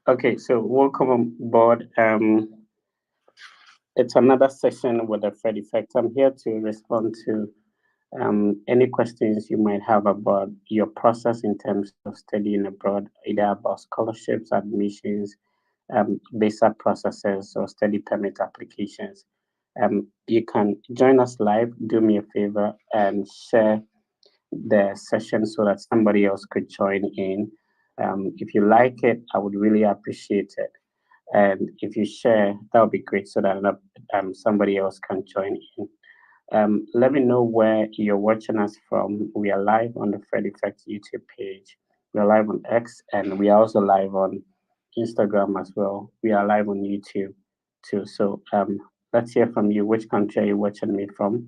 Okay, so welcome on board. It's another session with the Fed Effect. I'm here to respond to any questions you might have about your process in terms of studying abroad, either about scholarships, admissions, visa processes, or study permit applications. You can join us live. Do me a favor and share the session so that somebody else could join in. If you like it, I would really appreciate it. And if you share, that would be great so that somebody else can join in. Let me know where you're watching us from. We are live on the Fred Effect YouTube page. We are live on X, and we are also live on Instagram as well. We are live on YouTube too. So let's hear from you. Which country are you watching me from?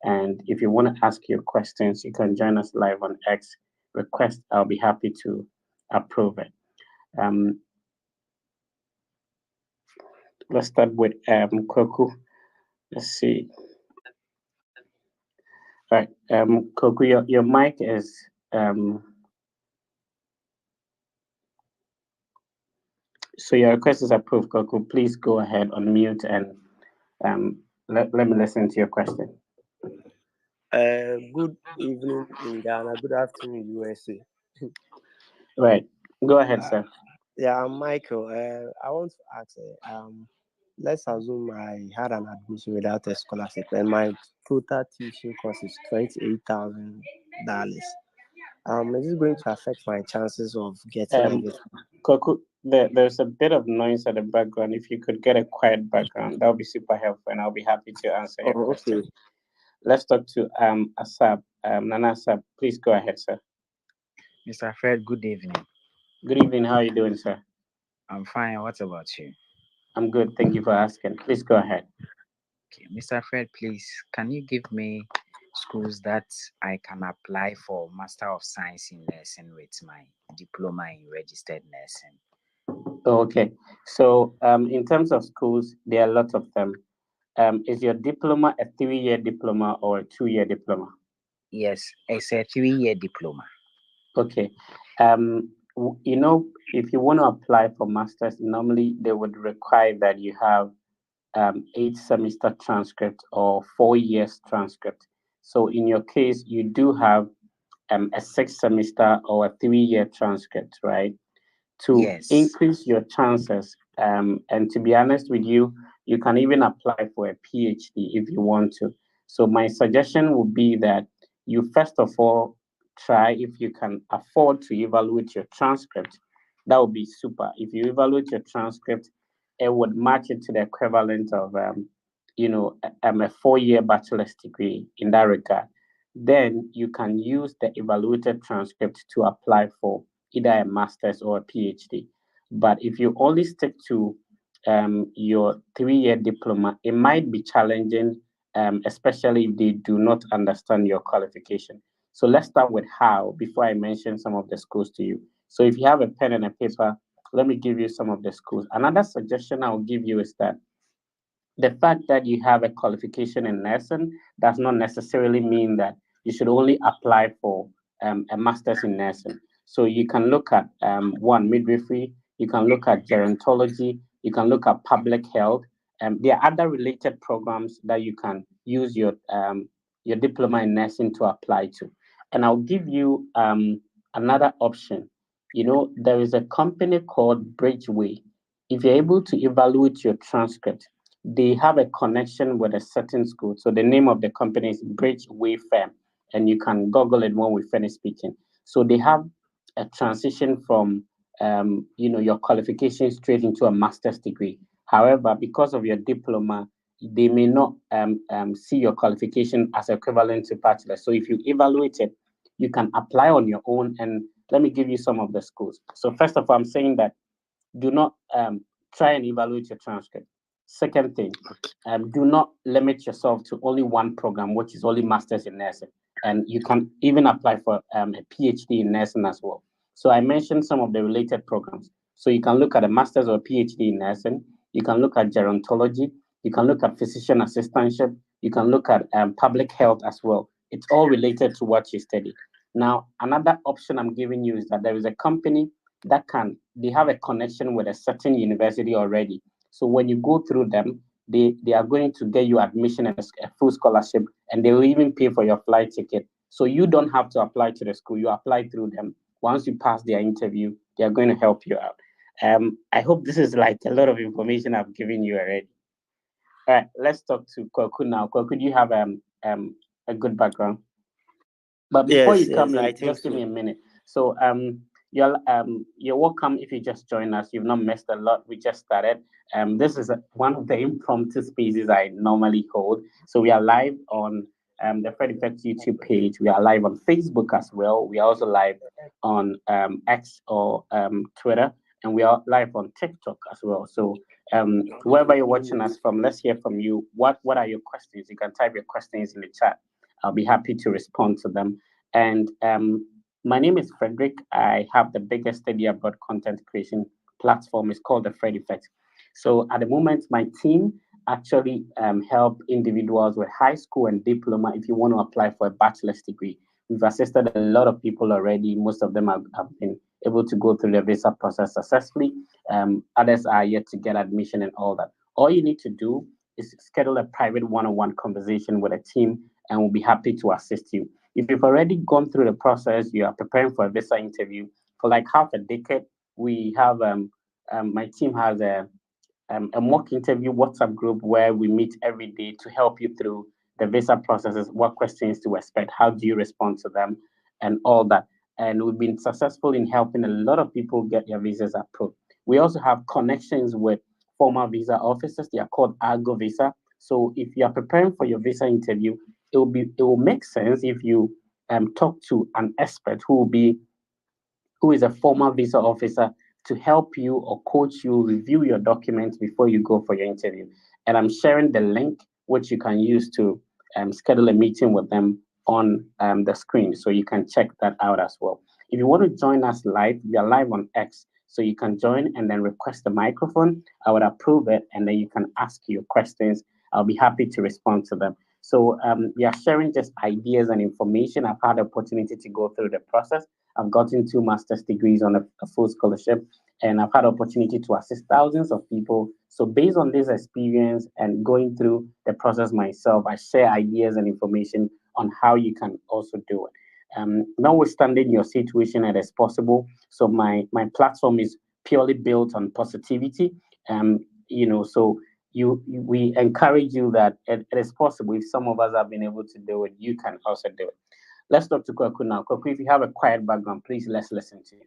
And if you want to ask your questions, you can join us live on X. Request, I'll be happy to approve it. Let's start with Koku. Let's see. All right, Koku, your mic is so your request is approved, Koku. Please go ahead, unmute, and let me listen to your question. Good evening in Ghana. Good afternoon, USA. Right. Go ahead, sir. Yeah, I'm Michael. I want to ask, let's assume I had an admission without a scholarship and my total tuition cost is $28,000. Is this going to affect my chances of getting a visa? Koku, there's a bit of noise at the background. If you could get a quiet background, that would be super helpful, and I'll be happy to answer your question. Okay. Let's talk to Asab. Nana Asab, please go ahead, sir. Mr. Fred, good evening. Good evening. How are you doing, sir? I'm fine. What about you? I'm good. Thank you for asking. Please go ahead. Okay, Mr. Fred, please, can you give me schools that I can apply for Master of Science in Nursing with my diploma in registered nursing? Okay. So in terms of schools, there are lots of them. Is your diploma a 3-year diploma or a 2-year diploma? Yes, it's a 3-year diploma. Okay. If you want to apply for masters, normally they would require that you have 8-semester transcript or 4 years transcript. So in your case, you do have a 6-semester or a 3-year transcript, right? To Yes. increase your chances, and to be honest with you, you can even apply for a PhD if you want to. So my suggestion would be that you first of all try if you can afford to evaluate your transcript. That would be super. If you evaluate your transcript, it would match it to the equivalent of a 4-year bachelor's degree in that regard. Then you can use the evaluated transcript to apply for either a master's or a PhD. But if you only stick to your 3-year diploma, it might be challenging, especially if they do not understand your qualification. So let's start with how before I mention some of the schools to you. So if you have a pen and a paper, let me give you some of the schools. Another suggestion I'll give you is that the fact that you have a qualification in nursing does not necessarily mean that you should only apply for a master's in nursing. So you can look at one, midwifery, you can look at gerontology, you can look at public health. There are other related programs that you can use your diploma in nursing to apply to. And I'll give you another option. There is a company called Bridgeway. If you're able to evaluate your transcript, they have a connection with a certain school. So the name of the company is Bridgeway Firm, and you can Google it when we finish speaking. So they have a transition from your qualification straight into a master's degree. However, because of your diploma, they may not see your qualification as equivalent to bachelor. So if you evaluate it, you can apply on your own. And let me give you some of the schools. So first of all, I'm saying that do not try and evaluate your transcript. Second thing, do not limit yourself to only one program, which is only masters in nursing. And you can even apply for a PhD in nursing as well. So I mentioned some of the related programs. So you can look at a master's or PhD in nursing. You can look at gerontology. You can look at physician assistantship. You can look at public health as well. It's all related to what you study. Now, another option I'm giving you is that there is a company they have a connection with a certain university already. So when you go through them, they are going to get you admission and a full scholarship, and they will even pay for your flight ticket. So you don't have to apply to the school. You apply through them. Once you pass their interview, they are going to help you out. I hope this is like a lot of information I've given you already. All right, let's talk to Kwaku now. Kwaku, do you have a good background? But before Yes, you come I in, think just give me so. a minute. So you're welcome if you just join us. You've not missed a lot. We just started. This is one of the impromptu spaces I normally hold. So we are live on the Fred Effect YouTube page. We are live on Facebook as well. We are also live on X or Twitter, and we are live on TikTok as well. So wherever you're watching us from, let's hear from you. What are your questions? You can type your questions in the chat. I'll be happy to respond to them. And my name is Frederick. I have the biggest study abroad content creation platform. It's called the Fred Effect. So at the moment, my team actually help individuals with high school and diploma if you want to apply for a bachelor's degree. We've assisted a lot of people already. Most of them have been able to go through the visa process successfully. Others are yet to get admission and all that. All you need to do is schedule a private one-on-one conversation with a team, and we'll be happy to assist you. If you've already gone through the process, you are preparing for a visa interview for like half a decade, we have my team has a mock interview WhatsApp group where we meet every day to help you through the visa processes, what questions to expect, how do you respond to them, and all that. And we've been successful in helping a lot of people get their visas approved. We also have connections with former visa officers. They are called Argo Visa. So if you are preparing for your visa interview, it will make sense if you talk to an expert who is a former visa officer to help you or coach you review your documents before you go for your interview. And I'm sharing the link which you can use to schedule a meeting with them on the screen, so you can check that out as well. If you want to join us live, we are live on X, so you can join and then request the microphone. I would approve it, and then you can ask your questions. I'll be happy to respond to them. So we are sharing just ideas and information. I've had the opportunity to go through the process. I've gotten 2 master's degrees on a full scholarship, and I've had opportunity to assist thousands of people. So based on this experience and going through the process myself, I share ideas and information on how you can also do it. Notwithstanding your situation, it is possible. So my platform is purely built on positivity. So we encourage you that it is possible. If some of us have been able to do it, you can also do it. Let's talk to Kwaku now. Kwaku, if you have a quiet background, please let's listen to you.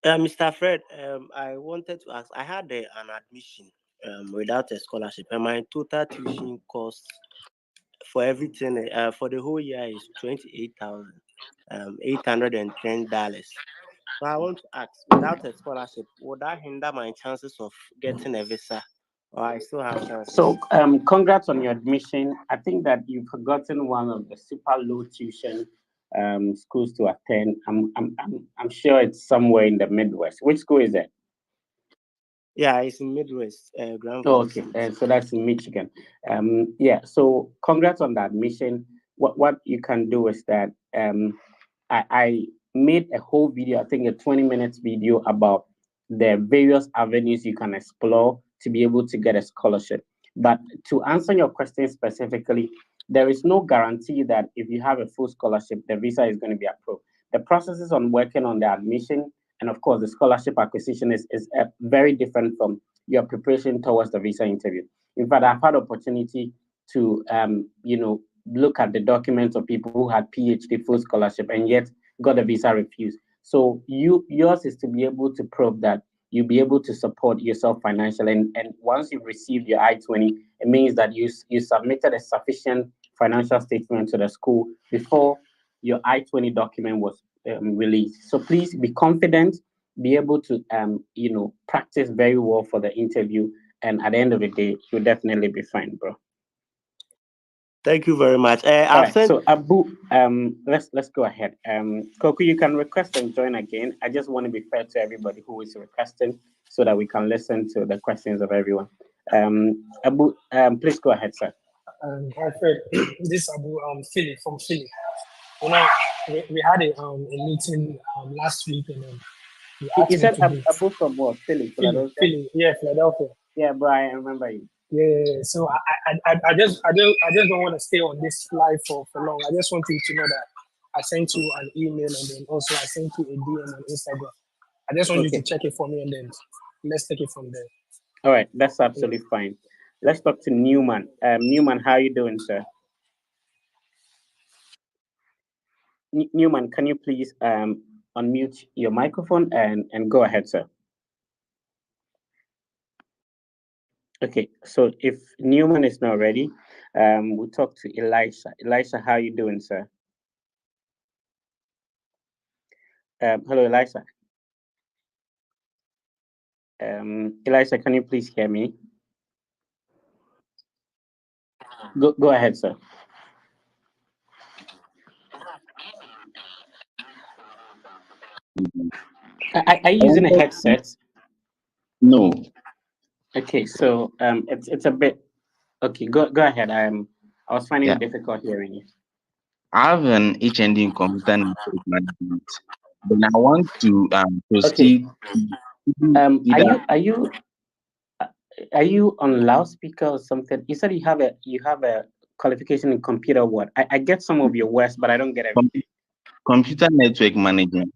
Mr. Fred, I wanted to ask. I had an admission without a scholarship, and my total tuition cost for everything for the whole year is $28,810. So I want to ask, without a scholarship, would that hinder my chances of getting a visa, or I still have chances? So, congrats on your admission. I think that you've forgotten one of the super low tuition schools to attend. I'm sure it's somewhere in the Midwest. Which school is it? Yeah, it's in Midwest, Grand Oh, Valley okay. State. So that's in Michigan. Yeah. So congrats on the admission. What you can do is that I made a whole video, I think a 20 minutes video about the various avenues you can explore to be able to get a scholarship. But to answer your question specifically, there is no guarantee that if you have a full scholarship, the visa is going to be approved. The processes on working on the admission and of course the scholarship acquisition is very different from your preparation towards the visa interview. In fact, I've had opportunity to look at the documents of people who had PhD full scholarship and yet got a visa refused. So yours is to be able to prove that you'll be able to support yourself financially. And once you've received your I-20, it means that you submitted a sufficient financial statement to the school before your I-20 document was released. So please be confident, be able to practice very well for the interview, and at the end of the day, you'll definitely be fine, bro. Thank you very much. All I've right, sent. so Abu, let's go ahead. Koku, you can request and join again. I just want to be fair to everybody who is requesting, so that we can listen to the questions of everyone. Abu, please go ahead, sir. Hi Fred, this is Abu Philly from Philly. You know, we had a meeting last week, and You You asked me said to do it. Abu from what? Philadelphia? Philly, yeah, Philadelphia. Yeah, bro, I remember you. Yeah, so I just don't want to stay on this live for long. I just want you to know that I sent you an email and then also I sent you a DM on Instagram. I just want you to check it for me and then let's take it from there. All right, that's absolutely fine. Let's talk to Newman. Newman, how are you doing, sir? Newman, can you please unmute your microphone and go ahead, sir? Okay, so if Newman is not ready, we'll talk to Elisha. Elisha, how are you doing, sir? Hello, Elisha. Elisha, can you please hear me? Go ahead, sir. Are you using a headset? No. Okay, so it's a bit okay. Go ahead. I was finding it difficult hearing you. I have an HND in computer network management. Then I want to proceed. Okay. Are you on loudspeaker or something? You said you have a qualification in computer what? I get some of your words, but I don't get everything. Computer network management.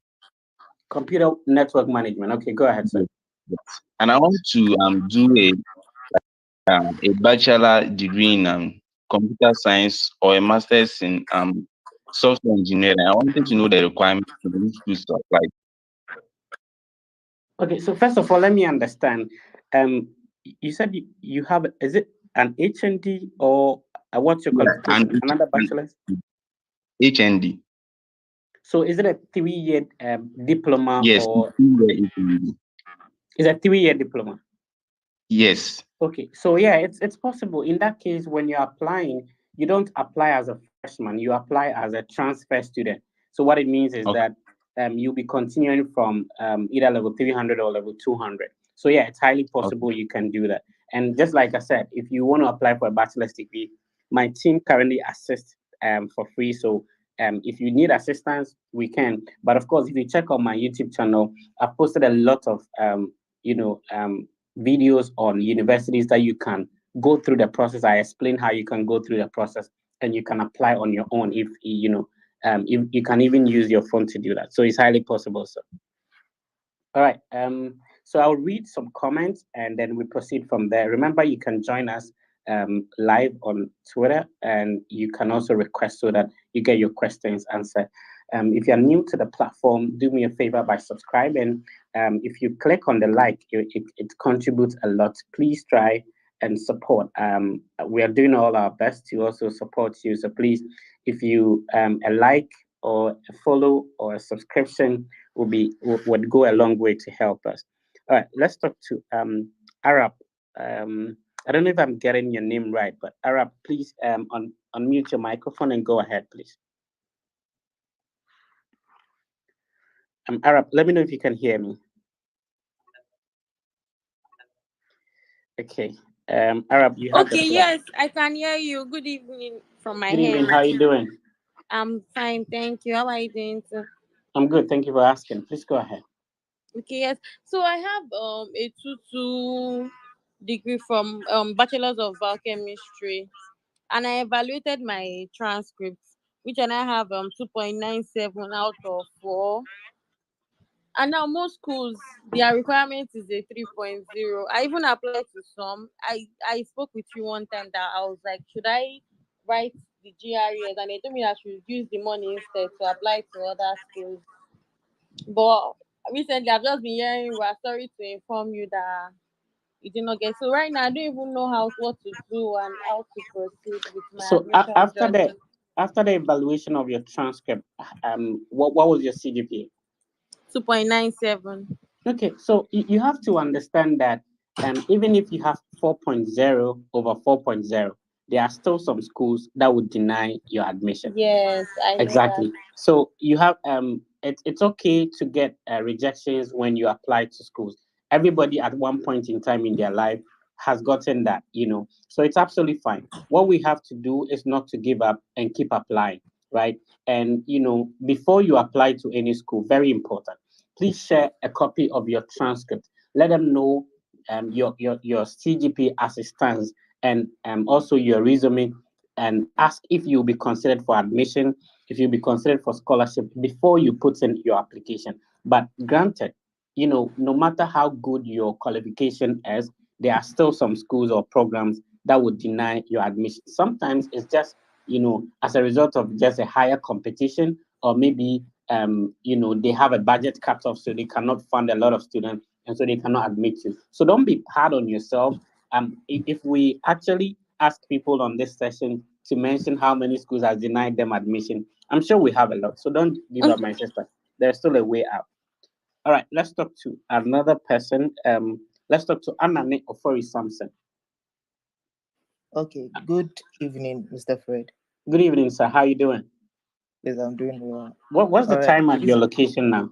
Computer network management. Okay, go ahead, sir. Yes. And I want to do a bachelor degree in computer science or a master's in software engineering. I wanted to know the requirements for which schools to apply. Okay, so first of all, let me understand. You said you have, is it an HND or what's your qualification? Another bachelor's? HND. So is it a 3-year diploma? Yes, or is a 3-year diploma? Yes. Okay, so yeah, it's possible. In that case, when you're applying, you don't apply as a freshman, you apply as a transfer student. So what it means is that you'll be continuing from either level 300 or level 200. So yeah, it's highly possible you can do that. And just like I said, if you want to apply for a bachelor's degree, my team currently assists for free. So if you need assistance, we can. But of course, if you check on my YouTube channel, I've posted a lot of videos on universities that you can go through the process. I explain how you can go through the process and you can apply on your own if you can even use your phone to do that. So it's highly possible, sir. All right. So I'll read some comments and then we proceed from there. Remember, you can join us live on Twitter, and you can also request so that you get your questions answered. If you're new to the platform, do me a favor by subscribing. If you click on the like, it contributes a lot. Please try and support. We are doing all our best to also support you. So please, if you a like or a follow or a subscription would go a long way to help us. All right, let's talk to Arab. I don't know if I'm getting your name right, but Arab, please unmute your microphone and go ahead, please. Arab, let me know if you can hear me. Okay. Arab, you have Okay, yes, I can hear you. Good evening from my Good evening. How are you doing? I'm fine, thank you. How are you doing, sir? I'm good. Thank you for asking. Please go ahead. Okay, yes. So I have a 2-2 degree from Bachelor's of Biochemistry, and I evaluated my transcripts, which and I have 2.97 out of 4. And now most schools, their requirement is a 3.0. I even applied to some. I spoke with you one time that I was like, should I write the GREs? And they told me I should use the money instead to apply to other schools. But recently, I've just been hearing, we're sorry to inform you that you did not get. So right now, I don't even know what to do and how to proceed with my admission. After the evaluation of your transcript, what was your CGPA? 2.97. Okay, so you have to understand that even if you have 4.0 over 4.0, there are still some schools that would deny your admission. Yes, I know exactly. that. So you have it's okay to get rejections when you apply to schools. Everybody at one point in time in their life has gotten that, so it's absolutely fine. What we have to do is not to give up and keep applying, right? And before you apply to any school, very important, please share a copy of your transcript. Let them know your CGP as it stands, and also your resume, and ask if you'll be considered for admission, if you'll be considered for scholarship before you put in your application. But granted, no matter how good your qualification is, there are still some schools or programs that would deny your admission. Sometimes it's just, as a result of just a higher competition, or maybe, they have a budget cut off, so they cannot fund a lot of students, and so they cannot admit you. So don't be hard on yourself. If we actually ask people on this session to mention how many schools has denied them admission, I'm sure we have a lot. So don't give up, my sister. There's still a way out. All right, let's talk to another person. Let's talk to Anane Ofori Samson. Okay, good evening, Mr. Fred. Good evening, sir. How are you doing? Yes, I'm doing well. What's the All right, time at your location now?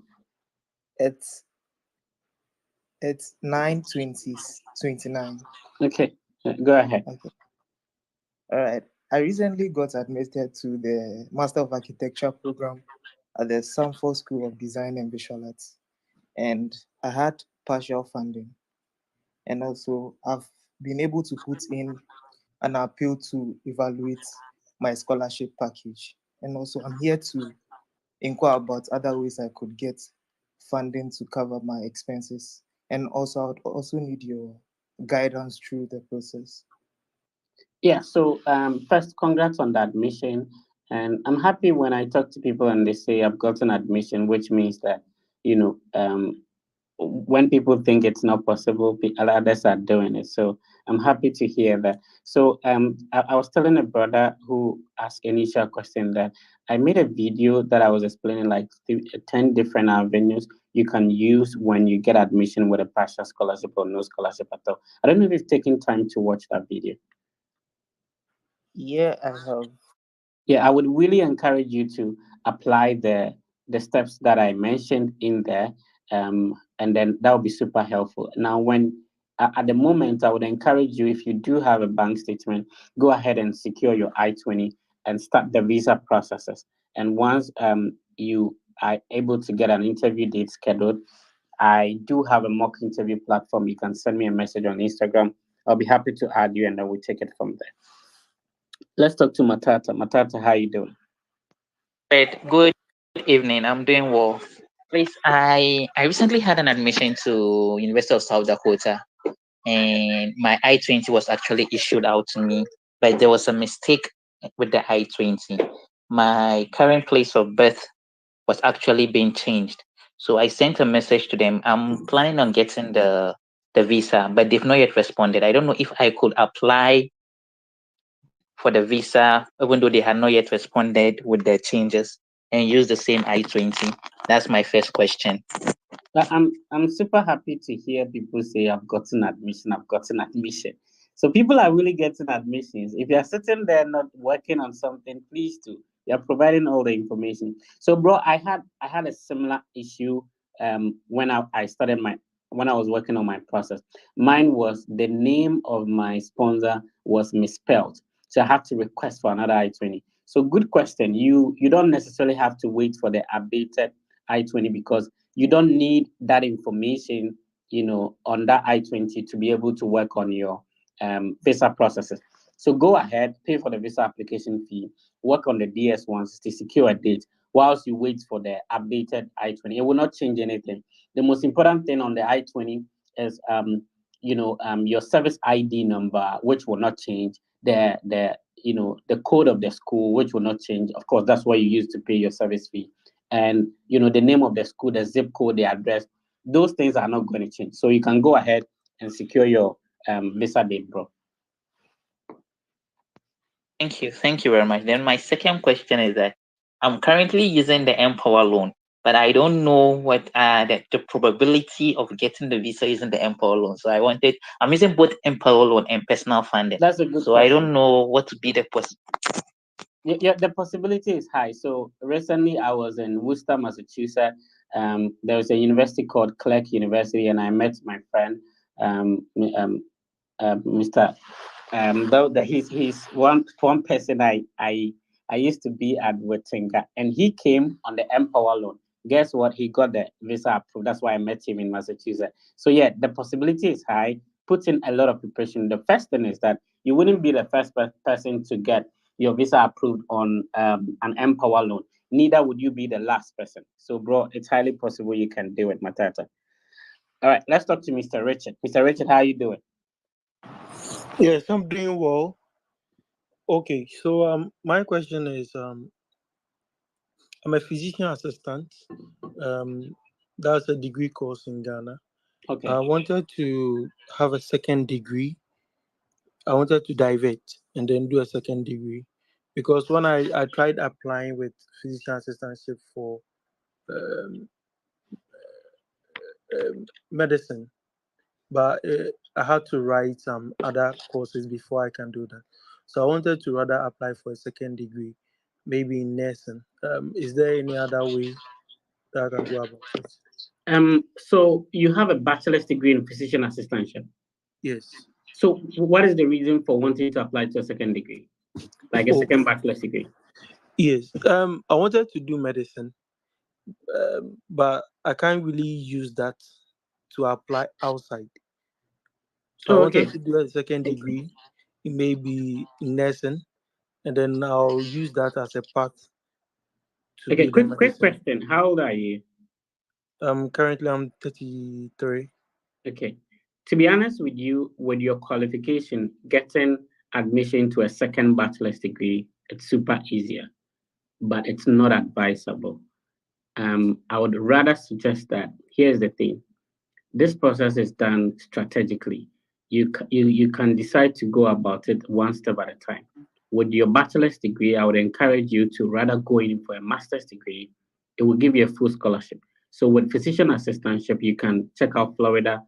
It's 9:29. Okay, go ahead. Okay. All right. I recently got admitted to the Master of Architecture program at the Sanford School of Design and Visual Arts, and I had partial funding. And also, I've been able to put in an appeal to evaluate my scholarship package. And also, I'm here to inquire about other ways I could get funding to cover my expenses. And also, I would also need your guidance through the process. Yeah, so first, congrats on the admission. And I'm happy when I talk to people and they say I've gotten admission, which means that, when people think it's not possible, others are doing it. So I'm happy to hear that. So I was telling a brother who asked initial question that I made a video that I was explaining like 10 different avenues you can use when you get admission with a partial scholarship or no scholarship at all. I don't know if you've taken time to watch that video. Yeah, I have. Yeah, I would really encourage you to apply the steps that I mentioned in there, and then that would be super helpful. Now, at the moment, I would encourage you, if you do have a bank statement, go ahead and secure your I-20 and start the visa processes. And once you are able to get an interview date scheduled, I do have a mock interview platform. You can send me a message on Instagram. I'll be happy to add you, and then we'll take it from there. Let's talk to Matata. Matata, how you doing? Right. Good evening. I'm doing well. Please, I recently had an admission to University of South Dakota, and my I-20 was actually issued out to me, but there was a mistake with the I-20. My current place of birth was actually being changed. So I sent a message to them. I'm planning on getting the visa, but they've not yet responded. I don't know if I could apply for the visa, even though they had not yet responded with the changes, and use the same I-20. That's my first question. I'm super happy to hear people say I've gotten admission. So people are really getting admissions. If you're sitting there not working on something, please do. You're providing all the information. So, bro, I had a similar issue when I started when I was working on my process. Mine was the name of my sponsor was misspelled. So I had to request for another I-20. So good question. You don't necessarily have to wait for the updated I-20, because you don't need that information, on that I-20 to be able to work on your visa processes. So go ahead, pay for the visa application fee, work on the DS1s to secure a date whilst you wait for the updated I-20. It will not change anything. The most important thing on the I-20 is your service ID number, which will not change. The code of the school, which will not change. Of course, that's what you use to pay your service fee. And the name of the school, the zip code, the address, those things are not going to change. So you can go ahead and secure your visa date, bro. Thank you very much. Then my second question is that I'm currently using the Empower loan, but I don't know what the probability of getting the visa using the Empower loan. So I'm using both Empower loan and personal funding. That's a good So question. I don't know what to be the Yeah, the possibility is high. So recently I was in Worcester, Massachusetts. There was a university called Clark University, and I met my friend, Mr. He's one person I used to be at Wetinga, and he came on the Empower loan. Guess what? He got the visa approved. That's why I met him in Massachusetts. So yeah, the possibility is high. Put in a lot of preparation. The first thing is that you wouldn't be the first person to get your visa approved on an Empower loan. Neither would you be the last person. So, bro, it's highly possible you can do it, Matata. All right, let's talk to Mr. Richard. Mr. Richard, how are you doing? Yes, I'm doing well. Okay, so my question is I'm a physician assistant. That's a degree course in Ghana. Okay. I wanted to have a second degree. I wanted to divert and then do a second degree because when I tried applying with physician assistantship for um, medicine, but I had to write some other courses before I can do that. So I wanted to rather apply for a second degree, maybe in nursing. Is there any other way that I can go about it? So you have a bachelor's degree in physician assistantship. Yes. So what is the reason for wanting to apply to a second degree, like a second bachelor's degree? Yes. I wanted to do medicine, but I can't really use that to apply outside. So I wanted to do a second degree, maybe in nursing, and then I'll use that as a path to do the medicine. Quick question. How old are you? Currently I'm 33. Okay. To be honest with you, with your qualification, getting admission to a second bachelor's degree, it's super easier, but it's not advisable. I would rather suggest that here's the thing. This process is done strategically. You can decide to go about it one step at a time. With your bachelor's degree, I would encourage you to rather go in for a master's degree. It will give you a full scholarship. So with physician assistantship, you can check out Florida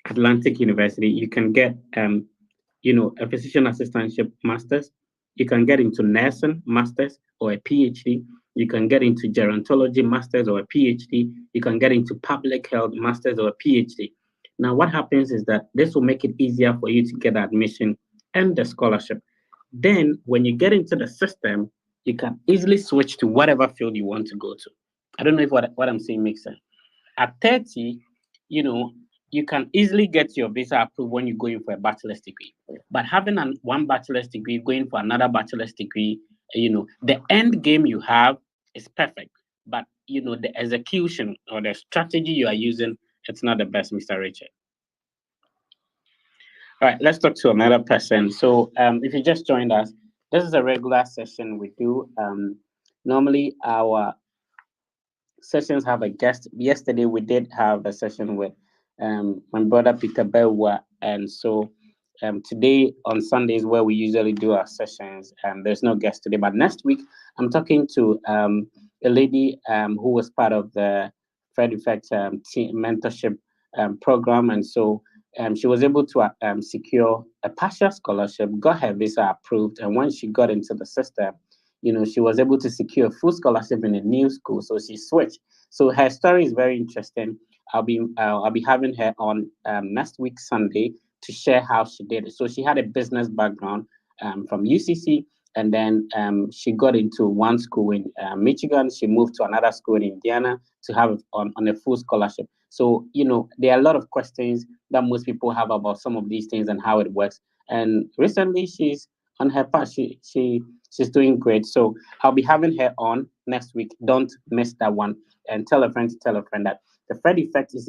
Atlantic University. You can get a physician assistantship master's. You can get into nursing master's or a PhD. You can get into gerontology master's or a PhD. You can get into public health master's or a PhD. Now, what happens is that this will make it easier for you to get admission and the scholarship. Then, when you get into the system, you can easily switch to whatever field you want to go to. I don't know if what I'm saying makes sense. At 30, you can easily get your visa approved when you go in for a bachelor's degree. But having one bachelor's degree, going for another bachelor's degree, the end game you have is perfect. But, the execution or the strategy you are using, it's not the best, Mr. Richard. All right, let's talk to another person. So if you just joined us, this is a regular session we do. Normally, our sessions have a guest. Yesterday, we did have a session with my brother Peter Belwa, and so today on Sundays where we usually do our sessions, there's no guest today. But next week, I'm talking to a lady who was part of the Fed Effect team mentorship program, and so she was able to secure a partial scholarship, got her visa approved, and when she got into the system, she was able to secure a full scholarship in a new school, so she switched. So her story is very interesting. I'll be having her on next week Sunday to share how she did it. So she had a business background from UCC, and then she got into one school in Michigan. She moved to another school in Indiana to have on a full scholarship. So there are a lot of questions that most people have about some of these things and how it works. And recently, she's on her path. She's doing great. So I'll be having her on next week. Don't miss that one. And tell a friend to tell a friend that the Fed Effect is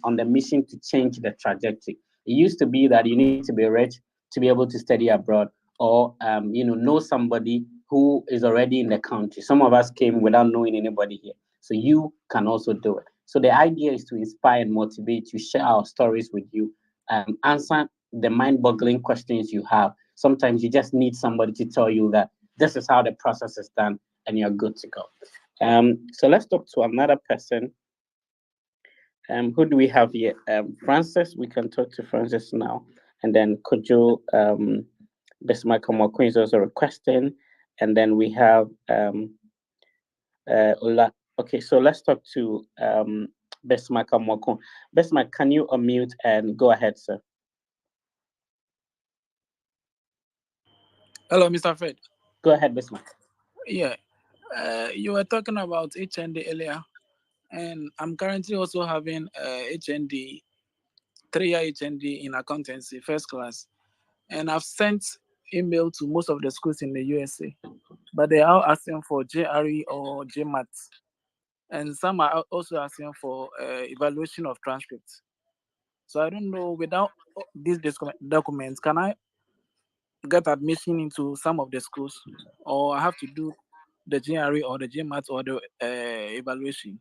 on the mission to change the trajectory. It used to be that you need to be rich to be able to study abroad, or know somebody who is already in the country. Some of us came without knowing anybody here. So you can also do it. So the idea is to inspire and motivate you, share our stories with you, answer the mind-boggling questions you have. Sometimes you just need somebody to tell you that this is how the process is done, and you're good to go. So let's talk to another person. Who do we have here? Francis. We can talk to Francis now, and then Kojo Besmaka is also requesting, and then we have Ola. Okay, so let's talk to Besmaka Moko. Besma, can you unmute and go ahead, sir? Hello, Mr. Fred. Go ahead, Besma. Yeah, You were talking about HND earlier, and I'm currently also having HND, 3-year HND in accountancy, first class. And I've sent email to most of the schools in the USA, but they are asking for JRE or JMAT. And some are also asking for evaluation of transcripts. So I don't know, without these documents, can I get admission into some of the schools, or I have to do the GRE or the GMAT or the evaluation?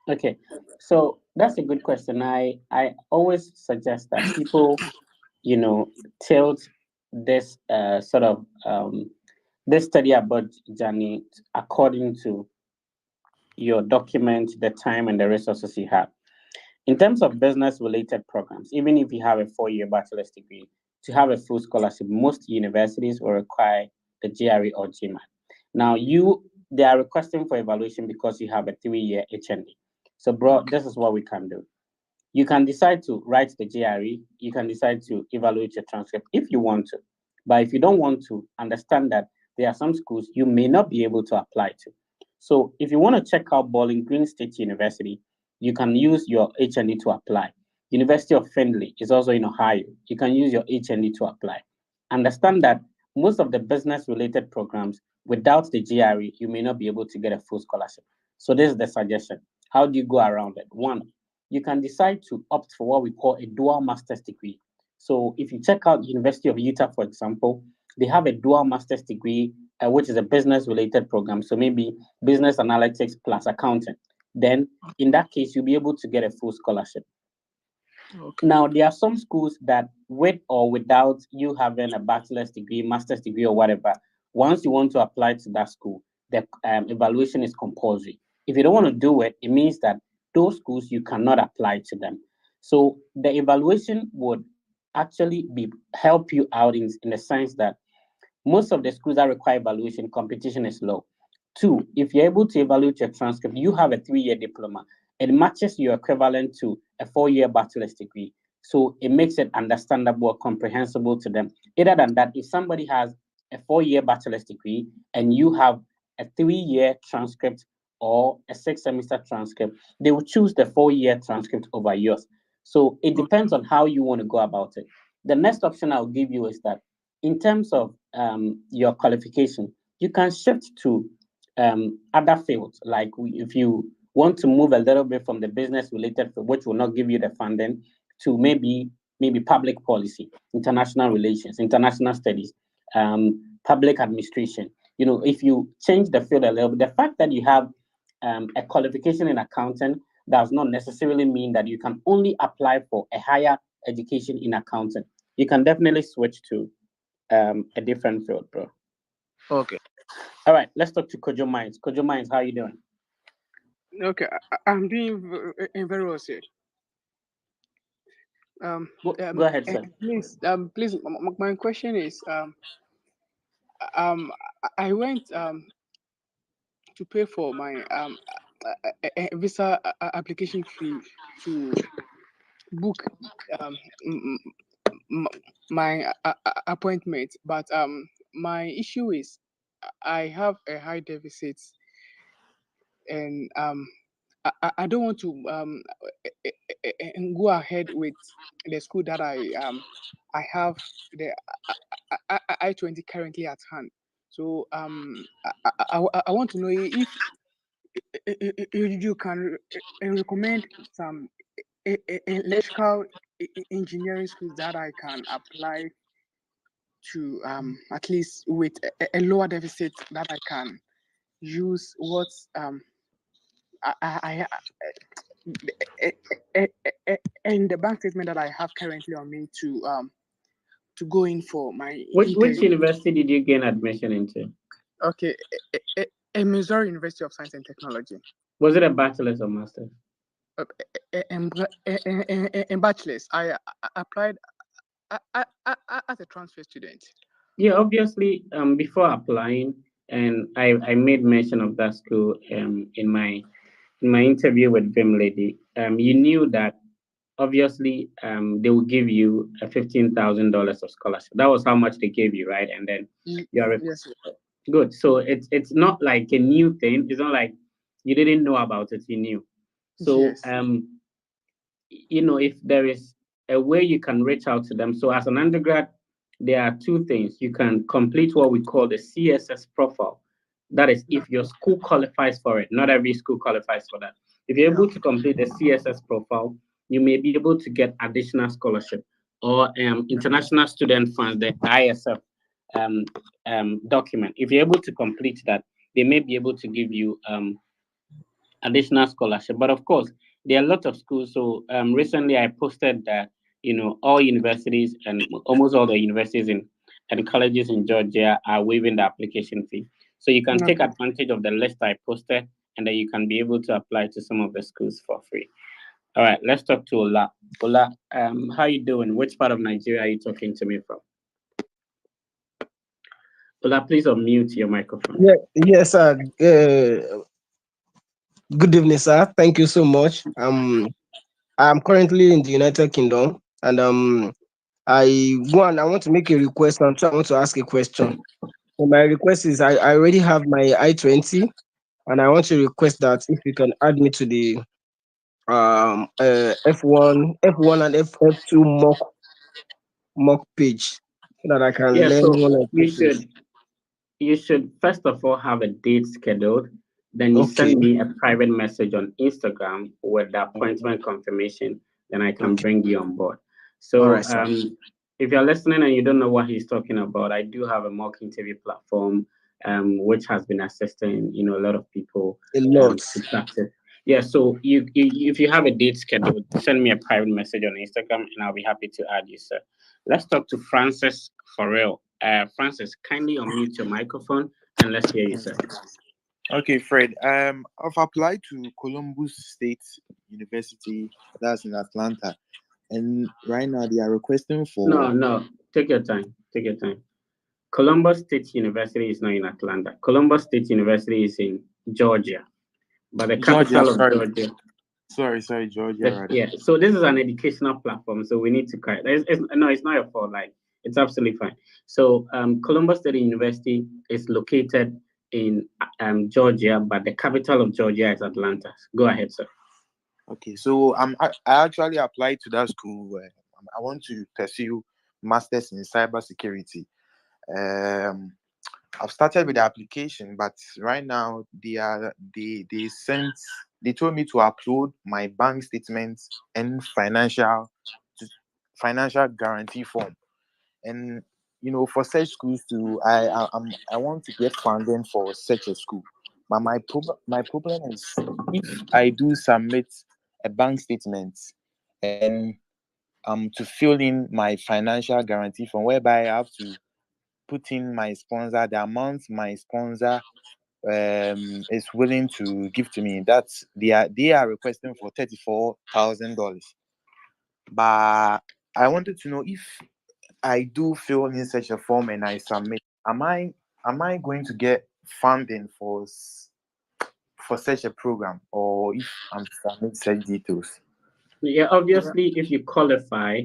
Okay, so that's a good question. I always suggest that people, tilt this sort of this study about journey according to your document, the time, and the resources you have. In terms of business related programs, even if you have a 4-year bachelor's degree, to have a full scholarship, most universities will require the GRE or GMAT. Now, they are requesting for evaluation because you have a 3-year HND. So, bro, this is what we can do. You can decide to write the GRE, you can decide to evaluate your transcript if you want to. But if you don't want to, understand that there are some schools you may not be able to apply to. So if you want to check out Bowling Green State University, you can use your HND to apply. University of Findlay is also in Ohio. You can use your HND to apply. Understand that most of the business related programs, without the GRE, you may not be able to get a full scholarship. So this is the suggestion. How do you go around it? One, you can decide to opt for what we call a dual master's degree. So if you check out University of Utah, for example, they have a dual master's degree, which is a business related program. So maybe business analytics plus accounting. Then in that case, you'll be able to get a full scholarship. Okay. Now, there are some schools that, with or without you having a bachelor's degree, master's degree, or whatever, once you want to apply to that school, the evaluation is compulsory. If you don't want to do it, it means that those schools you cannot apply to them. So the evaluation would actually help you out in the sense that most of the schools that require evaluation, competition is low. Two, if you're able to evaluate your transcript, you have a 3-year diploma. It matches your equivalent to a 4-year bachelor's degree. So it makes it understandable or comprehensible to them. Other than that, if somebody has a 4-year bachelor's degree and you have a 3-year transcript or a 6-semester transcript, they will choose the 4-year transcript over yours. So it depends on how you want to go about it. The next option I'll give you is that in terms of your qualification, you can shift to other fields. Like if you want to move a little bit from the business related field, which will not give you the funding, to maybe public policy, international relations, international studies, public administration. If you change the field a little bit, the fact that you have a qualification in accounting does not necessarily mean that you can only apply for a higher education in accounting. You can definitely switch to a different field, bro. Okay. All right, let's talk to Kojo Mines. Kojo Mines, how are you doing? Okay, I'm doing very well, sir. Go ahead, sir. Please, my question is, I went to pay for my visa application fee to book my appointment, but my issue is I have a high deficit, and I don't want to go ahead with the school that I have the I-20 currently at hand. So I want to know if you can recommend some electrical engineering schools that I can apply to, at least with a lower deficit, that I can use what I and the bank statement that I have currently on me to go in for my Which university did you gain admission into? Okay, Missouri University of Science and Technology. Was it a bachelor's or master's? In bachelor's, I applied as a transfer student. Yeah, obviously, before applying, and I made mention of that school in my interview with Vim Lady. You knew that obviously they will give you a $15,000 of scholarship. That was how much they gave you, right? And then yes, Good. So it's not like a new thing. It's not like you didn't know about it. You knew. So Yes. if there is a way you can reach out to them. So as an undergrad, there are two things. You can complete what we call the CSS profile. That is, if your school qualifies for it. Not every school qualifies for that. If you're able to complete the CSS profile, you may be able to get additional scholarship or international student funds, the ISF um, document. If you're able to complete that, they may be able to give you additional scholarship. But of course, there are a lot of schools. So recently, I posted that all universities and almost all the universities and colleges in Georgia are waiving the application fee. So you can take Okay. advantage of the list I posted, and then you can be able to apply to some of the schools for free. All right, let's talk to Ola. Ola, how you doing? Which part of Nigeria are you talking to me from? Ola, please unmute your microphone. Yeah, yes, sir. Good evening, sir. Thank you so much. I'm currently in the United Kingdom, and I want to make a request, and I want to ask a question. So my request is, I already have my I-20, and I want to request that if you can add me to the F1 and F2 mock page, so that I can Yeah, learn so one or you two things. should first of all have a date scheduled. Then you Okay. send me a private message on Instagram with the appointment confirmation. Then I can Okay. bring you on board. All So right, sir. if you're listening and you don't know what he's talking about, I do have a mock interview platform which has been assisting a lot of people A lot. to practice. Yeah, so if you have a date scheduled, send me a private message on Instagram and I'll be happy to add you, sir. Let's talk to Francis for real. Francis, kindly unmute your microphone and let's hear you, sir. Okay, Fred. I've applied to Columbus State University, that's in Atlanta, and right now they are requesting for. No, take your time. Take your time. Columbus State University is not in Atlanta. Columbus State University is in Georgia, but the Georgia. capital of Sorry, Georgia. Georgia. Rather. Yeah, so this is an educational platform, so we need to correct. No, it's not your fault. Like, it's absolutely fine. So, Columbus State University is located in Georgia, but the capital of Georgia is Atlanta. Go ahead, sir. Okay, so I actually applied to that school. I want to pursue masters in cybersecurity. Um, I've started with the application, but right now they told me to upload my bank statements and financial guarantee form. And for such schools to I want to get funding for such a school. But my problem is, if I do submit a bank statement and to fill in my financial guarantee form, whereby I have to put in my sponsor, the amount my sponsor is willing to give to me. That's they are requesting for $34,000. But I wanted to know, if I do fill in such a form and I submit, am I going to get funding for such a program, or if I'm to submit such details? Yeah, obviously, if you qualify,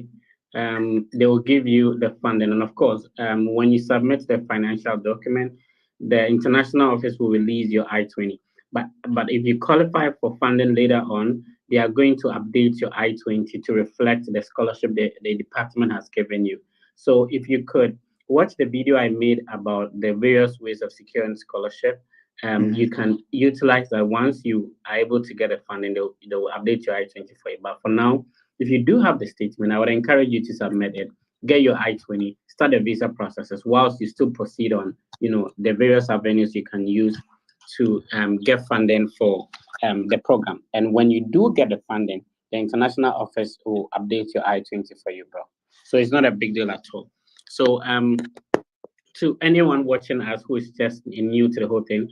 they will give you the funding. And of course, when you submit the financial document, the international office will release your I-20. But if you qualify for funding later on, they are going to update your I-20 to reflect the scholarship the department has given you. So if you could watch the video I made about the various ways of securing scholarship, you can utilize that. Once you are able to get the funding, they will update your I-20 for you. But for now, if you do have the statement, I would encourage you to submit it, get your I-20, start the visa processes whilst you still proceed on, the various avenues you can use to get funding for the program. And when you do get the funding, the international office will update your I-20 for you, bro. So it's not a big deal at all. So to anyone watching us who is just new to the whole thing,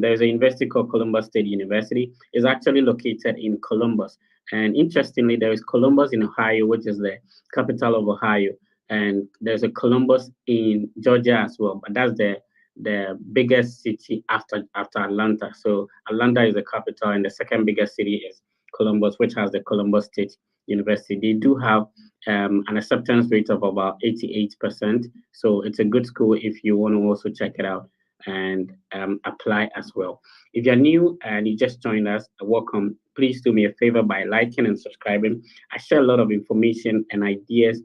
there's a university called Columbus State University. It's actually located in Columbus. And interestingly, there is Columbus in Ohio, which is the capital of Ohio. And there's a Columbus in Georgia as well, but that's the biggest city after Atlanta. So Atlanta is the capital, and the second biggest city is Columbus, which has the Columbus State University. They do have an acceptance rate of about 88%. So it's a good school if you want to also check it out. and apply as well. If you're new and you just joined us, welcome. Please do me a favor by liking and subscribing. I share a lot of information and ideas,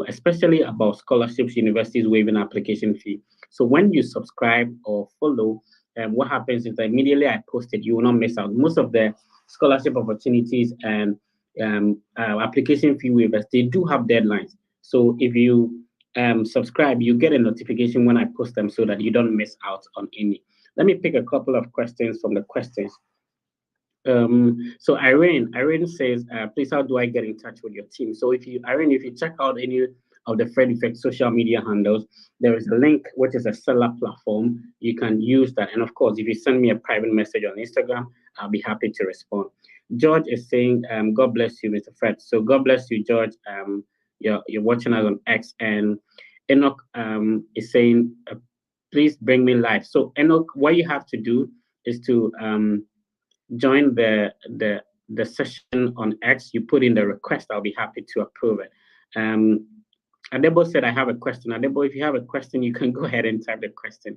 especially about scholarships, universities waiving application fee. So when you subscribe or follow, what happens is that immediately I post it, you will not miss out. Most of the scholarship opportunities and application fee waivers, they do have deadlines. So if you subscribe, you get a notification when I post them so that you don't miss out on any. Let me pick a couple of questions from the questions. So Irene says, please, how do I get in touch with your team? So Irene, if you check out any of the Fred Effect social media handles, there is a link, which is a seller platform. You can use that. And of course, if you send me a private message on Instagram, I'll be happy to respond. George is saying, God bless you, Mr. Fred. So God bless you, George. You're watching us on X, and Enoch is saying, please bring me live. So Enoch, what you have to do is to join the session on X. You put in the request. I'll be happy to approve it. Adebo said, I have a question. Adebo, if you have a question, you can go ahead and type the question.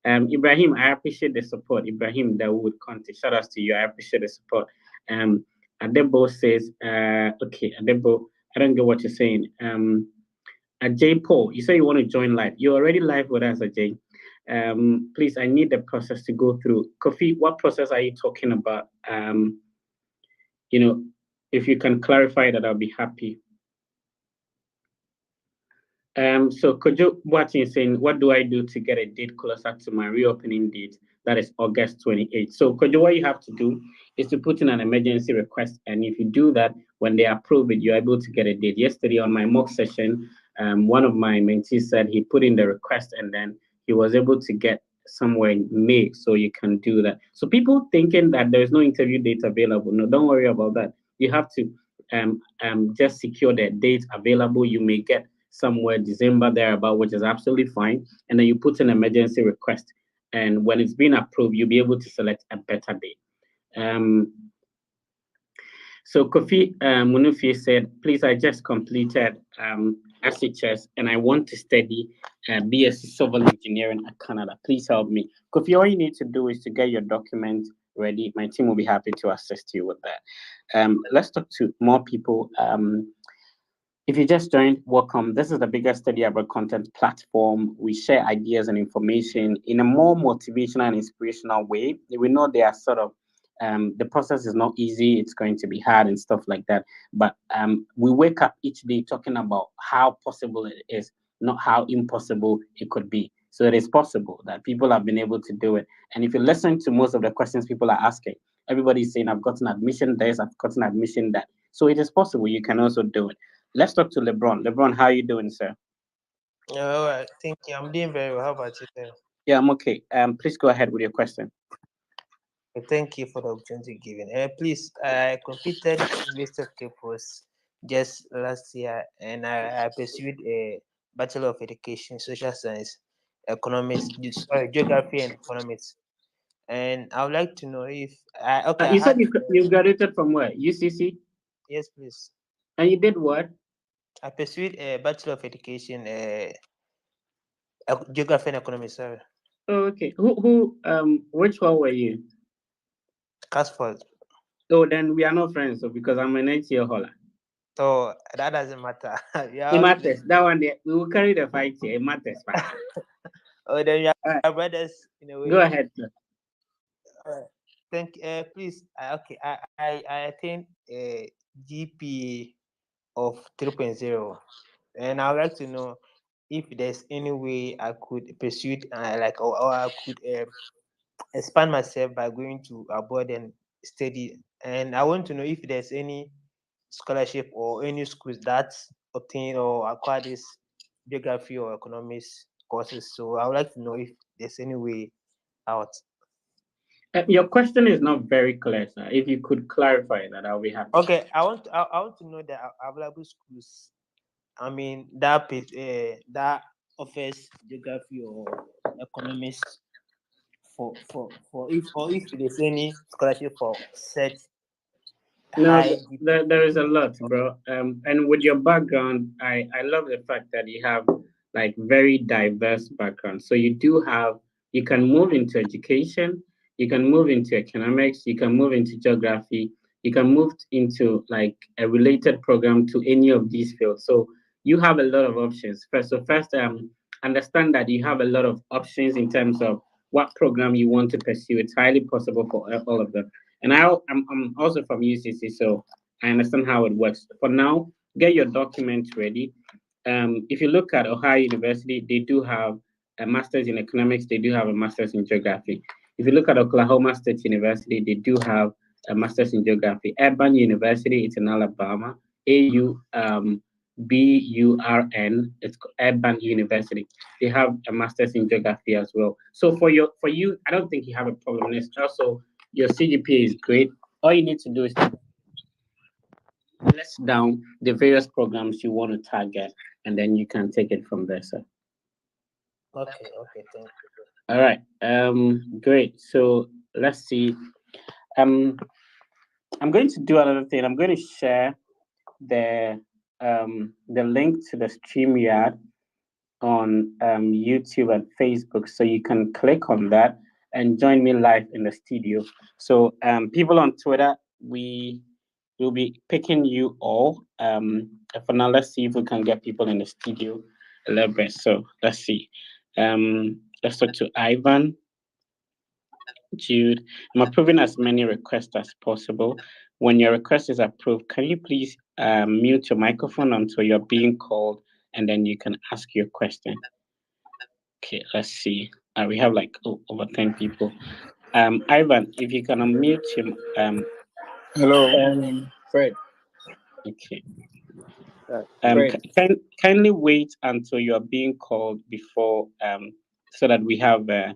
Ibrahim, I appreciate the support. Ibrahim Dawood Conte, shout out to you. I appreciate the support. Adebo says, okay, Adebo, I don't get what you're saying. Ajay Paul, you say you want to join live. You're already live with us, Ajay. Please, I need the process to go through. Kofi, what process are you talking about? If you can clarify that, I'll be happy. So Kojo Boatin is saying, what do I do to get a date closer to my reopening date? That is August 28th. So Kojo, what you have to do is to put in an emergency request. And if you do that, when they approve it, you're able to get a date. Yesterday on my mock session, one of my mentees said he put in the request and then he was able to get somewhere in May. So you can do that. So people thinking that there's no interview date available, no, don't worry about that. You have to just secure the date available. You may get somewhere December thereabout, which is absolutely fine. And then you put an emergency request. And when it's been approved, you'll be able to select a better date. So Kofi Munufi said, please, I just completed SHS and I want to study BSc Civil Engineering at Canada. Please help me. Kofi, all you need to do is to get your document ready. My team will be happy to assist you with that. Let's talk to more people. If you just joined, welcome. This is the biggest study abroad content platform. We share ideas and information in a more motivational and inspirational way. We know they are sort of the process is not easy. It's going to be hard and stuff like that. But we wake up each day talking about how possible it is, not how impossible it could be. So it is possible that people have been able to do it. And if you listen to most of the questions people are asking, everybody's saying, I've gotten admission this, I've gotten admission that. So it is possible. You can also do it. Let's talk to LeBron. LeBron, how are you doing, sir? All right, thank you. I'm doing very well. How about you, sir? Yeah, I'm okay. Please go ahead with your question. Thank you for the opportunity given. Please, I completed University of Cape just last year, and I pursued a Bachelor of Education, Social Science, Economics, Geography, and Economics. And I would like to know if you said you graduated from where? UCC? Yes, please. And you did what? I pursued a Bachelor of Education, Geography and Economics, sir. Oh, okay. Which one were you? Casford. Oh, then we are not friends, so because I'm an 8-year holler. So that doesn't matter. It matters. That one there, we will carry the fight here. It matters. Oh, then we are brothers in a way. Go ahead, sir. Thank you. Please. Okay. I attained a GPA of 3.0, and I would like to know if there's any way I could pursue it, or I could expand myself by going to abroad and study. And I want to know if there's any scholarship or any schools that obtain or acquire this geography or economics courses. So I would like to know if there's any way out. Your question is not very clear, sir. If you could clarify that, I'll be happy. Okay, I want to know the available schools. I mean that offers geography or economics for if there's any scholarship for set. No, there is a lot, bro. And with your background, I love the fact that you have like very diverse backgrounds. So you can move into education, you can move into economics, you can move into geography, you can move into like a related program to any of these fields. So you have a lot of options. First, understand that you have a lot of options in terms of what program you want to pursue. It's highly possible for all of them. And I'm also from UCC, so I understand how it works. For now, get your documents ready. If you look at Ohio University, they do have a master's in economics, they do have a master's in geography. If you look at Oklahoma State University, they do have a master's in geography. Urban University, it's in Alabama. BURN, it's Urban University. They have a master's in geography as well. So for you, I don't think you have a problem. It's also your CGPA is great. All you need to do is list down the various programs you want to target, and then you can take it from there, sir. Okay, thank you. All right. Great. So let's see. I'm going to do another thing. I'm going to share the link to the StreamYard on YouTube and Facebook, so you can click on that and join me live in the studio. So people on Twitter, we will be picking you all. For now, let's see if we can get people in the studio a little bit. So let's see. Let's talk to Ivan, Jude. I'm approving as many requests as possible. When your request is approved, can you please mute your microphone until you're being called, and then you can ask your question. Okay, let's see. We have like over 10 people. Ivan, if you can unmute him. Hello, Fred. Okay. Fred. Kindly wait until you are being called before, so that we have a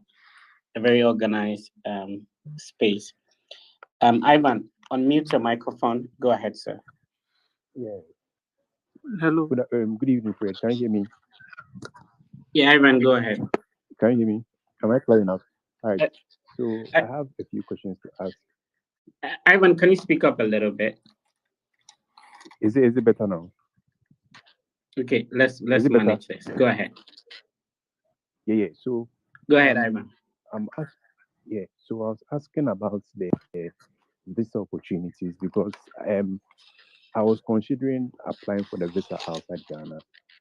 very organized space. Ivan, unmute your microphone. Go ahead, sir. Yeah. Hello. Good evening, Fred. Can you hear me? Yeah, Ivan, go ahead. Can you hear me? Am I clear enough? All right. So I have a few questions to ask. Ivan, can you speak up a little bit? Is it better now? Okay, let's manage this. Go ahead. Yeah. So go ahead, Ivan. So I was asking about the visa opportunities, because I was considering applying for the visa outside Ghana,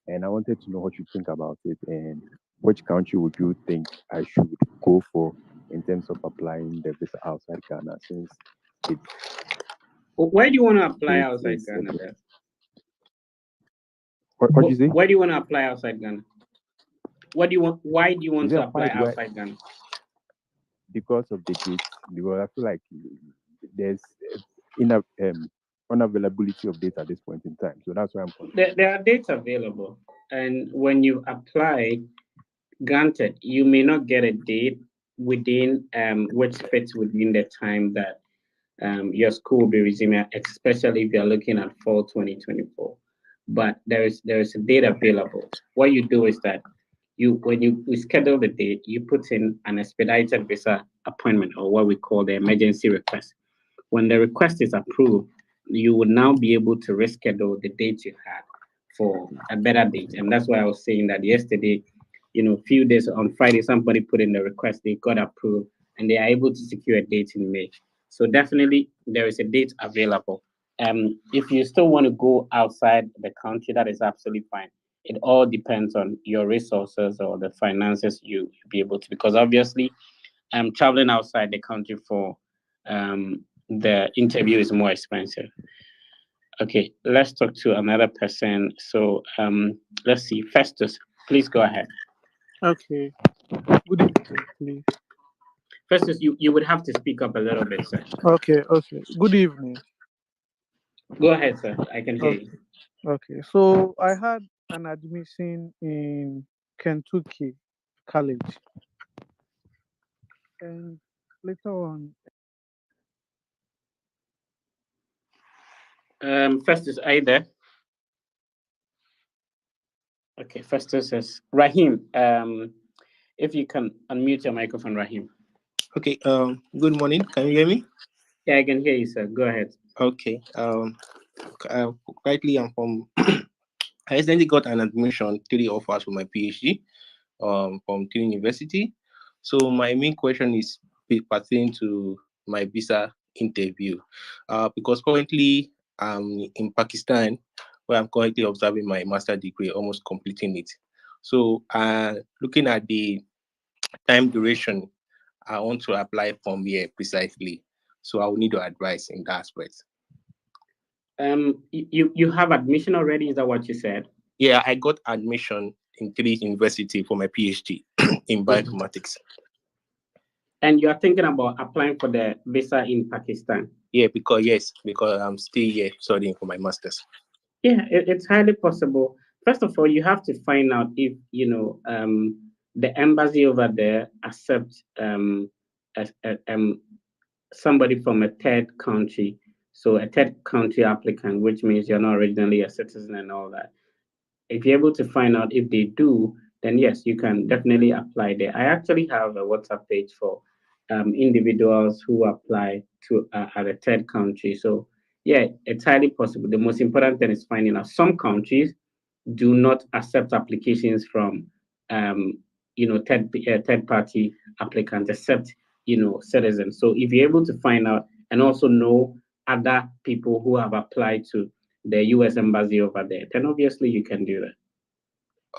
and I wanted to know what you think about it, and which country would you think I should go for in terms of applying the visa outside Ghana, since it's... Why do you want to apply outside Ghana? What do you say? Why do you want to apply outside Ghana? Why do you want to apply outside Ghana? Because of the dates. Because I feel like there's unavailability of data at this point in time. So that's why I'm concerned. There are dates available, and when you apply, granted, you may not get a date within which fits within the time that your school will be resuming, especially if you're looking at fall 2024. But there is a date available. What you do is that when you schedule the date, you put in an expedited visa appointment, or what we call the emergency request. When the request is approved, you would now be able to reschedule the date you had for a better date. And that's why I was saying that yesterday, few days on Friday, somebody put in the request, they got approved, and they are able to secure a date in May. So definitely there is a date available. If you still want to go outside the country, that is absolutely fine. It all depends on your resources or the finances you be able to, because obviously traveling outside the country for the interview is more expensive. Okay, let's talk to another person. So let's see, Festus, please go ahead. Okay. Good evening, please. Festus, you would have to speak up a little bit, sir. Okay. Good evening. Go ahead, sir. I can hear you. Okay. So I had an admission in Kentucky College, and later on. Festus, are you there? Okay, Festus says, Rahim, if you can unmute your microphone, Rahim. Okay, good morning. Can you hear me? Yeah, I can hear you, sir. Go ahead. Okay. Rightly, I'm from I recently got an admission, 3 offers for my PhD from 3 university. So my main question is pertaining to my visa interview. Because currently I'm in Pakistan, where I'm currently observing my master degree, almost completing it. So looking at the time duration, I want to apply from here precisely. So I will need your advice in that aspect. You have admission already? Is that what you said? Yeah, I got admission in 3 university for my PhD in bioinformatics. And you are thinking about applying for the visa in Pakistan? Yeah, because I'm still here studying for my master's. Yeah, it's highly possible. First of all, you have to find out if the embassy over there accepts somebody from a third country. So a third country applicant, which means you're not originally a citizen and all that. If you're able to find out if they do, then yes, you can definitely apply there. I actually have a WhatsApp page for individuals who apply to at a third country. So yeah, it's highly possible. The most important thing is finding out. Some countries do not accept applications from third party applicants except citizens. So if you're able to find out and also know other people who have applied to the US embassy over there, then obviously you can do that.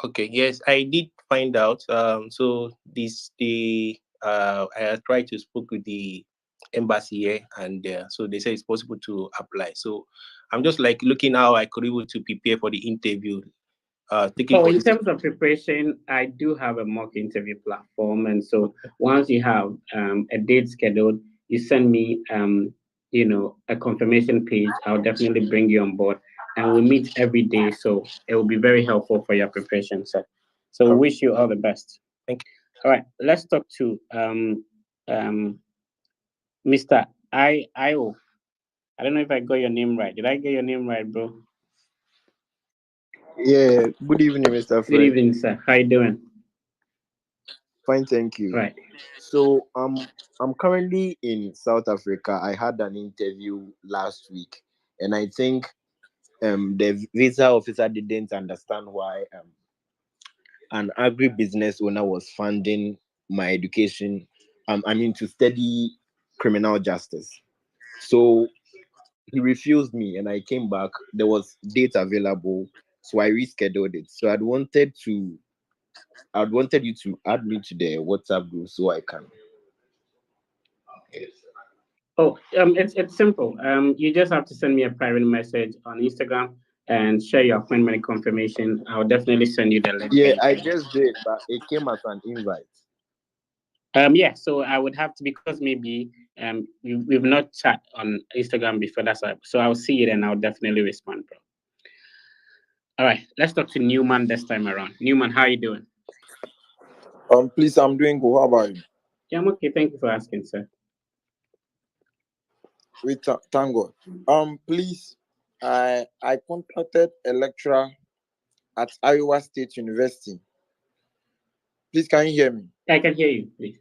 Okay, yes, I did find out. So I tried to speak with the embassy here, and so they say it's possible to apply. So I'm just like looking how I could able to prepare for the interview. In terms of preparation, I do have a mock interview platform, and so once you have a date scheduled, you send me a confirmation page. I'll definitely bring you on board, and we meet every day. So it will be very helpful for your preparation, sir. So we wish you all the best. Thank you. All right, let's talk to Mr. Io. I don't know if I got your name right. Did I get your name right, bro? Yeah, good evening, Mr. Fred. Good evening, sir. How you doing? Fine, thank you. Right. So I'm currently in South Africa. I had an interview last week, and I think the visa officer didn't understand why an agribusiness owner was funding my education. To study criminal justice. So he refused me, and I came back. There was dates available, so I rescheduled it. So I'd wanted you to add me to the WhatsApp group so I can. Oh, it's simple. You just have to send me a private message on Instagram and share your appointment confirmation. I'll definitely send you the link. Yeah, I just did, but it came as an invite. Yeah, so I would have to, because maybe we've not chat on Instagram before. That's why. So I'll see it and I'll definitely respond, bro. All right, let's talk to Newman this time around. Newman, how are you doing? Please, I'm doing good. How about you? Yeah, I'm okay. Thank you for asking, sir. Thank God. Please, I contacted a lecturer at Iowa State University. Please, can you hear me? I can hear you, please.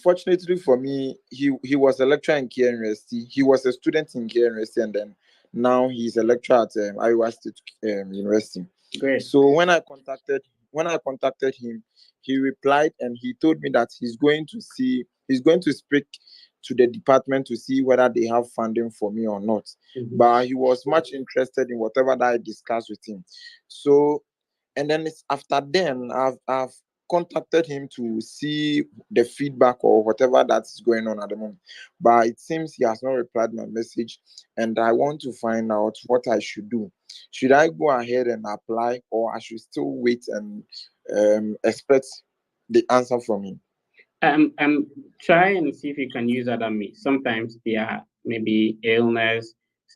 Fortunately for me, he was a lecturer in Kia University. He was a student in Kia University, and then now he's a lecturer at Iowa State University. Great. So when I contacted him, he replied and he told me that he's going to speak to the department to see whether they have funding for me or not. Mm-hmm. But he was much interested in whatever that I discussed with him. So, and then after then I've contacted him to see the feedback or whatever that's going on at the moment. But it seems he has not replied my message, and I want to find out what I should do. Should I go ahead and apply, or I should still wait and expect the answer from him? Try and see if you can use other means. Sometimes there are maybe illness,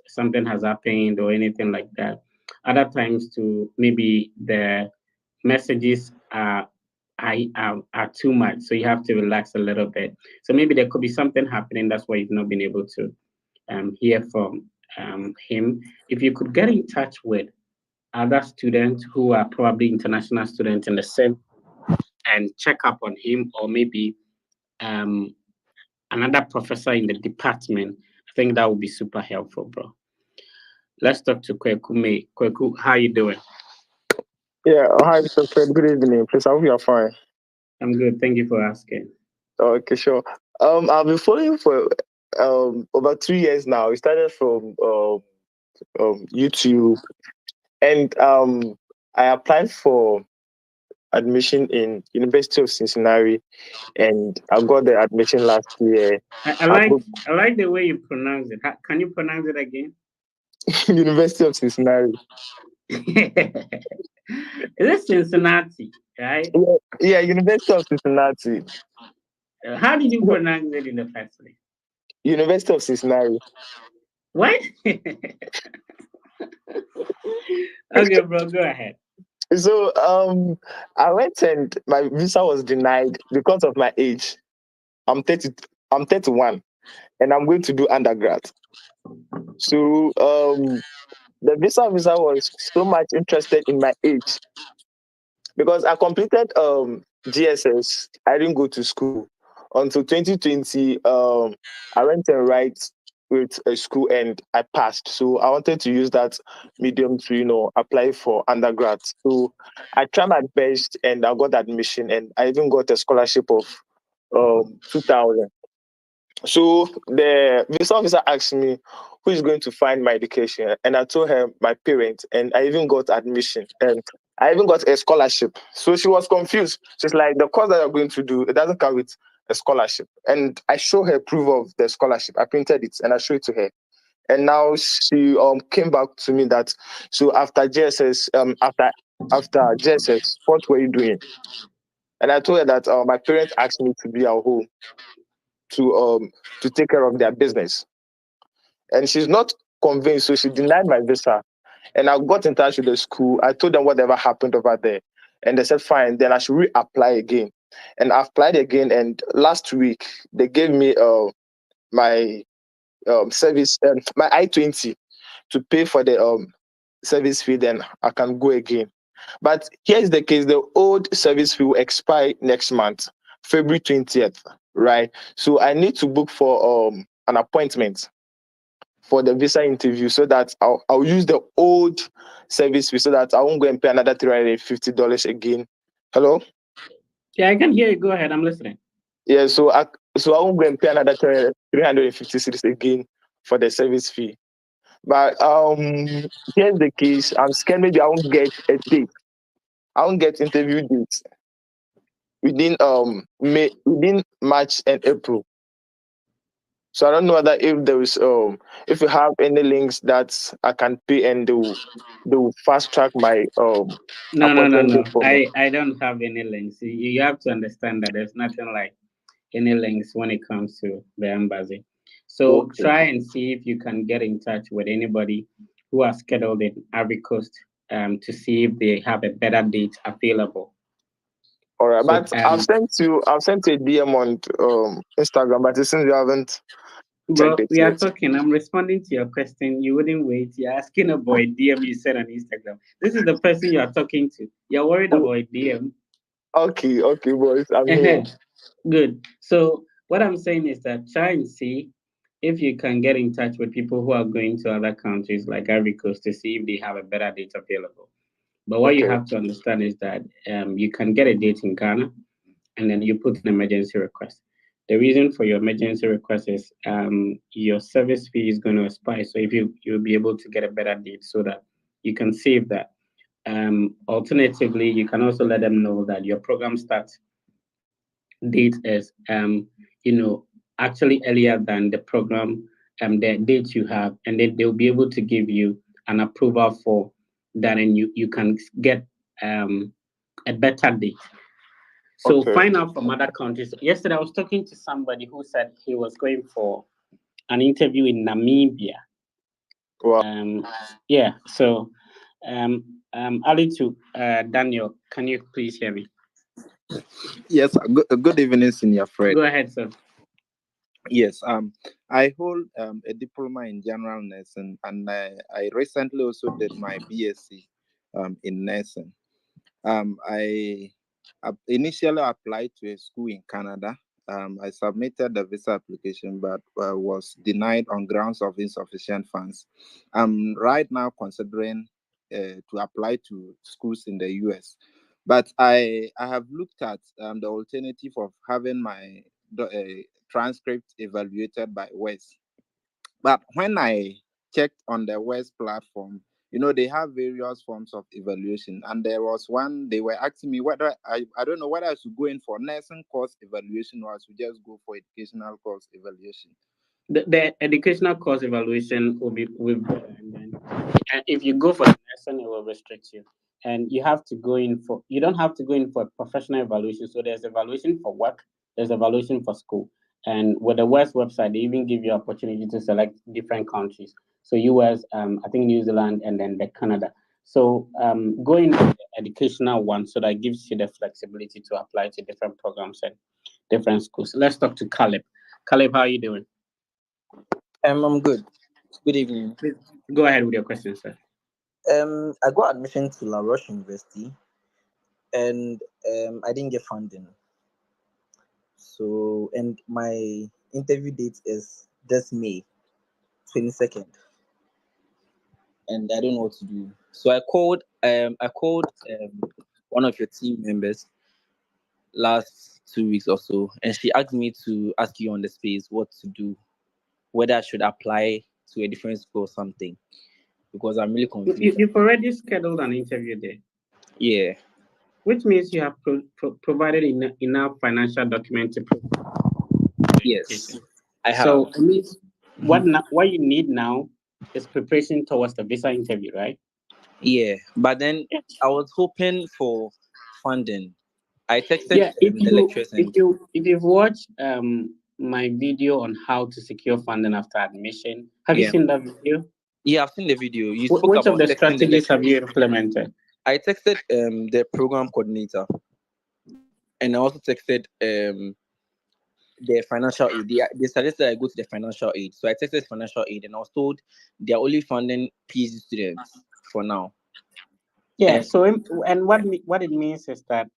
something has happened or anything like that. Other times too, maybe the messages are too much, so you have to relax a little bit. So maybe there could be something happening. That's why you've not been able to hear from him. If you could get in touch with other students who are probably international students in the same, and check up on him, or maybe another professor in the department, I think that would be super helpful, bro. Let's talk to Kweku May. Kweku, how you doing? Yeah, hi, Mr. Fred. Good evening. Please, I hope you are fine. I'm good. Thank you for asking. Okay, sure. I've been following you for over 3 years now. We started from YouTube, and I applied for admission in University of Cincinnati, and I got the admission last year. I like the way you pronounce it. Can you pronounce it again? University of Cincinnati. Is it Cincinnati, right? Yeah, University of Cincinnati. How did you pronounce it in the first place? University of Cincinnati. What? Okay, bro, go ahead. So I went and my visa was denied because of my age. I'm 30. I'm 31, and I'm going to do undergrad. So the visa was so much interested in my age because I completed GSS. I didn't go to school until 2020. I went and write with a school and I passed. So I wanted to use that medium to apply for undergrad. So I tried my best and I got admission, and I even got a scholarship of 2,000. So the visa officer asked me who is going to fund my education, and I told her my parents, and I even got admission, and I even got a scholarship. So she was confused. She's like, the course that you're going to do, it doesn't come with a scholarship. And I show her proof of the scholarship. I printed it and I showed it to her. And now she came back to me that so after JSS, after JSS, what were you doing? And I told her that my parents asked me to be at home to take care of their business. And she's not convinced, so she denied my visa. And I got in touch with the school. I told them whatever happened over there. And they said, fine, then I should reapply again. And I applied again. And last week, they gave me my service, my I-20 to pay for the service fee. Then I can go again. But here's the case. The old service fee will expire next month, February 20th, right? So I need to book for an appointment for the visa interview so that I'll use the old service fee so that I won't go and pay another $350 again. Hello? Yeah, I can hear you. Go ahead. I'm listening. Yeah, so I won't go and pay another 350 cities again for the service fee. But here's the case. I'm scared maybe I won't get a date. I won't get interview dates within within March and April. So I don't know whether if there is if you have any links that I can pay and they will fast track my appointment date for me. I don't have any links. You have to understand that there's nothing like any links when it comes to the embassy. So Okay. try and see if you can get in touch with anybody who has scheduled in Ivory Coast to see if they have a better date available. All right, So, but I've sent you a DM on Instagram, but it seems you haven't bro, checked it we are yet. talking. I'm responding to your question. You wouldn't wait. You're asking about a DM you said on Instagram. This is the person you are talking to. You're worried about a DM. Okay, boys, I'm here. Good. So what I'm saying is that try and see if you can get in touch with people who are going to other countries like Ivory Coast to see if they have a better date available. But what you have to understand is that you can get a date in Ghana and then you put an emergency request. The reason for your emergency request is your service fee is going to expire. So if you'll be able to get a better date so that you can save that. Alternatively, you can also let them know that your program starts date is actually earlier than the program the date you have, and then they'll be able to give you an approval for that, and you can get a better date. So find out from other countries. Yesterday I was talking to somebody who said he was going for an interview in Namibia. Wow. Yeah, so Ali to Daniel, can you please hear me? Yes, good evening, Senior Fred. Go ahead, sir. Yes, I hold a diploma in general nursing, and I recently also did my BSc in nursing. I initially applied to a school in Canada, I submitted the visa application, but was denied on grounds of insufficient funds. I'm right now considering to apply to schools in the US, but I have looked at the alternative of having my transcript evaluated by WES. But when I checked on the WES platform, they have various forms of evaluation. And there was one, they were asking me whether I don't know whether I should go in for nursing course evaluation or I should just go for educational course evaluation. The educational course evaluation will be and then if you go for the nursing, it will restrict you. And you don't have to go in for a professional evaluation. So there's evaluation for work, there's evaluation for school. And with the WES website, they even give you opportunity to select different countries. So US, I think New Zealand, and then the Canada. So going for the educational one, so that gives you the flexibility to apply to different programs and different schools. Let's talk to Caleb. Caleb, how are you doing? I'm good. Good evening. Please go ahead with your question, sir. I got admission to La Roche University, and I didn't get funding. So, and my interview date is this May 22nd, and I don't know what to do. So I called one of your team members last 2 weeks or so, and she asked me to ask you on the space what to do, whether I should apply to a different school or something, because I'm really confused. You've already scheduled an interview there. Yeah. Which means you have provided enough financial document to prove. Yes, I have. So it means what you need now is preparation towards the visa interview, right? Yeah, but then I was hoping for funding. I texted Yeah, the lecturers and if you've watched my video on how to secure funding after admission, have you Yeah. seen that video? Yeah, I've seen the video. You spoke Which of about the texting the strategies have you lecturers. implemented? I texted the program coordinator, and I also texted the financial aid. They suggested I go to the financial aid, so I texted financial aid, and I was told they are only funding PhD students for now. Yeah. And So and what it means is that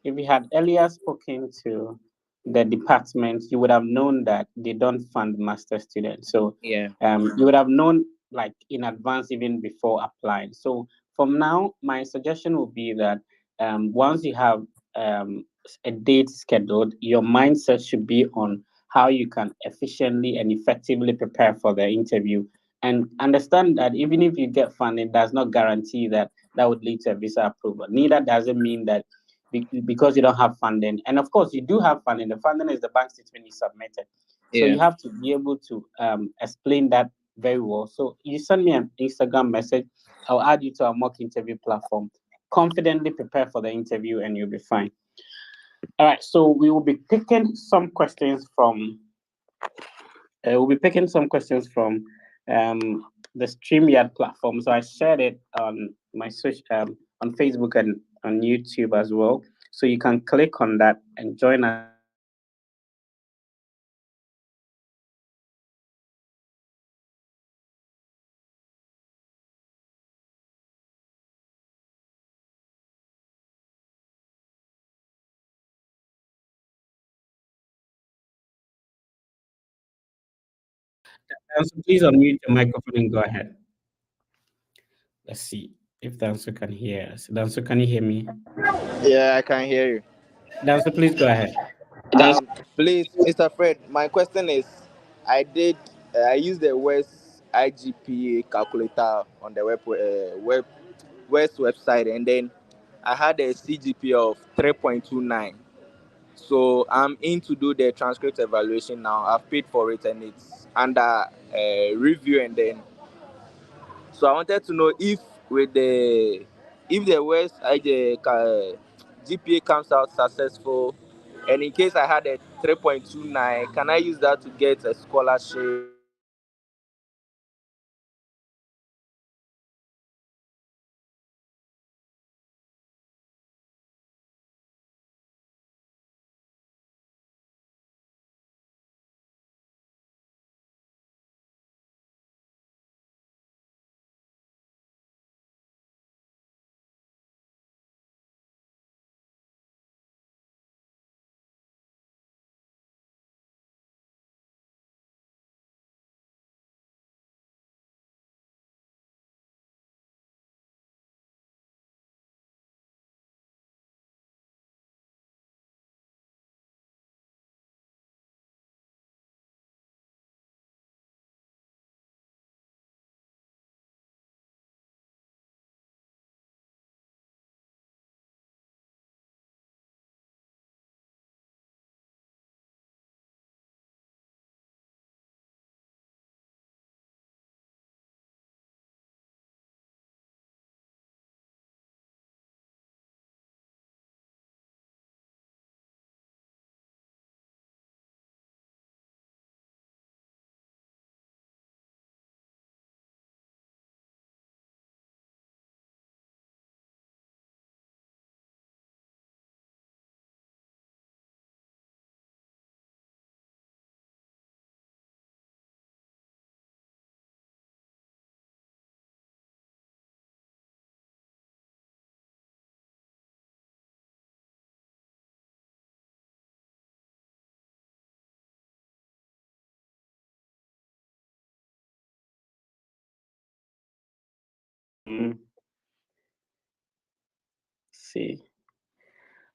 if you had earlier spoken to the department, you would have known that they don't fund master students. So yeah, you would have known like in advance even before applying. So from now, my suggestion would be that once you have a date scheduled, your mindset should be on how you can efficiently and effectively prepare for the interview, and understand that even if you get funding, it does not guarantee that that would lead to a visa approval. Neither does it mean that because you don't have funding, and of course you do have funding. The funding is the bank statement you submitted, so Yeah. you have to be able to explain that very well. So you send me an Instagram message, I'll add you to our mock interview platform. Confidently prepare for the interview, and you'll be fine. All right, so we will be picking some questions from the StreamYard platform. So I shared it on my on Facebook and on YouTube as well. So you can click on that and join us in the conversation. So please unmute your microphone and go ahead. Let's see if Danso can hear us. Danso, can you hear me? Yeah, I can hear you. Danso, please go ahead. Please, Mr. Fred, my question is, I used the WES IGPA calculator on the WES website, and then I had a CGPA of 3.29. So I'm in to do the transcript evaluation now. I've paid for it, and it's under review, and then so I wanted to know if the West GPA comes out successful, and in case I had a 3.29, can I use that to get a scholarship? See.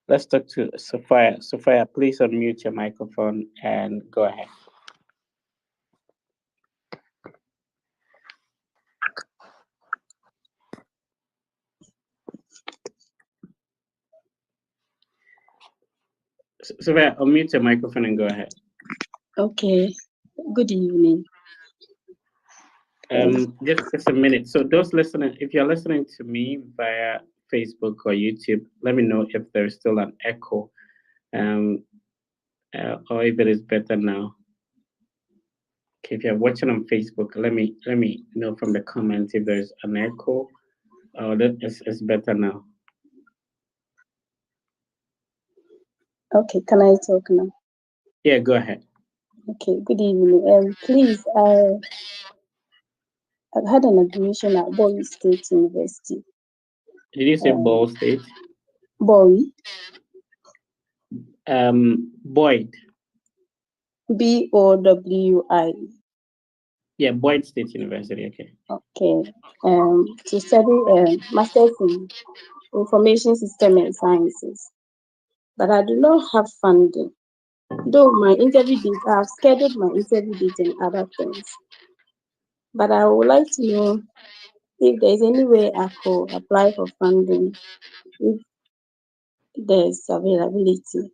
Let's talk to Sophia. Sophia, please unmute your microphone and go ahead. Sophia, unmute your microphone and go ahead. Okay. Good evening. Just a minute. So those listening, if you're listening to me via Facebook or YouTube, let me know if there's still an echo, or if it is better now. Okay, if you're watching on Facebook, let me know from the comments if there's an echo or that is better now. Okay, can I talk now? Yeah, go ahead. Okay, good evening. Please, I've had an admission at Bowie State University. Did you say Ball State? Bowie. Boyd. BOWI. Yeah, Boyd State University. Okay. Okay. To study Masters in Information System and Sciences, but I do not have funding. Though my interview date, I have scheduled my interview date and other things. But I would like to know if there's any way I could apply for funding if there's availability.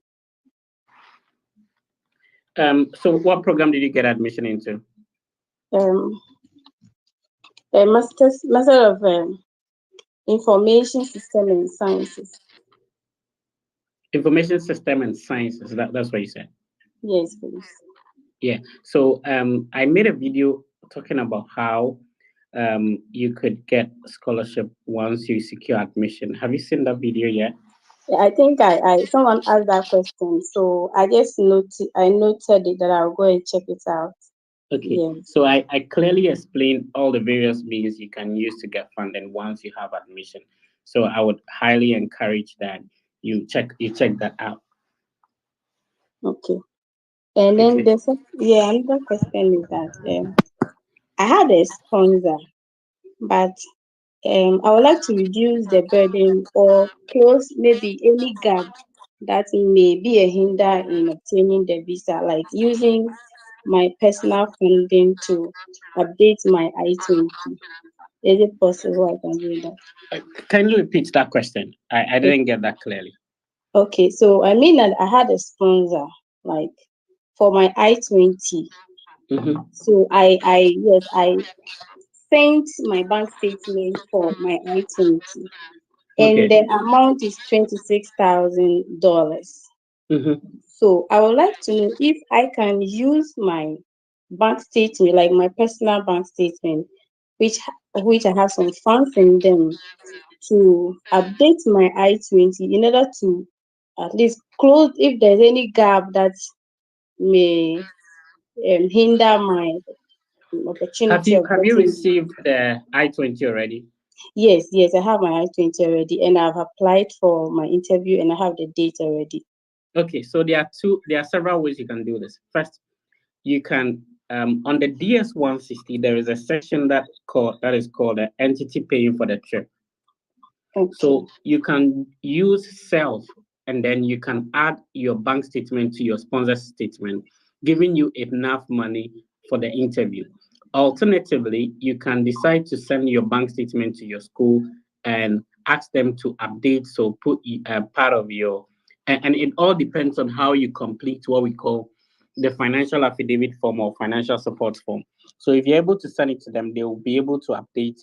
So what program did you get admission into? A Master of Information System and Sciences. Information System and Sciences. That's what you said. Yes, please. Yeah. So I made a video talking about how you could get scholarship once you secure admission. Have you seen that video yet? I think I someone asked that question, so I just noted it that I'll go and check it out. Okay. Yeah. So I clearly explained all the various means you can use to get funding once you have admission. So I would highly encourage that you check that out. Okay. And then another question is that I had a sponsor, but I would like to reduce the burden or close maybe any gap that may be a hinder in obtaining the visa, like using my personal funding to update my I-20. Is it possible I can do that? Can you repeat that question? I didn't get that clearly. Okay, so I mean that I had a sponsor, like for my I-20. Mm-hmm. So I sent my bank statement for my I-20. And the amount is $26,000. Mm-hmm. So I would like to know if I can use my bank statement, like my personal bank statement, which I have some funds in them, to update my I-20 in order to at least close if there's any gap that may hinder my opportunity of Have you getting. received the I-20 already? Yes, I have my I-20 already, and I've applied for my interview, and I have the date already. Okay, so there are several ways you can do this. First, you can on the DS-160 there is a section that is called entity paying for the trip. Okay. So you can use self, and then you can add your bank statement to your sponsor statement, giving you enough money for the interview. Alternatively, you can decide to send your bank statement to your school and ask them to update, so put part of your, and it all depends on how you complete what we call the financial affidavit form or financial support form. So if you're able to send it to them, they will be able to update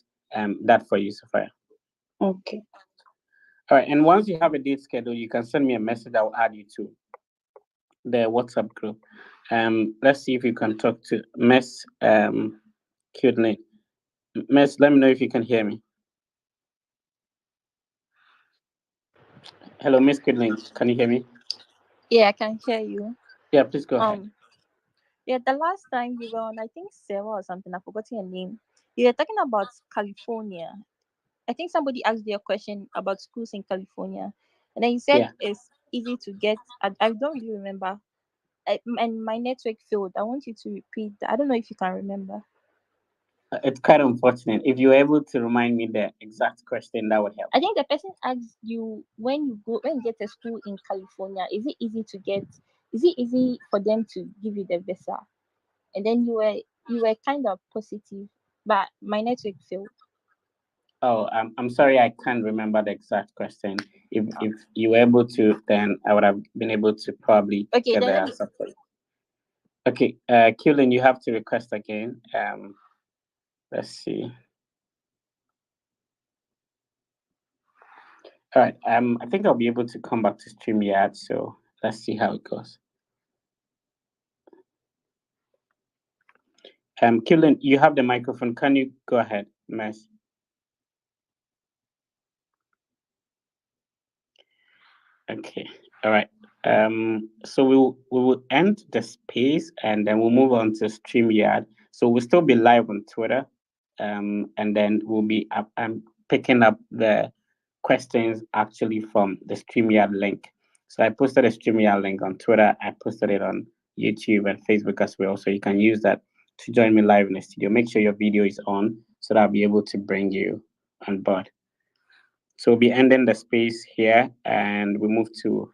that for you, Sophia. Okay. All right, and once you have a date schedule, you can send me a message. I'll add you to the WhatsApp group. Let's see if you can talk to Miss Kudney. Miss, let me know if you can hear me. Hello, Miss Kudney. Can you hear me? Yeah, I can hear you. Yeah, please go ahead. Yeah, the last time you were on, I think Sarah or something, I forgot your name. You were talking about California. I think somebody asked you a question about schools in California, and then you said it's easy to get. I don't really remember. And my network failed. I want you to repeat that. I don't know if you can remember. It's quite unfortunate. If you're able to remind me the exact question, that would help. I think the person asked you when you get a school in California, is it easy to get? Is it easy for them to give you the visa? And then you were kind of positive, but my network failed. Oh, I'm sorry, I can't remember the exact question. If you were able to, then I would have been able to probably Okay, get then the let me. answer for you. Okay, Keelan, you have to request again. Let's see. All right. I think I'll be able to come back to StreamYard, so let's see how it goes. Keelan, you have the microphone. Can you go ahead, Miss? Okay. All right. So we will end the space and then we'll move on to StreamYard. So we'll still be live on Twitter. And then we'll be picking up the questions actually from the StreamYard link. So I posted a StreamYard link on Twitter. I posted it on YouTube and Facebook as well. So you can use that to join me live in the studio. Make sure your video is on so that I'll be able to bring you on board. So we'll be ending the space here and we'll move to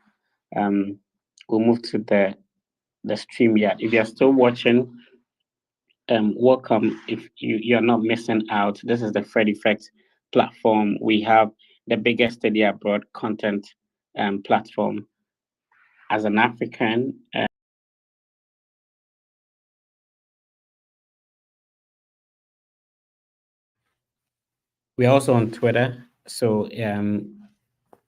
the StreamYard. If you're still watching, welcome. If you're not missing out, this is the Fred Effect platform. We have the biggest study abroad content platform. As an African, we're also on Twitter, so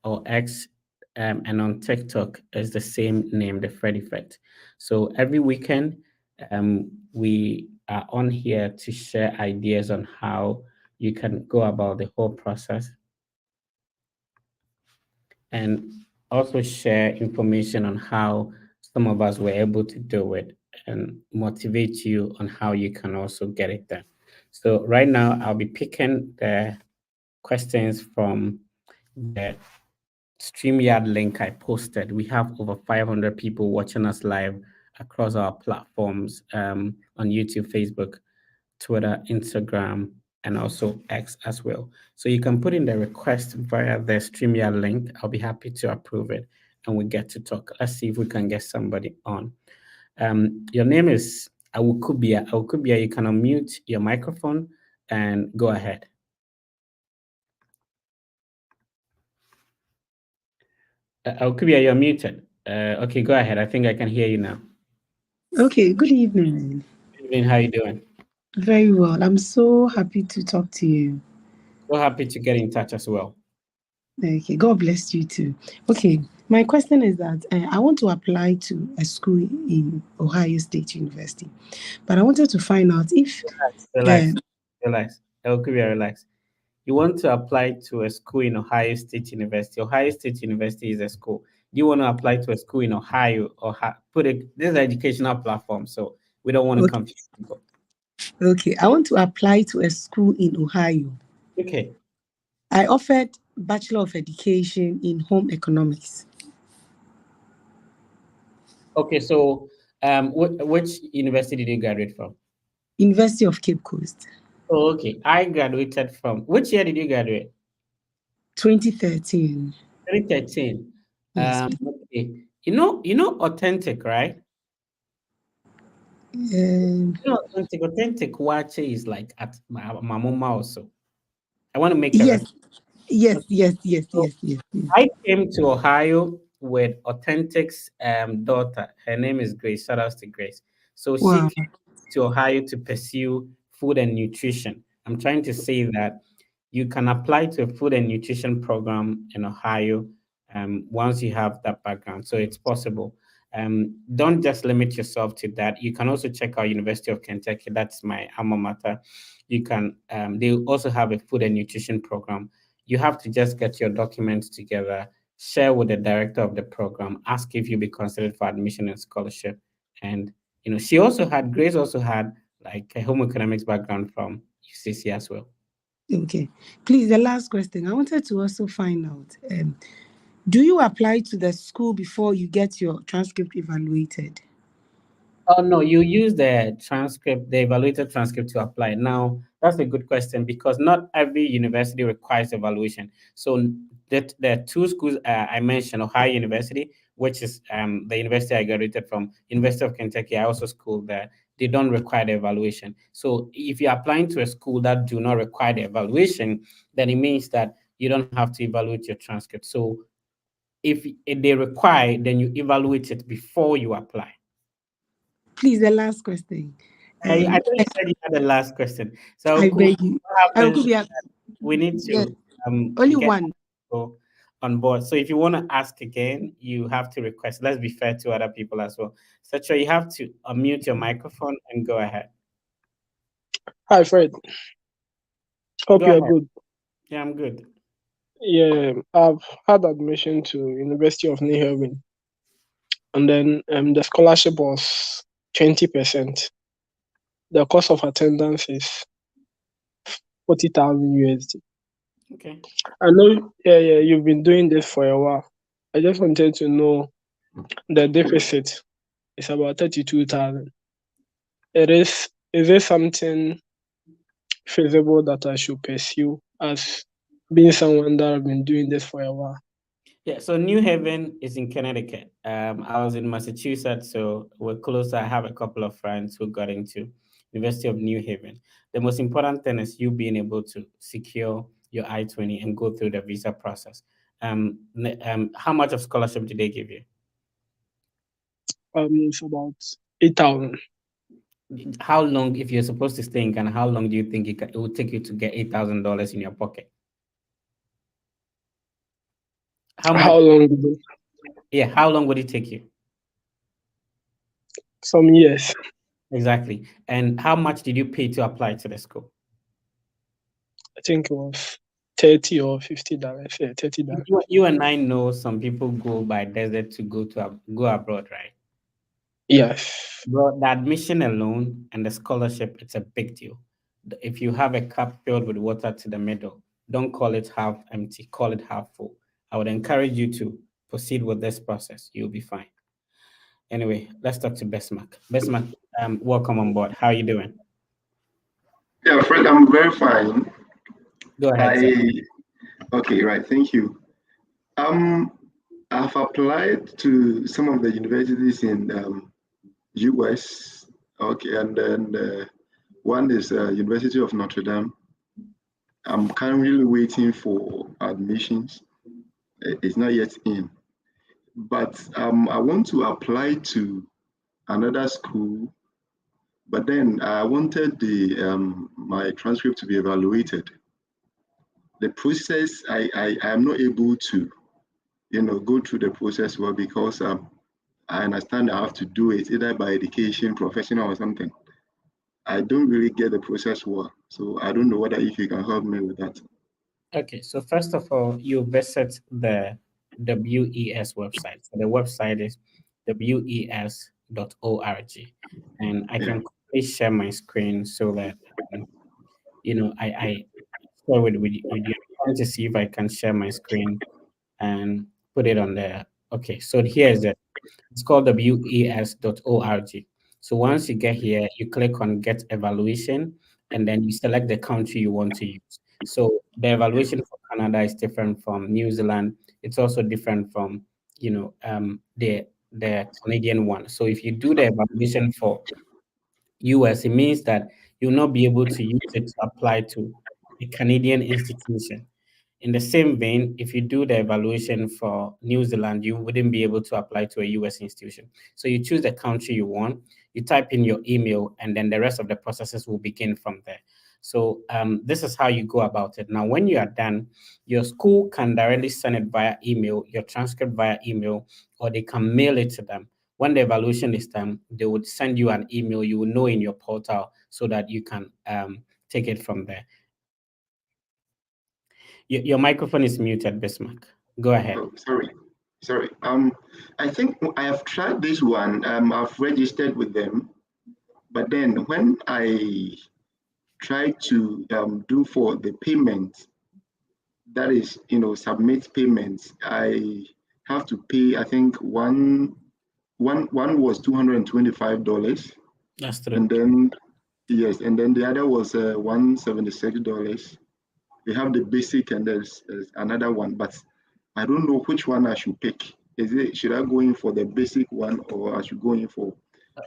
or X, and on TikTok is the same name, the Fred Effect. So every weekend, we are on here to share ideas on how you can go about the whole process and also share information on how some of us were able to do it and motivate you on how you can also get it done. So right now I'll be picking the questions from the StreamYard link I posted. We have over 500 people watching us live across our platforms, on YouTube, Facebook, Twitter, Instagram, and also X as well. So you can put in the request via the StreamYard link. I'll be happy to approve it and we get to talk. Let's see if we can get somebody on. Your name is Awukubia. Awukubia, you can unmute your microphone and go ahead. Awukubia, you're muted. Okay, go ahead. I think I can hear you now. Okay, good evening. Good evening. How are you doing? Very well. I'm so happy to talk to you. So happy to get in touch as well. Okay, God bless you too. Okay, my question is that I want to apply to a school in Ohio State University, but I wanted to find out if Relax. Awukubia, relax. You want to apply to a school in Ohio State University. Ohio State University is a school. Do you want to apply to a school in Ohio or this is an educational platform, so we don't want to confuse people. Okay, I want to apply to a school in Ohio. Okay. I offered Bachelor of Education in Home Economics. Okay, so which university did you graduate from? University of Cape Coast. Oh, okay. I graduated from, which year did you graduate? 2013. 2013. Yes. Okay. You know Authentic, right? Authentic watch is like at my mama also. I want to make a Yes. I came to Ohio with Authentic's daughter. Her name is Grace. Shout out to Grace. So she came to Ohio to pursue food and nutrition. I'm trying to say that you can apply to a food and nutrition program in Ohio once you have that background. So it's possible. Don't just limit yourself to that. You can also check out University of Kentucky. That's my alma mater. You can. They also have a food and nutrition program. You have to just get your documents together, share with the director of the program, ask if you'll be considered for admission and scholarship. And Grace also had like a home economics background from UCC as well. Okay. Please, the last question. I wanted to also find out, do you apply to the school before you get your transcript evaluated? Oh, no, you use the transcript, the evaluated transcript to apply. Now, That's a good question because not every university requires evaluation. So that the two schools I mentioned, Ohio University, which is the university I graduated from, University of Kentucky, I also schooled there. They don't require the evaluation. So if you're applying to a school that do not require the evaluation, then it means that you don't have to evaluate your transcript. So if they require, then you evaluate it before you apply. Please, the last question. I thought you said you had the last question. So I cool. beg you. What happens is Yeah, that we need yes, to only get one. people on board. So if you want to ask again, you have to request. Let's be fair to other people as well. So you have to unmute your microphone and go ahead. Hi, Fred. Hope Go you're ahead. good. Yeah, I'm good. Yeah, I've had admission to University of New Haven, and then the scholarship was 20%. The cost of attendance is 40,000 USD. Okay. I know, yeah, you've been doing this for a while. I just wanted to know the deficit is about 32,000. Is it something feasible that I should pursue as being someone that have been doing this for a while? Yeah, so New Haven is in Connecticut. I was in Massachusetts, so we're close. I have a couple of friends who got into University of New Haven. The most important thing is you being able to secure your I-20 and go through the visa process. How much of scholarship did they give you? It's about 8,000. How long, if you're supposed to stay in Ghana, how long do you think it would take you to get $8,000 in your pocket? How long? Yeah, how long would it take you? Some years. Exactly. And how much did you pay to apply to the school? I think it was $30 or $50. Yeah, $30. You and I know some people go by desert to go abroad, right? Yes. Bro, the admission alone and the scholarship, it's a big deal. If you have a cup filled with water to the middle, don't call it half empty, call it half full. I would encourage you to proceed with this process. You'll be fine. Anyway, let's talk to Besmak. Besmak, welcome on board. How are you doing? Yeah, Fred, I'm very fine. Go ahead, sir. Okay, right. Thank you. I've applied to some of the universities in US. Okay, and then one is University of Notre Dame. I'm currently waiting for admissions. It's not yet in, but I want to apply to another school. But then I wanted my transcript to be evaluated. The process, I am not able to, go through the process well because I understand I have to do it either by education, professional, or something. I don't really get the process well, so I don't know whether if you can help me with that. Okay, so first of all, you visit the WES website. So the website is wes.org, and I can quickly share my screen so that I share with you. I'm trying to see if I can share my screen and put it on there. Okay, so here is it. It's called wes.org. So once you get here, you click on Get Evaluation, and then you select the country you want to use. So the evaluation for Canada is different from New Zealand. It's also different from the Canadian one. So if you do the evaluation for US, it means that you'll not be able to use it to apply to a Canadian institution. In the same vein, if you do the evaluation for New Zealand, you wouldn't be able to apply to a US institution. So you choose the country you want, you type in your email, and then the rest of the processes will begin from there. So this is how you go about it. Now, when you are done, your school can directly send it via email, your transcript via email, or they can mail it to them. When the evaluation is done, they would send you an email. You will know in your portal so that you can take it from there. Your microphone is muted, Bismarck. Go ahead. Oh, sorry. I think I have tried this one. I've registered with them, but then when I try to do for the payment, that is, submit payments, I have to pay. I think one was $225. That's true. And then Yes, and then the other was $176. We have the basic, and there's another one, but I don't know which one I should pick. Should I go in for the basic one, or I should go in for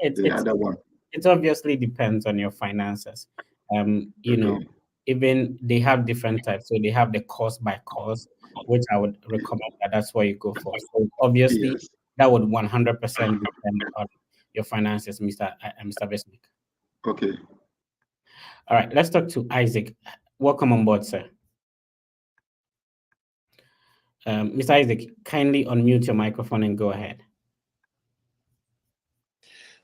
the other one? It obviously depends on your finances. You know, even they have different types. So they have the course by course, which I would recommend that's what you go for. So obviously, Yes. that would 100% depend on your finances, Mr. Besnick. Okay. All right, let's talk to Isaac. Welcome on board, sir. Mr. Isaac, kindly unmute your microphone and go ahead.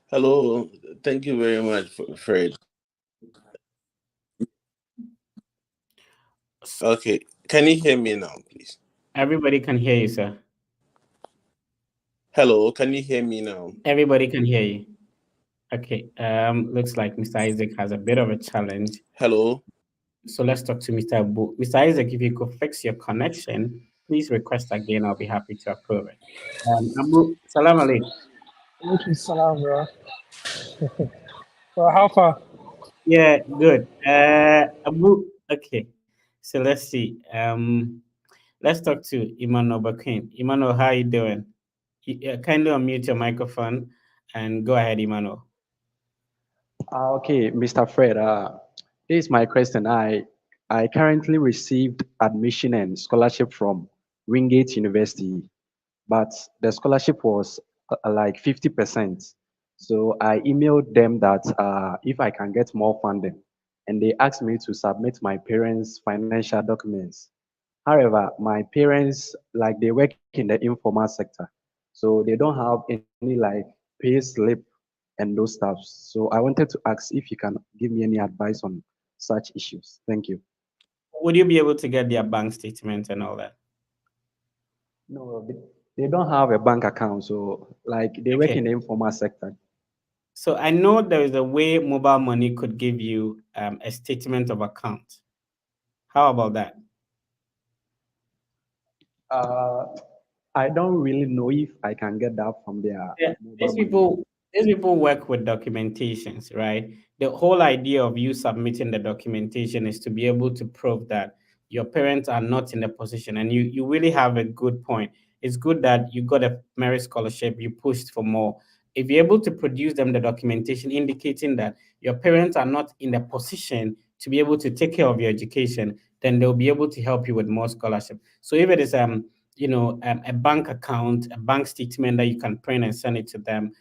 Hello, thank you very much, Fred. Okay, can you hear me now, please? Everybody can hear you, sir. Hello, can you hear me now? Everybody can hear you. Okay, looks like Mr. Isaac has a bit of a challenge. Hello. So let's talk to Mr. Abu. Mr. Isaac, if you could fix your connection, please request again. I'll be happy to approve it. Abu, salam alaikum. Alaikum salam, bro. Well, how far? Yeah, good. Abu, okay. So let's see. Let's talk to Emmanuel Bakin. Emmanuel, how are you doing? Kindly unmute your microphone and go ahead, Emmanuel. Okay, Mr. Fred, this is my question. I currently received admission and scholarship from Wingate University, but the scholarship was like 50%. So I emailed them that if I can get more funding, and they asked me to submit my parents' financial documents. However, my parents, like they work in the informal sector, so they don't have any like pay slip and those stuff. So I wanted to ask if you can give me any advice on such issues. Thank you. Would you be able to get their bank statement and all that? No, they don't have a bank account, so like they work in the informal sector. So I know there is a way mobile money could give you a statement of account. How about that? I don't really know if I can get that from their These mobile people work with documentations, right? The whole idea of you submitting the documentation is to be able to prove that your parents are not in the position, and you really have a good point. It's good that you got a merit scholarship, you pushed for more. If you're able to produce them the documentation indicating that your parents are not in the position to be able to take care of your education, then they'll be able to help you with more scholarship. So if it is a bank account, a bank statement that you can print and send it to them,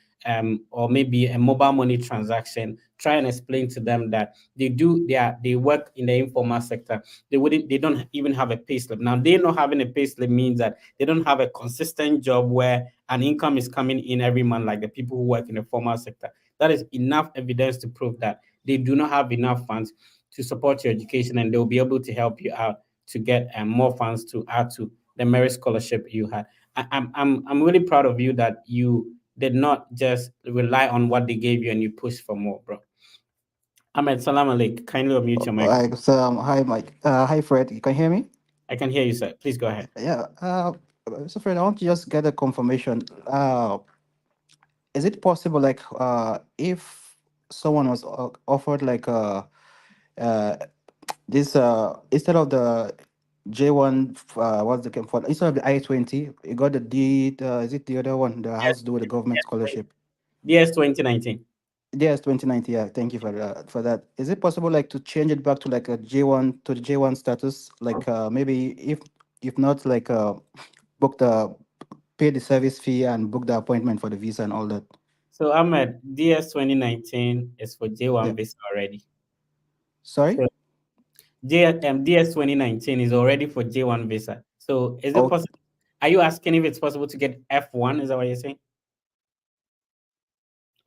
or maybe a mobile money transaction, try and explain to them that they work in the informal sector. They don't even have a payslip. Now, they not having a payslip means that they don't have a consistent job where an income is coming in every month like the people who work in the formal sector. That is enough evidence to prove that they do not have enough funds to support your education, and they'll be able to help you out to get more funds to add to the merit scholarship you had. I'm really proud of you that you did not just rely on what they gave you and you pushed for more, bro. Ahmed, salam alaikum. Kindly unmute your microphone. So, hi, Mike. Hi, Fred. You can hear me? I can hear you, sir. Please go ahead. Yeah. So, Fred, I want to just get a confirmation. Is it possible, like, if someone was offered like uh, this instead of the J1, what's the for instead of the I-20, you got the D. Is it the other one that has to do with the government scholarship? DS 2019. Yes, 2019. Yeah, thank you for that. Is it possible like to change it back to like a J1 to the J1 status? Like maybe if not like book the pay the service fee and book the appointment for the visa and all that. So Ahmed, DS 2019 is for J1 visa already. Sorry? So DS 2019 is already for J1 visa. So is it possible? Are you asking if it's possible to get F1? Is that what you're saying?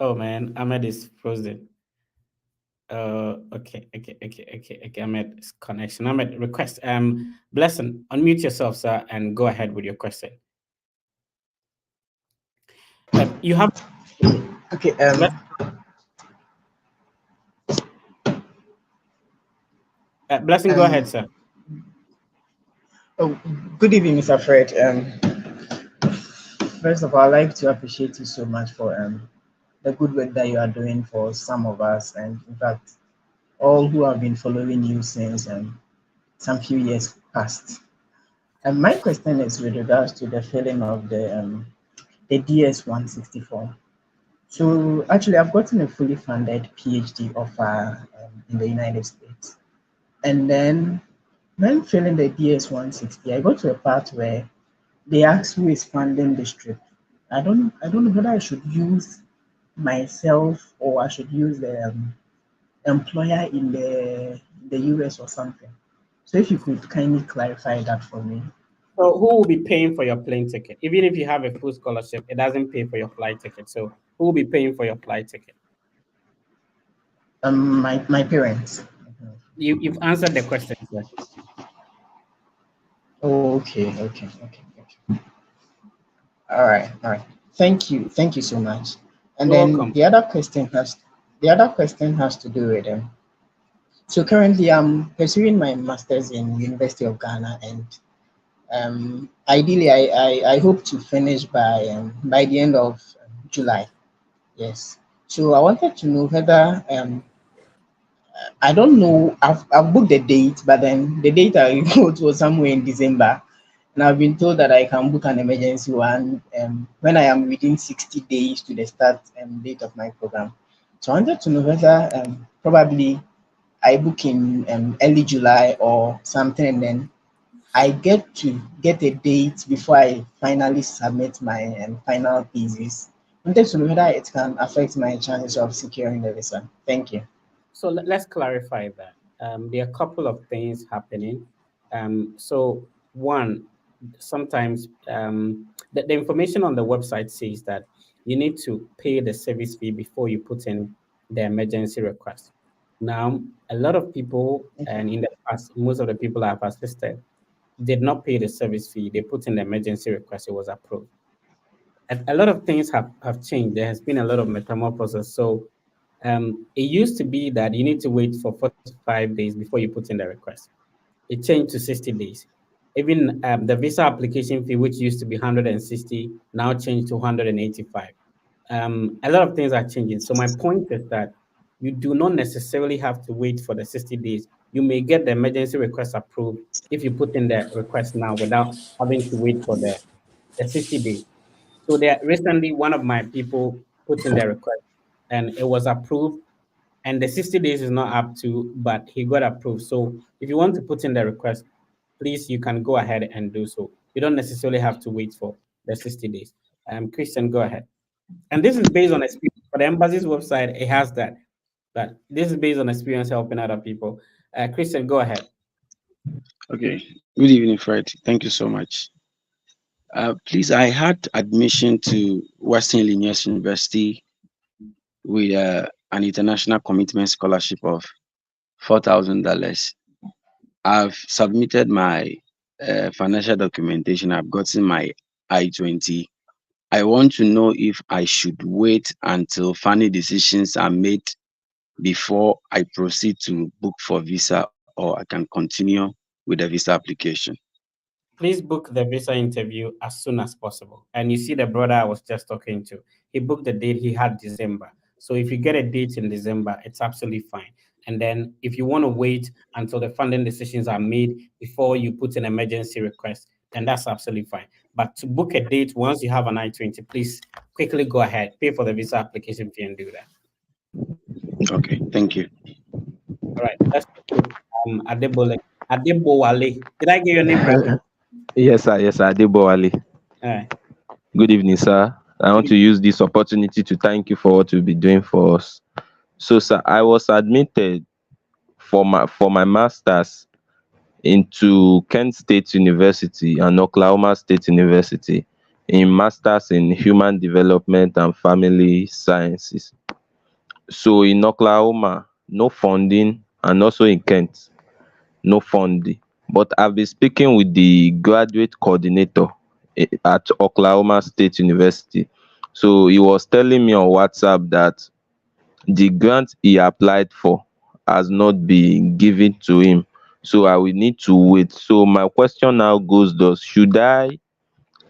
Oh man, Ahmed is frozen. Okay. Ahmed's connection. Ahmed, request. Blessing, unmute yourself, sir, and go ahead with your question. You have. Okay. Blessing, go ahead, sir. Oh, good evening, Mr. Fred. First of all, I'd like to appreciate you so much for the good work that you are doing for some of us, and in fact, all who have been following you since some few years past. And my question is with regards to the filling of the DS 164. So actually, I've gotten a fully funded PhD offer in the United States, and then when filling the DS 160, I got to a part where they asked who is funding this trip. I don't know whether I should use myself or I should use the employer in the US or something. So if you could kindly clarify that for me. So who will be paying for your plane ticket? Even if you have a full scholarship, it doesn't pay for your flight ticket. So who will be paying for your flight ticket? My parents. You've answered the question, sir. Oh, okay. All right. Thank you so much. And You're then welcome. the other question has to do with So currently I'm pursuing my master's in University of Ghana, and ideally I hope to finish by the end of July. Yes. So I wanted to know whether I don't know. I've booked the date, but then the date I wrote was somewhere in December, and I've been told that I can book an emergency one when I am within 60 days to the start date of my program. So I wanted to know whether probably I book in early July or something, and then I get to get a date before I finally submit my final thesis. I wanted to know whether it can affect my chances of securing the visa. Thank you. So let's clarify that. There are a couple of things happening. So one, sometimes the information on the website says that you need to pay the service fee before you put in the emergency request. Now, a lot of people, and in the past, most of the people I've assisted did not pay the service fee. They put in the emergency request, it was approved. A lot of things have changed. There has been a lot of metamorphosis. So it used to be that you need to wait for 45 days before you put in the request. It changed to 60 days. Even the visa application fee, which used to be 160, now changed to 185. A lot of things are changing. So my point is that you do not necessarily have to wait for the 60 days. You may get the emergency request approved if you put in the request now without having to wait for the 60 days. So there recently one of my people put in the request and it was approved, and the 60 days is not up to, but he got approved. So if you want to put in the request, please you can go ahead and do so. You don't necessarily have to wait for the 60 days. Christian, go ahead. And this is based on experience. For the embassy's website, it has that. But this is based on experience helping other people. Christian, go ahead. Okay. Good evening, Fred. Thank you so much. Please, I had admission to Western Illinois University with an international commitment scholarship of $4,000. I've submitted my financial documentation. I've gotten my I-20. I want to know if I should wait until final decisions are made before I proceed to book for visa, or I can continue with the visa application. Please book the visa interview as soon as possible. And you see the brother I was just talking to, he booked the date, he had December. So if you get a date in December, it's absolutely fine. And then if you want to wait until the funding decisions are made before you put an emergency request, then that's absolutely fine. But to book a date once you have an I-20, please quickly go ahead, pay for the visa application fee and do that. Okay, thank you. All right, let's go to Adebowale. Did I get your name right? Yes, sir. Yes, sir. Adebowale. All right. Good evening, sir. I want to use this opportunity to thank you for what you'll be doing for us. So, sir, I was admitted for my master's into Kent State University and Oklahoma State University in Masters in Human Development and Family Sciences. So in Oklahoma, no funding, and also in Kent, no funding. But I've been speaking with the graduate coordinator at Oklahoma State University. So he was telling me on WhatsApp that the grant he applied for has not been given to him. So I will need to wait. So my question now goes thus: should I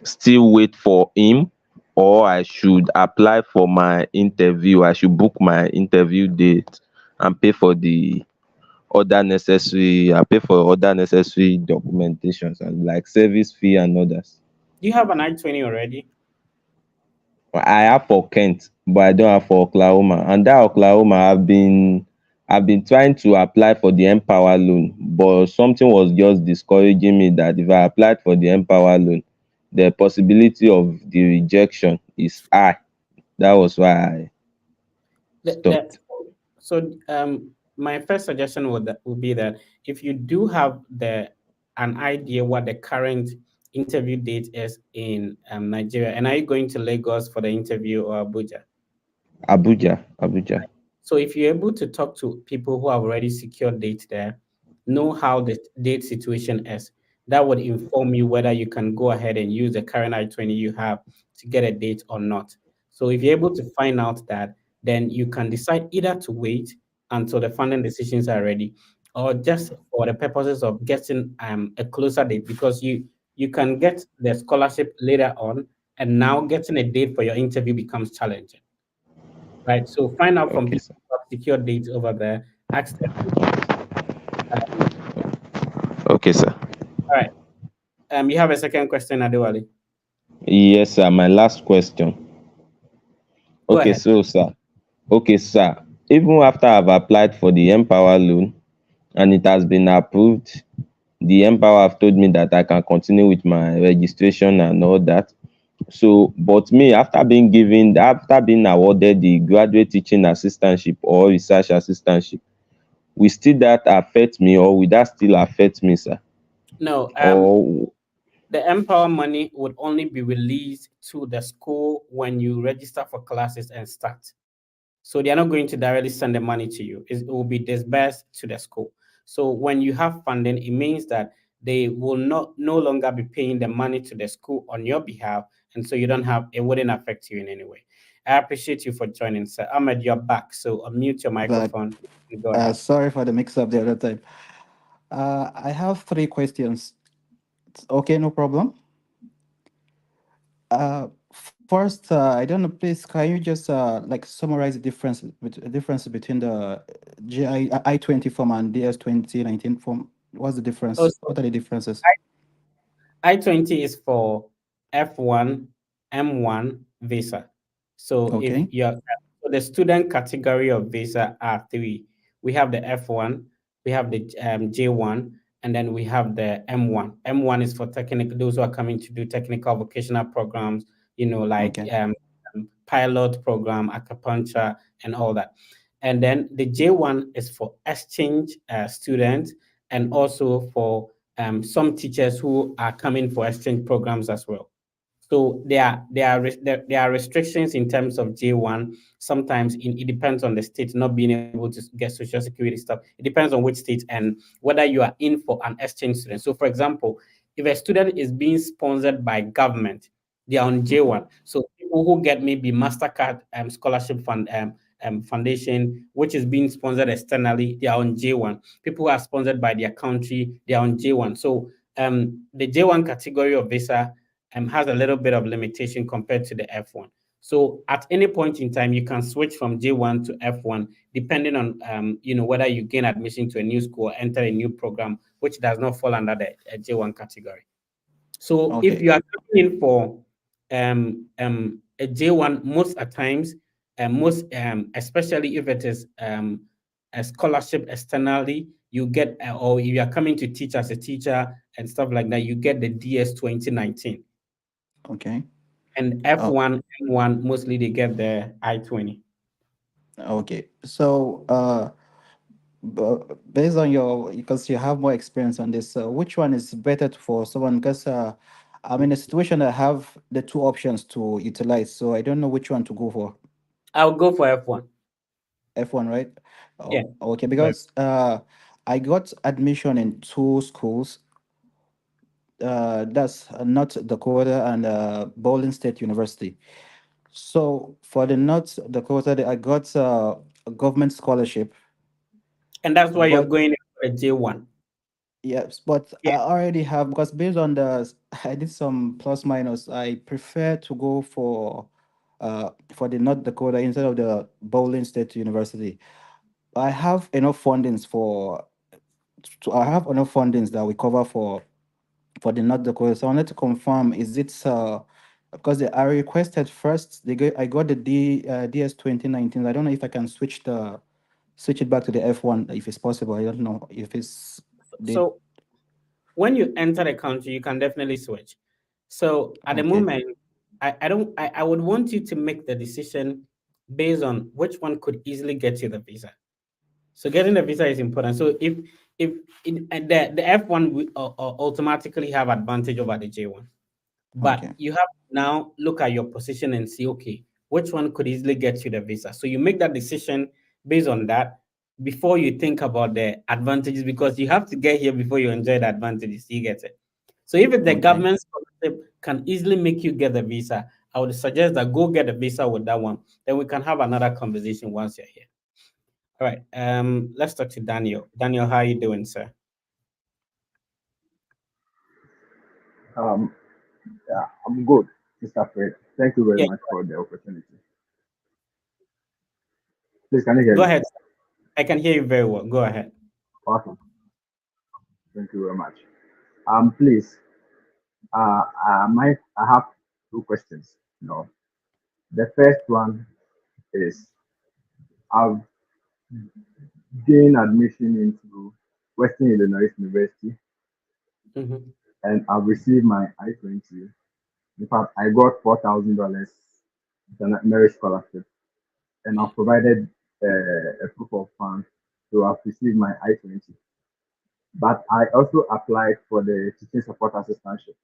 still wait for him, or I should apply for my interview. I should book my interview date and pay for the other necessary. I pay for other necessary documentations and like service fee and others. Do you have an I-20 already? I have for Kent, but I don't have for Oklahoma. And that Oklahoma, I've been trying to apply for the Empower loan, but something was just discouraging me that if I applied for the Empower loan, the possibility of the rejection is high. That was why I That stopped. so my first suggestion would be that if you do have an idea what the current interview date is in Nigeria, and are you going to Lagos for the interview or Abuja? Abuja. So if you're able to talk to people who have already secured dates there, know how the date situation is, that would inform you whether you can go ahead and use the current I-20 you have to get a date or not. So if you're able to find out that, then you can decide either to wait until the funding decisions are ready, or just for the purposes of getting a closer date, because you can get the scholarship later on, and now getting a date for your interview becomes challenging. Right. So find out from Okay, people sir. who have secured dates over there. Ask them. Okay, sir. All right. You have a second question, Adewale. Yes, sir. My last question. Go Okay, ahead. so sir. Okay, sir. Even after I've applied for the Empower loan and it has been approved, the Empower have told me that I can continue with my registration and all that. So, but me, after being awarded the graduate teaching assistantship or research assistantship, will still that affect me, or will that still affect me, sir? No, Or the Empower money would only be released to the school when you register for classes and start. So they are not going to directly send the money to you. It will be disbursed to the school. So when you have funding, it means that they will no longer be paying the money to the school on your behalf, and so you don't have it wouldn't affect you in any way. I appreciate you for joining, sir. Ahmed, you're back, so unmute your But microphone and go ahead. sorry for the mix-up the other time. I have three questions. Okay, no problem. First, I don't know, please, can you just like summarize the difference between the I-20 form and DS 2019 form? What's the difference? Also, What are the differences? I-20 is for F1, M1 visa. So if Okay. you're so the student category of visa are three. We have the F1, we have the J1, and then we have the M1. M1 is for technical, those who are coming to do technical vocational programs, like Okay. pilot program, acupuncture, and all that. And then the J1 is for exchange students, and also for some teachers who are coming for exchange programs as well. So there are restrictions in terms of J1. Sometimes it depends on the state not being able to get social security stuff. It depends on which state and whether you are in for an exchange student. So, for example, if a student is being sponsored by government, they are on J1. So people who get maybe Mastercard scholarship fund foundation, which is being sponsored externally, they are on J1. People who are sponsored by their country, they are on J1. So the J1 category of visa has a little bit of limitation compared to the F1. So at any point in time, you can switch from J1 to F1, depending on whether you gain admission to a new school or enter a new program, which does not fall under the J1 category. So if Okay. you are coming in for a J1, most at times, especially if it is a scholarship externally, you get, or if you are coming to teach as a teacher and stuff like that, you get the DS 2019. Okay. And Oh, F1, M1, mostly they get the I-20. okay. So, based on your, because you have more experience on this, which one is better for someone? Because I'm in a situation that I have the two options to utilize, so I don't know which one to go for. I'll go for F1. F1, right? Yeah. Oh, okay, Right. because I got admission in two schools. That's North Dakota and Bowling State University. So for the North Dakota, I got a government scholarship, And that's why you're but going in for a J1. Yes, but I already have, because based on I did some plus minus. I prefer to go for the North Dakota instead of the Bowling State University. I have enough fundings I have enough fundings that we cover for the North Dakota. So I wanted to confirm, is it because I requested first, I got the DS 2019. I don't know if I can switch it back to the F1 if it's possible. I don't know if it's So when you enter the country, you can definitely switch. So at the Okay. moment, I would want you to make the decision based on which one could easily get you the visa. So getting the visa is important. So if and the F1 will automatically have advantage over the J1. But Okay. you have to now look at your position and see, okay, which one could easily get you the visa. So you make that decision based on that before you think about the advantages, because you have to get here before you enjoy the advantages. You get it. So if the Okay. government scholarship can easily make you get the visa, I would suggest that go get a visa with that one. Then we can have another conversation once you're here. All right. Let's talk to Daniel. Daniel, how are you doing, sir? Um, yeah, I'm good, Mr. Fred. Thank you very Yeah, much for the opportunity. Please, can you hear go me? ahead. I can hear you very well. Go ahead. Awesome. Thank you very much. Please, I have two questions. The first one is I've gained admission into Western Illinois University, Mhm. and I've received my I-20. In fact, I got $4,000 merit scholarship, and I've provided a proof of funds to have received my I-20. But I also applied for the teaching support assistantship,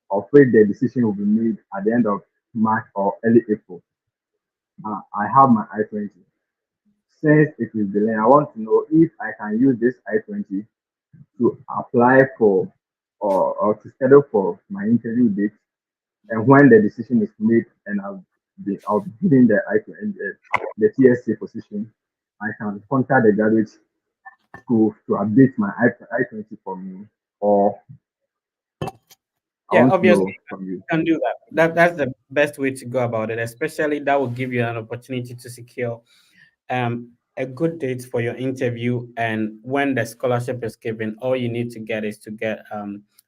of which the decision will be made at the end of March or early April. I have my I-20. Since it is delayed, I want to know if I can use this I-20 to apply for or to schedule for my interview date, and when the decision is made and I'll be given the I-20, the TSC position, I can contact the graduate school to update my I-20 for me, or I Yeah, want to obviously know from you. you can do that. That's the best way to go about it. Especially that will give you an opportunity to secure a good date for your interview. And when the scholarship is given, all you need to get is to get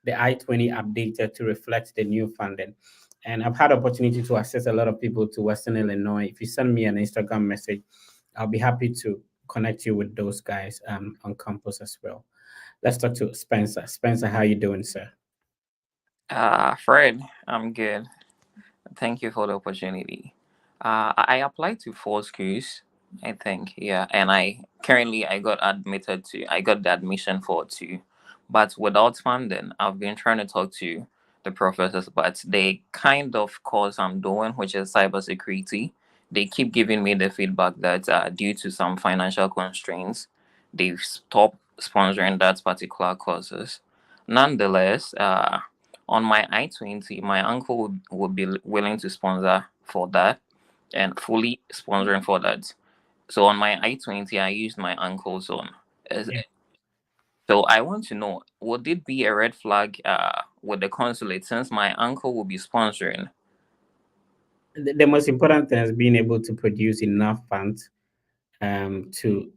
the I-20 updated to reflect the new funding. And I've had opportunity to access a lot of people to Western Illinois. If you send me an Instagram message, I'll be happy to connect you with those guys on campus as well. Let's talk to Spencer. Spencer, how you doing, sir? Fred, I'm good. Thank you for the opportunity. I applied to 4 schools, I think, yeah, and I got the admission for 2, but without funding, I've been trying to talk to the professors, but they kind of course I'm doing, which is cybersecurity. They keep giving me the feedback that due to some financial constraints, they've stopped sponsoring that particular courses. Nonetheless, on my I-20, my uncle would be willing to sponsor for that and fully sponsoring for that. So on my I-20, I used my uncle's own. Is- So I want to know, would it be a red flag with the consulate since my uncle will be sponsoring? The most important thing is being able to produce enough funds to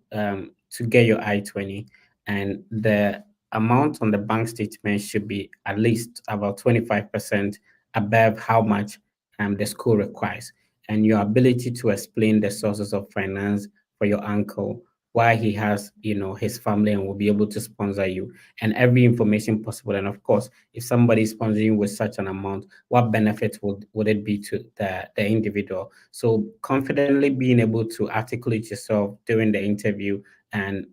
get your I-20, and the amount on the bank statement should be at least about 25% above how much the school requires, and your ability to explain the sources of finance for your uncle, why he has his family and will be able to sponsor you, and every information possible. And of course, if somebody is sponsoring you with such an amount, what benefit would it be to the individual? So confidently being able to articulate yourself during the interview and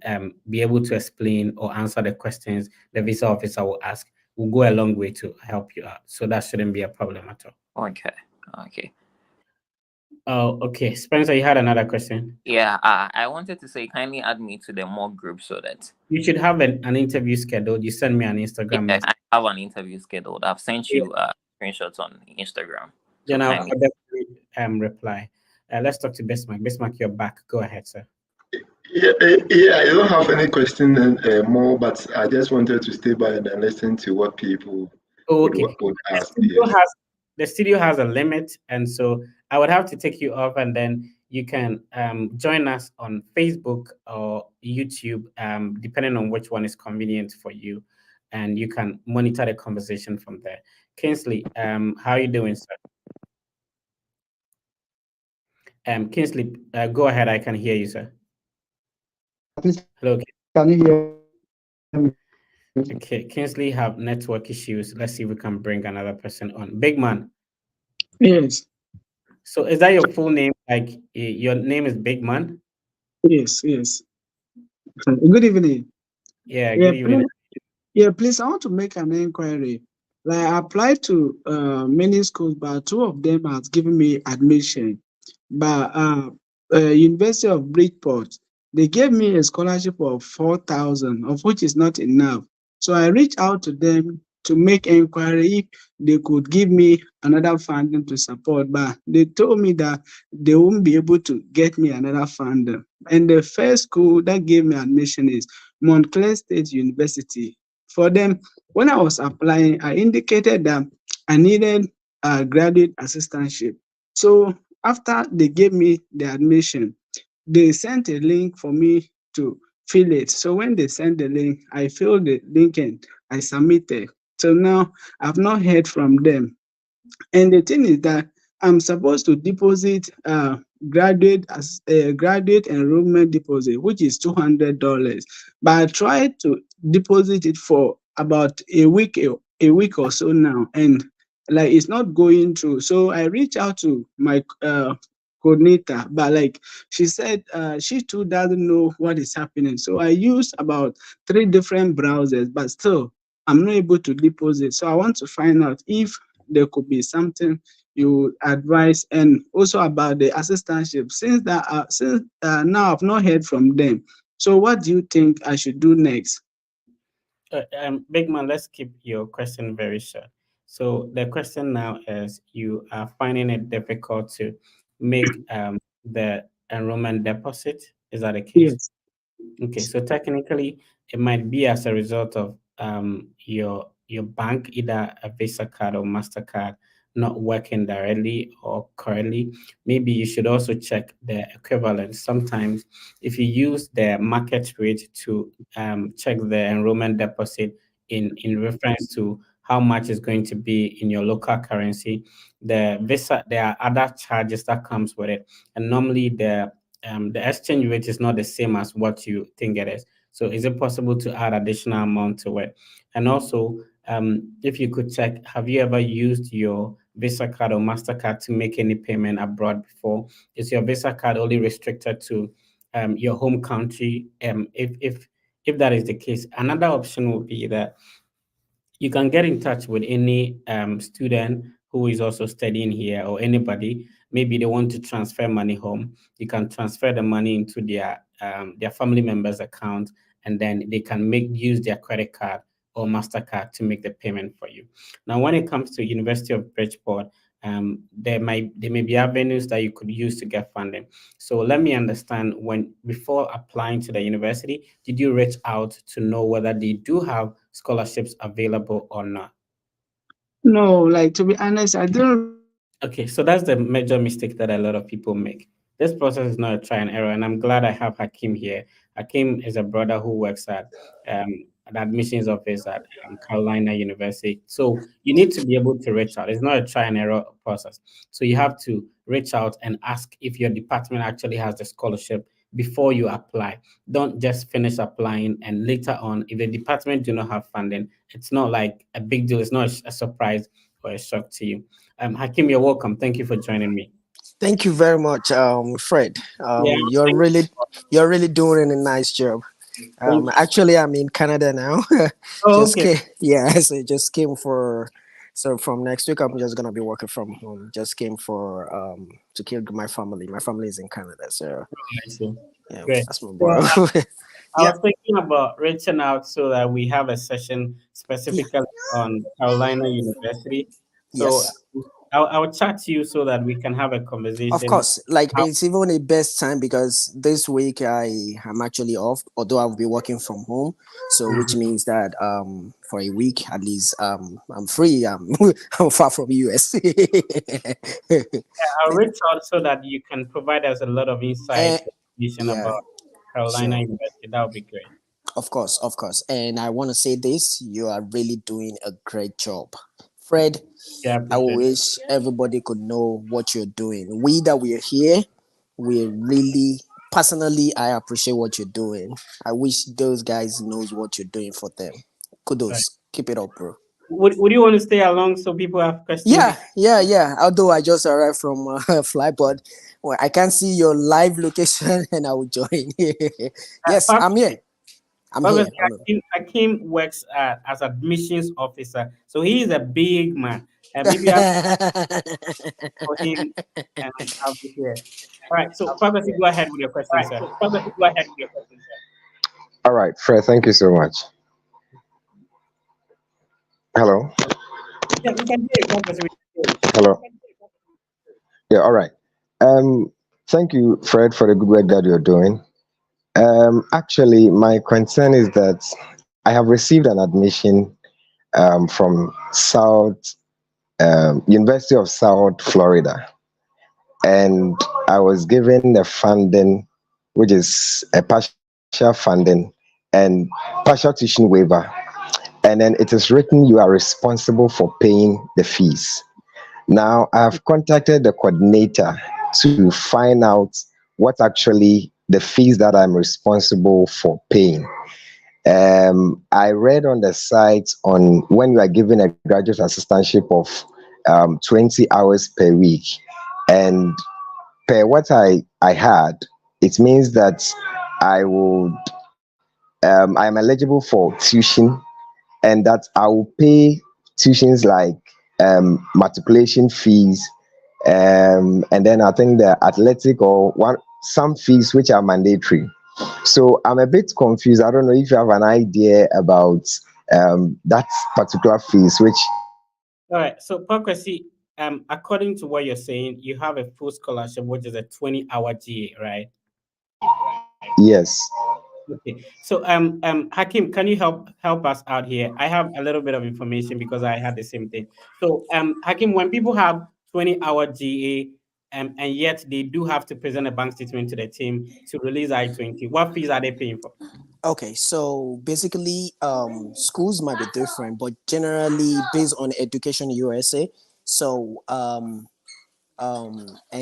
be able to explain or answer the questions the visa officer will ask will go a long way to help you out. So that shouldn't be a problem at all. Okay. Oh, okay. Spencer, you had another question. Yeah, I wanted to say kindly add me to the mock group so that You should have an interview scheduled. You send me an Instagram yeah, message. I have an interview scheduled. I've sent Yeah. you screenshots on Instagram. So Then I'll kindly. definitely reply. Let's talk to Bismarck. Bismarck, you're back. Go ahead, sir. Yeah, I don't have any question more, but I just wanted to stay by and listen to what people Oh, would, okay. would The ask. studio Yes. has the studio has a limit, and so I would have to take you off, and then you can join us on Facebook or YouTube, depending on which one is convenient for you, and you can monitor the conversation from there. Kingsley, how are you doing, sir? Kingsley, go ahead. I can hear you, sir. Please, Hello. can you hear me? Okay, Kingsley have network issues. Let's see if we can bring another person on. Big man. Yes, So is that your full name? Like your name is Big Man? yes. Good evening. Yeah, Yeah, good evening. please, I want to make an inquiry. Like, I applied to many schools, but two of them has given me admission. But University of Bridgeport, they gave me a scholarship of 4,000, of which is not enough. So I reached out to them to make inquiry if they could give me another funding to support, but they told me that they won't be able to get me another funding. And the first school that gave me admission is Montclair State University. For them, when I was applying, I indicated that I needed a graduate assistantship. So after they gave me the admission, they sent a link for me to fill it. So when they sent the link, I filled the link and I submitted. So now I've not heard from them. And the thing is that I'm supposed to deposit graduate enrollment deposit, which is $200. But I tried to deposit it for about a week or so now, and like it's not going through. So I reached out to my coordinator, but like she said, she too doesn't know what is happening. So I used about 3 different browsers, but still I'm not able to deposit. So I want to find out if there could be something you advise, and also about the assistantship. Since now I've not heard from them. So what do you think I should do next? Big Man, let's keep your question very short. So the question now is you are finding it difficult to make the enrollment deposit. Is that the case? Yes. Okay, so technically, it might be as a result of your bank, either a Visa card or Mastercard, not working directly or correctly. Maybe you should also check the equivalent. Sometimes, if you use the market rate to check the enrollment deposit in reference to how much is going to be in your local currency, the Visa, there are other charges that comes with it, and normally the exchange rate is not the same as what you think it is. So is it possible to add additional amount to it? And also, if you could check, have you ever used your Visa card or MasterCard to make any payment abroad before? Is your Visa card only restricted to your home country? If that is the case, another option would be that you can get in touch with any student who is also studying here, or anybody. Maybe they want to transfer money home. You can transfer the money into their family members' account, and then they can make use their credit card or Mastercard to make the payment for you. Now, when it comes to University of Bridgeport, there may be avenues that you could use to get funding. So let me understand, when before applying to the university, did you reach out to know whether they do have scholarships available or not? No, like, to be honest, I don't. Okay, so that's the major mistake that a lot of people make. This process is not a try and error, and I'm glad I have Hakim here. Hakim is a brother who works at the admissions office at Carolina University. So you need to be able to reach out. It's not a try and error process. So you have to reach out and ask if your department actually has the scholarship before you apply. Don't just finish applying and later on, if the department do not have funding, it's not like a big deal. It's not a surprise or a shock to you. Hakim, you're welcome. Thank you for joining me. Thank you very much, Fred. Yeah, You're really doing a nice job. thank you. Actually, I'm in Canada now. Oh, Just okay. came, yeah. So just came for. So from next week, I'm just gonna be working from home. Just came for to care for my family. My family is in Canada, so I see. yeah, Great. that's my So bro. I Yeah. was thinking about reaching out so that we have a session Yeah. specifically on Carolina University. So Yes. I'll chat to you so that we can have a Of conversation. course, like it's even the best time because this week I am actually off, although I'll be working from home. So which means that for a week at least I'm free. I'm far from US. I'll reach out so that you can provide us a lot of insight Eh, information yeah, about Carolina sure. University. That would be great. Of course, of course. And I want to say this, you are really doing a great job. Fred, Yeah, I I appreciate it. wish everybody could know what you're doing. We that we're here, we really personally I appreciate what you're doing. I wish those guys knows what you're doing for them. Right. Kudos. Keep it up, bro. Would you want to stay along so people have questions? Yeah. Although I just arrived from fly, but well, I can't see your live location and I will join. Yes, I'm here. I'm here. Obviously, Hakim works as admissions officer, so he is a big man. And maybe I for him, and I'll be here. All right. So, Purposely, go ahead with your question, sir. All right, Fred, thank you so much. Hello? Yeah, we can hear you, Purposely. Hello? Yeah, all right. Um, Thank you, Fred, for the good work that you're doing. Actually, my concern is that I have received an admission from University of South Florida, and I was given the funding, which is a partial funding and partial tuition waiver. And then it is written you are responsible for paying the fees. Now, I have contacted the coordinator to find out what actually the fees that I'm responsible for paying. I read on the site on when you are given a graduate assistantship of 20 hours per week, and per what I had, it means that I am eligible for tuition, and that I will pay tuitions like matriculation fees, and then I think the athletic or one some fees which are mandatory. So I'm a bit confused. I don't know if you have an idea about that particular fees, which All right. So, Purposely, according to what you're saying, you have a full scholarship, which is a 20-hour GA, right? yes. Okay. So, Hakim, can you help us out here? I have a little bit of information because I had the same thing. So, Hakim, when people have 20-hour GA, and yet they do have to present a bank statement to the team to release I-20, what fees are they paying for? Okay, so basically, schools might be different, but generally based on Education USA, so and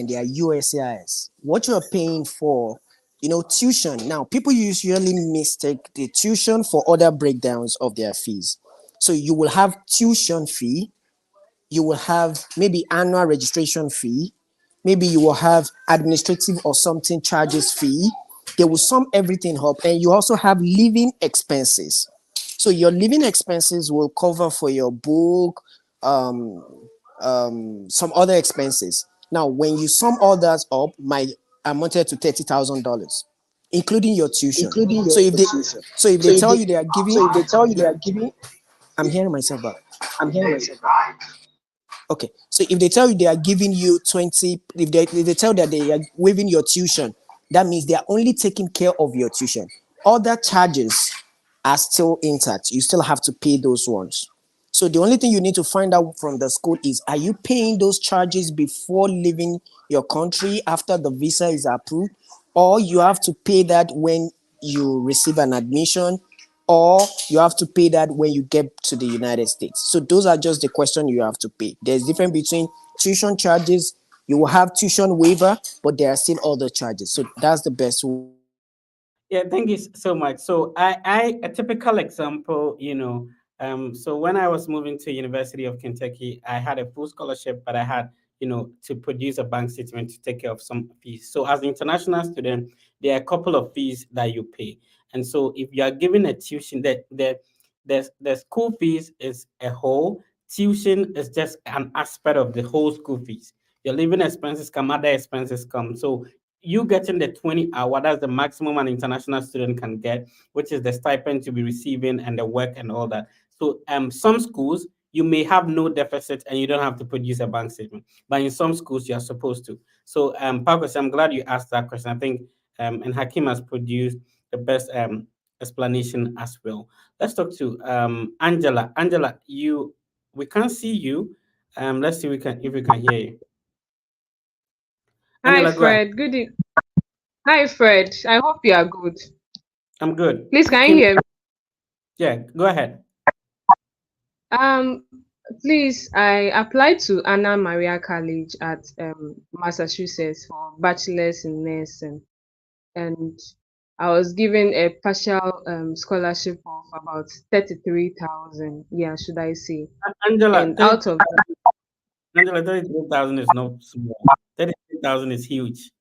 their USCIS, what you are paying for, tuition. Now, people usually mistake the tuition for other breakdowns of their fees. So you will have tuition fee, you will have maybe annual registration fee, maybe you will have administrative or something charges fee. They will sum everything up, and you also have living expenses. So your living expenses will cover for your book, some other expenses. Now, when you sum all that up, my amounted to $30,000, including your tuition. including So your if they tuition. so if So they if tell they you they are giving, so if they tell you they are giving, I'm hearing myself back. I'm hearing myself. Okay, so if they tell you they are giving you 20, if they tell that they are waiving your tuition, that means they are only taking care of your tuition. Other charges are still intact. You still have to pay those ones. So the only thing you need to find out from the school is, are you paying those charges before leaving your country after the visa is approved, or you have to pay that when you receive an admission, or you have to pay that when you get to the United States. So those are just the questions you have to pay. There's difference between tuition charges. You will have tuition waiver, but there are still other charges. So that's the best way. Yeah, thank you so much. So I a typical example, so when I was moving to University of Kentucky, I had a full scholarship, but I had, to produce a bank statement to take care of some fees. So as an international student, there are a couple of fees that you pay. And so if you are given a tuition, the school fees is a whole, tuition is just an aspect of the whole school fees. Your living expenses come, other expenses come. So you getting the 20-hour, that's the maximum an international student can get, which is the stipend to be receiving and the work and all that. So some schools you may have no deficit and you don't have to produce a bank statement. But in some schools, you are supposed to. So, Parkos, I'm glad you asked that question. I think, and Hakim has produced the best explanation as well. Let's talk to Angela. Angela, we can't see you. Let's see if we can hear you. Hi, Angela, go ahead. Fred. Hi, Fred. I hope you are good. I'm good. Please, can Hakim, you hear me? yeah, go ahead. Um, Please, I applied to Anna Maria College at Massachusetts for bachelor's in nursing, and I was given a partial scholarship of about 33,000. Yeah, should I say? Angela, And out of that, Angela, 33,000 is not small. 33,000 is huge.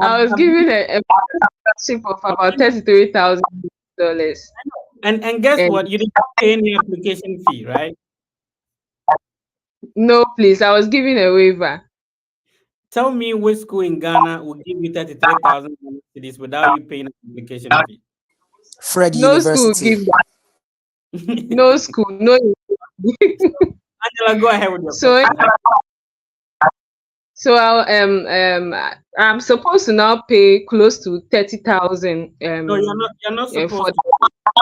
I was given a scholarship of about $33,000. And guess And what? You didn't pay any application fee, right? no, please, I was given a waiver. Tell me which school in Ghana will give you 33,000 cities without you paying an application fee. Fred No school University. give that. No school, no. Angela, go ahead with your So question. So I'm supposed to now pay close to 30,000 No, you're not for supposed to.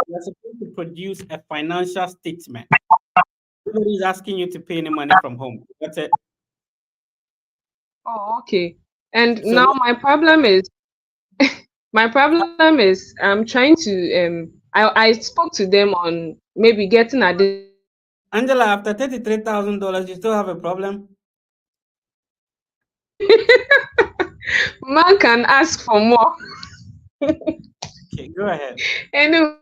You're supposed to produce a financial statement. Nobody's asking you to pay any money from home. That's it. Oh, okay. And So now my problem is I'm trying to I spoke to them on maybe getting a Angela, after $33,000, you still have a problem? man can ask for more. Okay, go ahead. Anyway,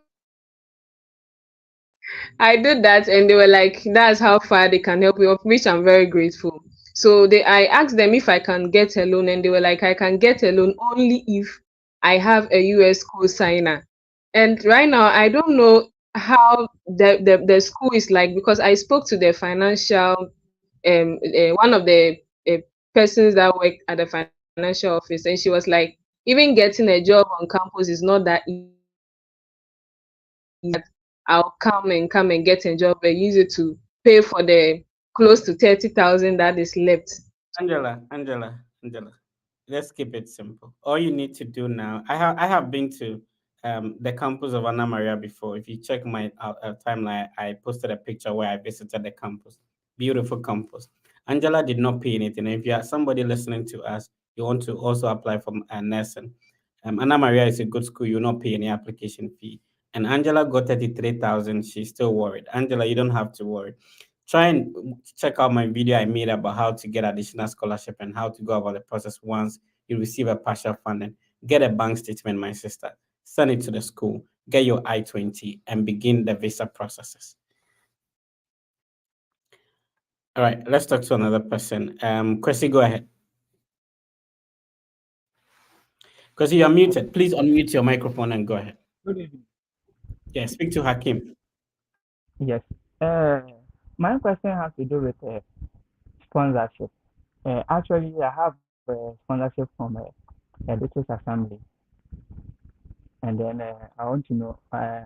I did that and they were like, that's how far they can help you, of which I'm very grateful. So I asked them if I can get a loan, and they were like, I can get a loan only if I have a US co-signer. And right now, I don't know how the school is like, because I spoke to the financial, one of the persons that work at the financial office, and she was like, even getting a job on campus is not that easy. I'll come and get a job and use it to pay for the close to 30,000 that is left. Angela, let's keep it simple. All you need to do now, I have been to the campus of Anna Maria before. If you check my timeline, I posted a picture where I visited the campus. Beautiful campus. Angela did not pay anything. If you are somebody listening to us, you want to also apply for nursing. Anna Maria is a good school. You will not pay any application fee. And Angela got 33,000. She's still worried. Angela, you don't have to worry. Try and check out my video I made about how to get additional scholarship and how to go about the process once you receive a partial funding. Get a bank statement, my sister. Send it to the school. Get your I-20 and begin the visa processes. All right, let's talk to another person. Chrissy, go ahead. Chrissy, you're muted. Please unmute your microphone and go ahead. Good evening. Yeah, speak to Hakim. Yes. My question has to do with sponsorship. Actually, I have a sponsorship from a district assembly, and then I want to know.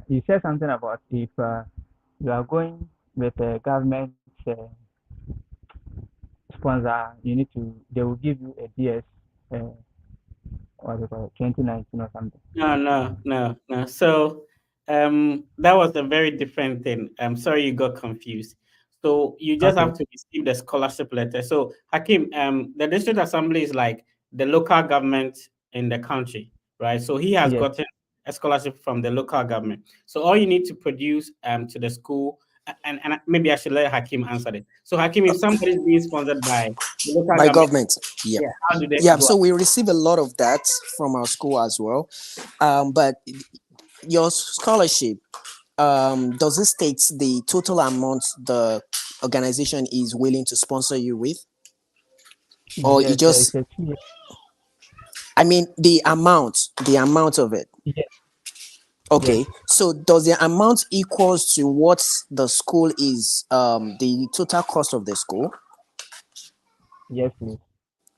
You said something about if you are going with a government sponsor, they will give you a DS, what do you call it, 2019 or something. No. So that was a very different thing. I'm sorry you got confused. So you just Okay. have to receive the scholarship letter. So Hakim, the district assembly is like the local government in the country, right? So he has Yes. gotten a scholarship from the local government. So all you need to produce to the school, and maybe I should let Hakim answer it. So Hakim, if somebody is being sponsored by the local By government, government. Yeah. yeah, how do they Yeah, go? so we receive a lot of that from our school as well. But your scholarship, does it state the total amount the organization is willing to sponsor you with? Or Yes, it just, it's a 2 year. I mean, the amount of it. Yes. Okay, Yes. so does the amount equals to what the school is, the total cost of the school? Yes, please.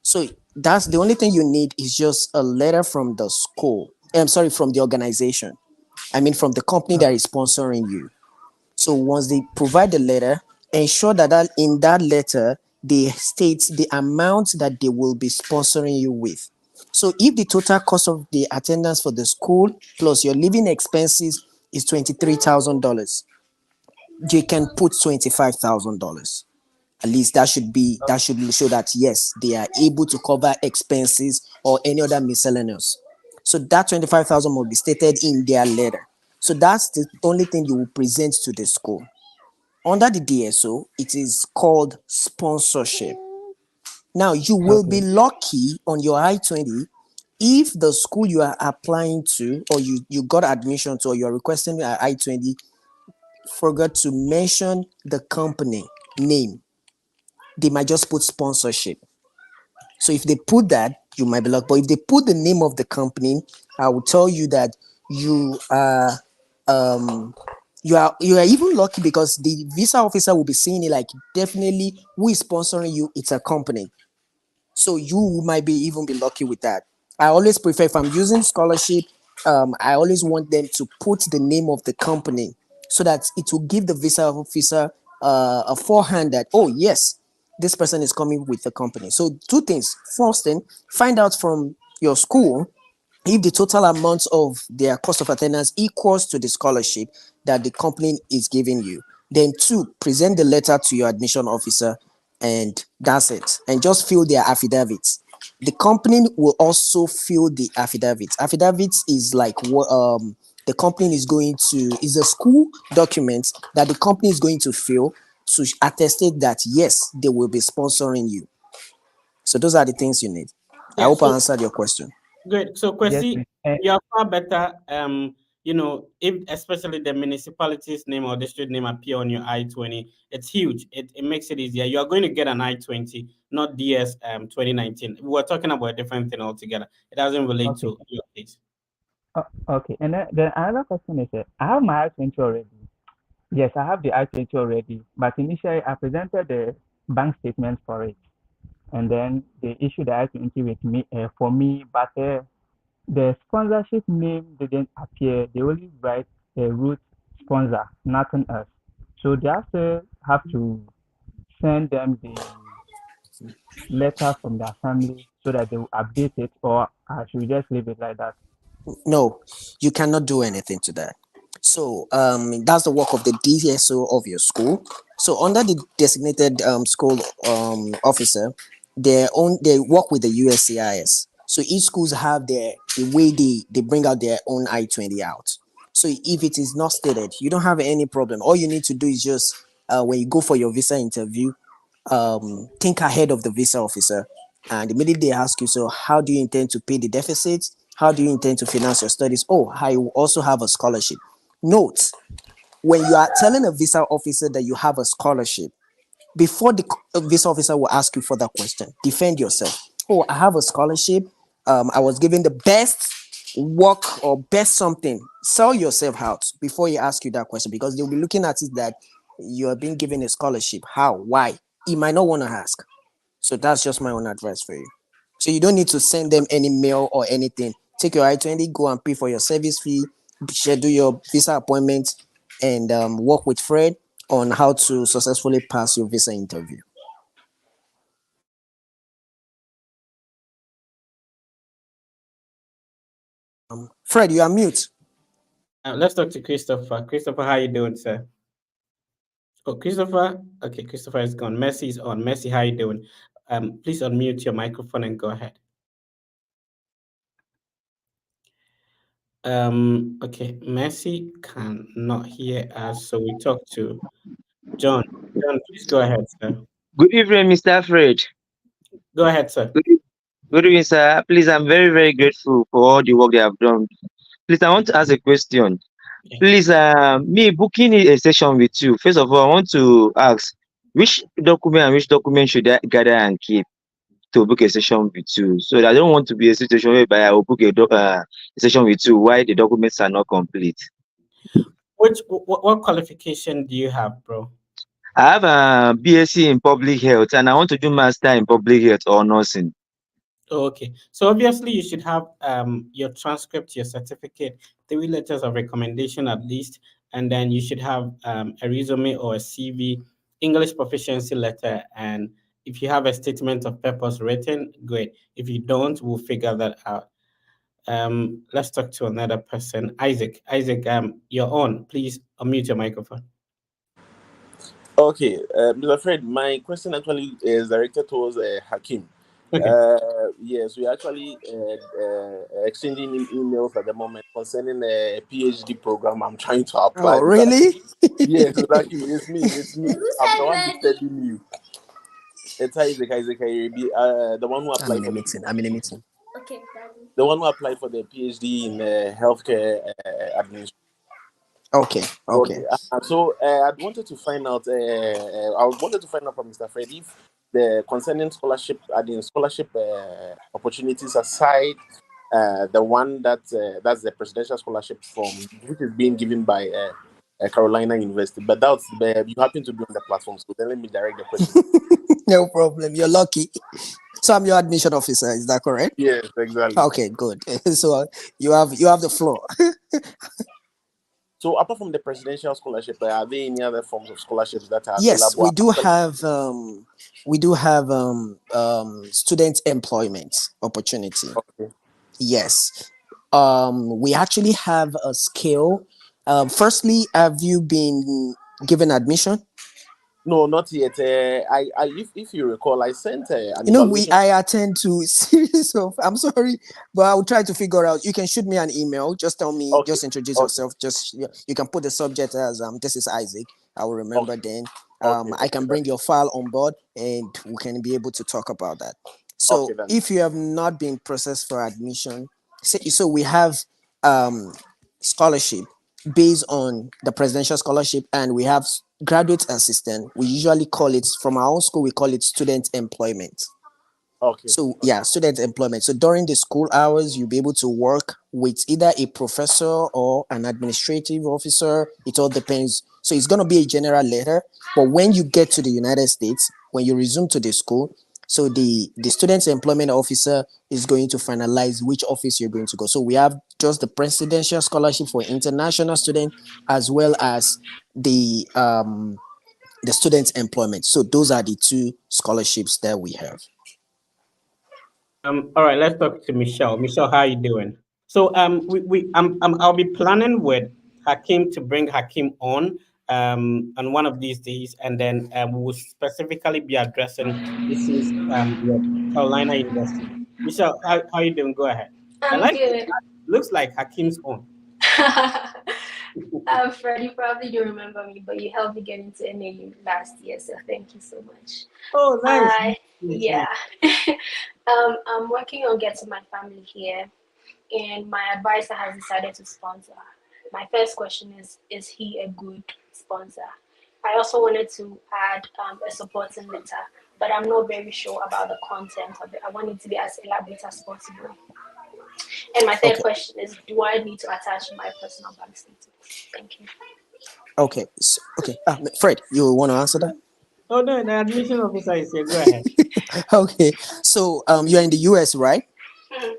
So that's the only thing you need is just a letter from the school. I'm sorry, from the organization. I mean, from the company that is sponsoring you. So once they provide the letter, ensure that in that letter they state the amount that they will be sponsoring you with. So if the total cost of the attendance for the school plus your living expenses is $23,000, you can put $25,000. At least that should show that yes, they are able to cover expenses or any other miscellaneous. So that 25,000 will be stated in their letter. So that's the only thing you will present to the school. Under the DSO, it is called sponsorship. Now, you will be lucky on your I-20 if the school you are applying to or you got admission to or you're requesting an I-20 forgot to mention the company name. They might just put sponsorship. So if they put that, you might be lucky. But if they put the name of the company, I will tell you that you are you are even lucky because the visa officer will be seeing it like definitely who is sponsoring you, it's a company. So you might be even be lucky with that. I always prefer if I'm using scholarship, I always want them to put the name of the company so that it will give the visa officer a forehand that, oh yes, this person is coming with the company. So two things. First thing, find out from your school if the total amount of their cost of attendance equals to the scholarship that the company is giving you. Then two, present the letter to your admission officer and that's it. And just fill their affidavits. The company will also fill the affidavits. Affidavits is like what the company is going to, is a school document that the company is going to fill to attest that yes, they will be sponsoring you. So those are the things you need. I hope I answered your question. Great. So, Kwesi, you are far better. If especially the municipality's name or district name appear on your I-20, it's huge. It makes it easier. You are going to get an I-20, not DS 2019. We were talking about a different thing altogether. It doesn't relate to your case. Okay, and then another question is, I have my I-20 already. Yes, I have the I-20 already, but initially I presented the bank statement for it, and then they issued the I-20 with me for me, but the sponsorship name didn't appear. They only write a root sponsor, nothing else. So they also have to send them the letter from their family so that they will update it, or I should just leave it like that. No, you cannot do anything to that. So that's the work of the DSO of your school. So under the designated school officer, they work with the USCIS. So each schools have the way they bring out their own I-20 out. So if it is not stated, you don't have any problem. All you need to do is just when you go for your visa interview, think ahead of the visa officer, and immediately they ask you, so how do you intend to pay the deficit? How do you intend to finance your studies? Oh, I will also have a scholarship. Note, when you are telling a visa officer that you have a scholarship, before the visa officer will ask you for that question, defend yourself. Oh, I have a scholarship. I was given the best work or best something. Sell yourself out before he asks you that question, because they'll be looking at it that you are being given a scholarship. How? Why? He might not want to ask. So that's just my own advice for you. So you don't need to send them any mail or anything. Take your I-20, go and pay for your service fee, schedule your visa appointment, and work with Fred on how to successfully pass your visa interview. Fred, you are mute. Let's talk to Christopher. Christopher, how you doing, sir? Oh, Christopher. Okay, Christopher is gone. Messi is on. Messi, how you doing? Please unmute your microphone and go ahead. Okay, Messi cannot hear us, so we talk to John. John, please go ahead, sir. Good evening, Mr. Fred. Go ahead, sir. Good evening, sir. Please, I'm very, very grateful for all the work they have done. Please, I want to ask a question. Please, me booking a session with you. First of all, I want to ask which document should I gather and keep to book a session with you? So I don't want to be a situation whereby I will book a session with you while the documents are not complete. What qualification do you have, bro? I have a BSc in public health and I want to do master in public health or nursing. Okay, so obviously you should have your transcript, your certificate, 3 letters of recommendation at least, and then you should have a resume or a CV, English proficiency letter, and if you have a statement of purpose written, great. If you don't, we'll figure that out. Let's talk to another person. Isaac. Isaac, you're on. Please unmute your microphone. Okay, Mr. Fred, my question actually is directed towards Hakim. Okay. Yes, we are actually exchanging emails at the moment concerning a PhD program I'm trying to apply. Oh, really? Yes, exactly. It's me. It's me. I'm the one disturbing you. It's Isaac Ayrebi, the one who I'm applied in a for meeting. I'm in a meeting. the one who applied for the PhD in healthcare administration. Okay. Okay. Okay. I wanted to find out. I wanted to find out from Mr. Fred if the concerning scholarship, the scholarship opportunities aside, the one that's the presidential scholarship from which is being given by Carolina University. But you happen to be on the platform, so then let me direct the question. No problem. You're lucky. So I'm your admission officer. Is that correct? Yes, exactly. Okay, good. So you have the floor. So apart from the presidential scholarship, are there any other forms of scholarships that are Yes, available? we do have student employment opportunity. Okay. Yes. We actually have a skill. Firstly, have you been given admission? No, not yet. If you recall, I sent an You know, evaluation. I attend to series of. I'm sorry, but I'll try to figure out. You can shoot me an email. Just tell me. Okay. Just introduce Okay. yourself. You can put the subject as this is Isaac. I will remember Okay. then. Okay. I can bring your file on board, and we can be able to talk about that. So, Okay, then. if you have not been processed for admission, so we have scholarship based on the presidential scholarship, and we have graduate assistant. We usually call it, from our own school, we call it student employment. Okay. So yeah, student employment. So during the school hours, you'll be able to work with either a professor or an administrative officer. It all depends. So it's going to be a general letter. But when you get to the United States, when you resume to the school, so the student employment officer is going to finalize which office you're going to go. So we have just the presidential scholarship for international students, as well as the student employment. So those are the two scholarships that we have. All right, let's talk to Michelle. Michelle, how are you doing? So I'll be planning with Hakim to bring Hakim on one of these days, and then we'll specifically be addressing issues with Carolina University. Michelle, how are you doing? Go ahead. I I'm like it. good. Looks like Hakim's on. Fred, you probably don't remember me, but you helped me get into NAU last year, so thank you so much. Oh, nice. Yeah. I'm working on getting my family here, and my advisor has decided to sponsor. My first question is he a good sponsor? I also wanted to add a supporting letter, but I'm not very sure about the content of it. I want it to be as elaborate as possible. And my third question is, do I need to attach my personal bank statement? Thank you. Okay. Okay. Fred, you want to answer that? Oh no, the admission officer is here. Go ahead. Okay. So you're in the US, right? Mhm.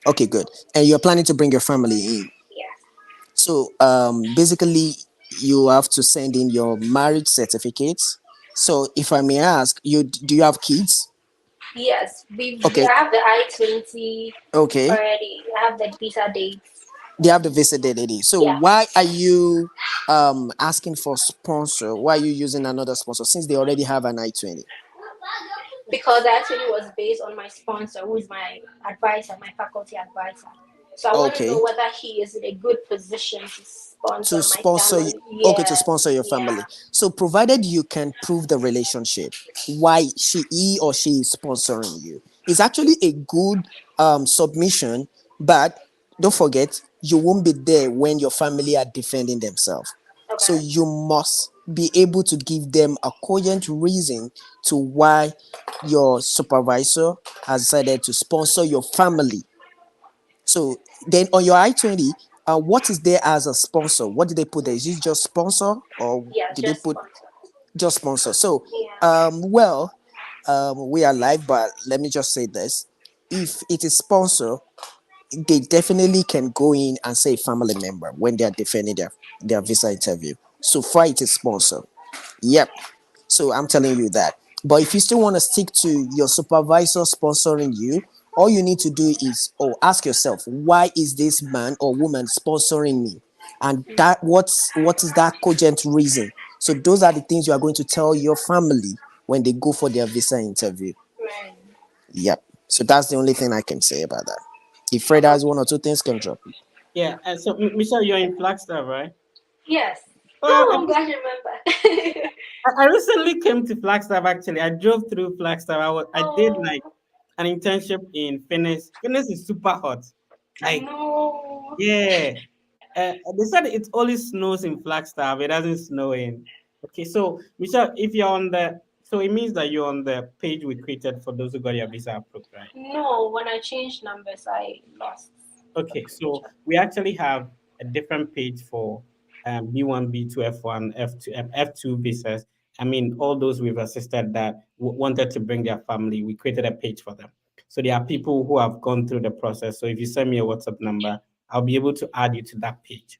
Okay, good. And you're planning to bring your family in. Yes. So basically you have to send in your marriage certificates. So if I may ask, do you have kids? Yes, we Okay. have the I-20 Okay. already. I have the visa dates. They have the visa date. So Yeah. why are you asking for sponsor? Why are you using another sponsor since they already have an I-20? Because actually was based on my sponsor, who is my advisor, my faculty advisor. So I want to know Okay. whether he is in a good position to sponsor To my sponsor you. family. Okay, to sponsor your family. So provided you can prove the relationship, why he or she is sponsoring you, it's actually a good submission, but don't forget you won't be there when your family are defending themselves. So Okay. you must be able to give them a cogent reason to why your supervisor has decided to sponsor your family. So then on your I-20, what is there as a sponsor? What did they put there? Is it just sponsor, or Yeah, did they just put sponsor. just sponsor? So Yeah. we are live, but let me just say this. If it is sponsor, they definitely can go in and say family member when they are defending their visa interview. So far, it is sponsor. Yep. So I'm telling you that. But if you still want to stick to your supervisor sponsoring you, all you need to do is ask yourself, why is this man or woman sponsoring me? And that what is that cogent reason? So those are the things you are going to tell your family when they go for their visa interview. Right. Yep. So that's the only thing I can say about that. If Fred has one or two things, can drop it. Yeah, and so Michelle, you're in Flagstaff, right? Yes. Oh, Oh, I'm glad you remember. I recently came to Flagstaff. Actually, I drove through Flagstaff. I did like Oh, an internship in Phoenix. Phoenix is super hot. I Like, know. yeah. They said it only snows in Flagstaff. It doesn't snow in. Okay, so Michelle, if you're on the, so it means that you're on the page we created for those who got your visa approved, right? No, when I changed numbers, I lost the Okay, so picture. we actually have a different page for B1, B2, F1, F2, F2 visas. I mean, all those we've assisted that wanted to bring their family, we created a page for them. So there are people who have gone through the process. So if you send me a WhatsApp number, I'll be able to add you to that page.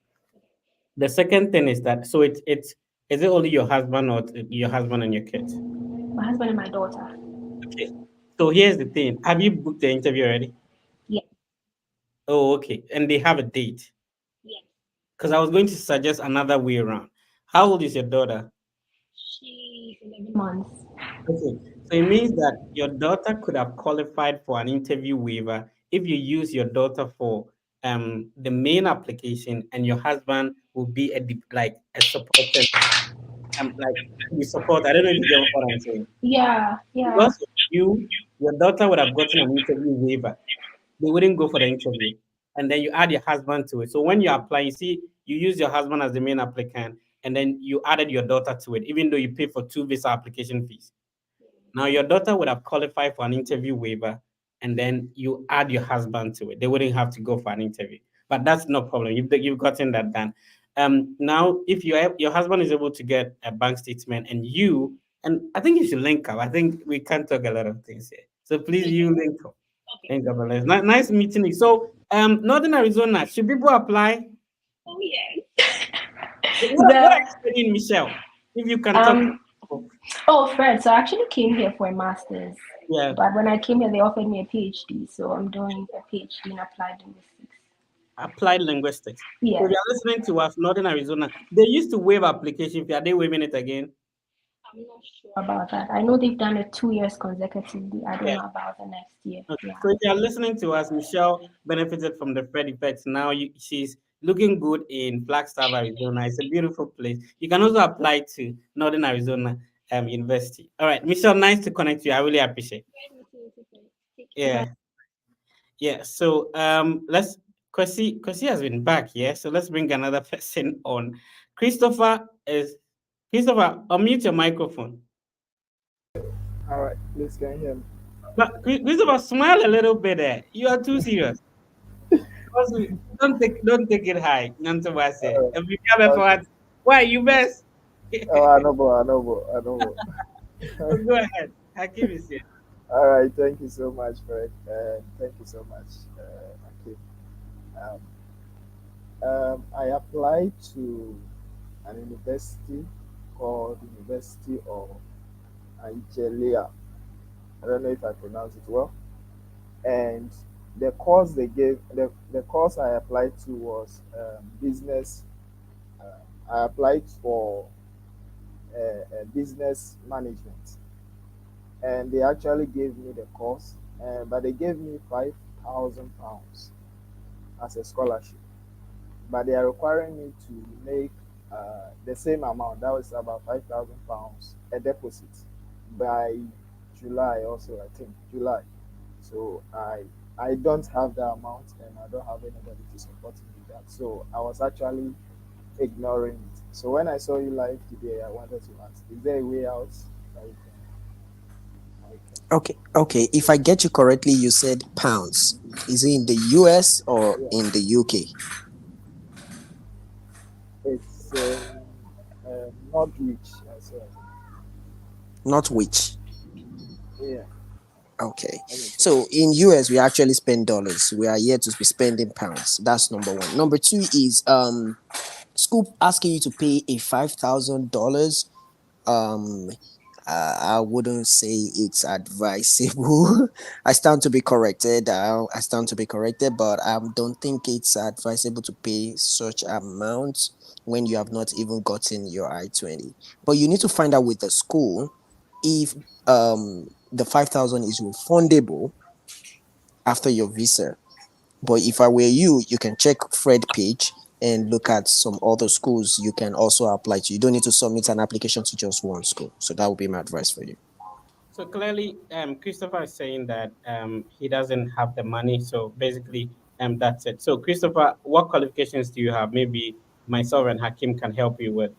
The second thing is that, so it's is it only your husband or your husband and your kids? My husband and my daughter. Okay. So here's the thing. Have you booked the interview already? Yeah. Oh, okay. And they have a date. Yeah. Because I was going to suggest another way around. How old is your daughter? She's 11 months. Okay, so it means that your daughter could have qualified for an interview waiver if you use your daughter for the main application, and your husband will be like a supporter, like you support. I don't know if you get what I'm saying. Yeah, yeah. Because of you, your daughter would have gotten an interview waiver. They wouldn't go for the interview. And then you add your husband to it. So when you apply, you see, you use your husband as the main applicant, and then you added your daughter to it, even though you pay for 2 visa application fees. Now your daughter would have qualified for an interview waiver, and then you add your husband to it. They wouldn't have to go for an interview. But that's no problem. You've gotten that done. Now if your husband is able to get a bank statement, and I think you should link up. I think we can't talk a lot of things here. So please you link up. Link up. Nice meeting you. So Northern Arizona, should people apply? Oh, yeah. What are you studying, Michelle? If you can talk. Um, oh, Fred, so I actually came here for a master's. Yeah. But when I came here, they offered me a PhD. So I'm doing a PhD in applied linguistics. Applied linguistics. Yes. So if you're listening to us, Northern Arizona, they used to waive application fee. Are they waiving it again? I'm not sure about that. I know they've done it 2 years consecutively. I don't Yeah. know about the next year. Okay. Yeah. So if you're listening to us, Michelle benefited from the Fred effects. Now she's looking good in Flagstaff, Arizona. It's a beautiful place. You can also apply to Northern Arizona University. All right, Michelle, nice to connect you. I really appreciate it. Yeah. Yeah. So let's Kwesi has been back, yeah. So let's bring another person on. Christopher, unmute your microphone. All right, please can you hear me? But Christopher, smile a little bit there. You are too serious. Don't take it high. Nonsense what I say. If you come Okay. forward, why you best? Oh, I know, bro. I know, bro. I know, bro. So go ahead. Hakim is here. All right, thank you so much, Fred. Thank you so much, Hakim. I applied to an university called University of Angelia. I don't know if I pronounce it well. And the course they gave, the course I applied to was business. I applied for business management, and they actually gave me the course, but they gave me £5,000 as a scholarship. But they are requiring me to make the same amount, that was about £5,000, a deposit by July, also I think July. So I don't have that amount, and I don't have anybody to support me with that. So I was actually ignoring it. So when I saw you live today, I wanted to ask, is there a way out that you Okay. If I get you correctly, you said pounds. Is it in the US or in the UK? It's not rich, I said. Not which. Yeah. Okay. So in US we actually spend dollars. We are here to be spending pounds. That's number one. Number two is school asking you to pay a $5,000. Um I wouldn't say it's advisable. I stand to be corrected. I stand to be corrected, but I don't think it's advisable to pay such amounts when you have not even gotten your I-20. But you need to find out with the school if the 5,000 is refundable after your visa. But if I were you, you can check Fred page and look at some other schools you can also apply to. You don't need to submit an application to just one school. So that would be my advice for you. So clearly, Christopher is saying that he doesn't have the money. So basically, that's it. So Christopher, what qualifications do you have? Maybe myself and Hakim can help you with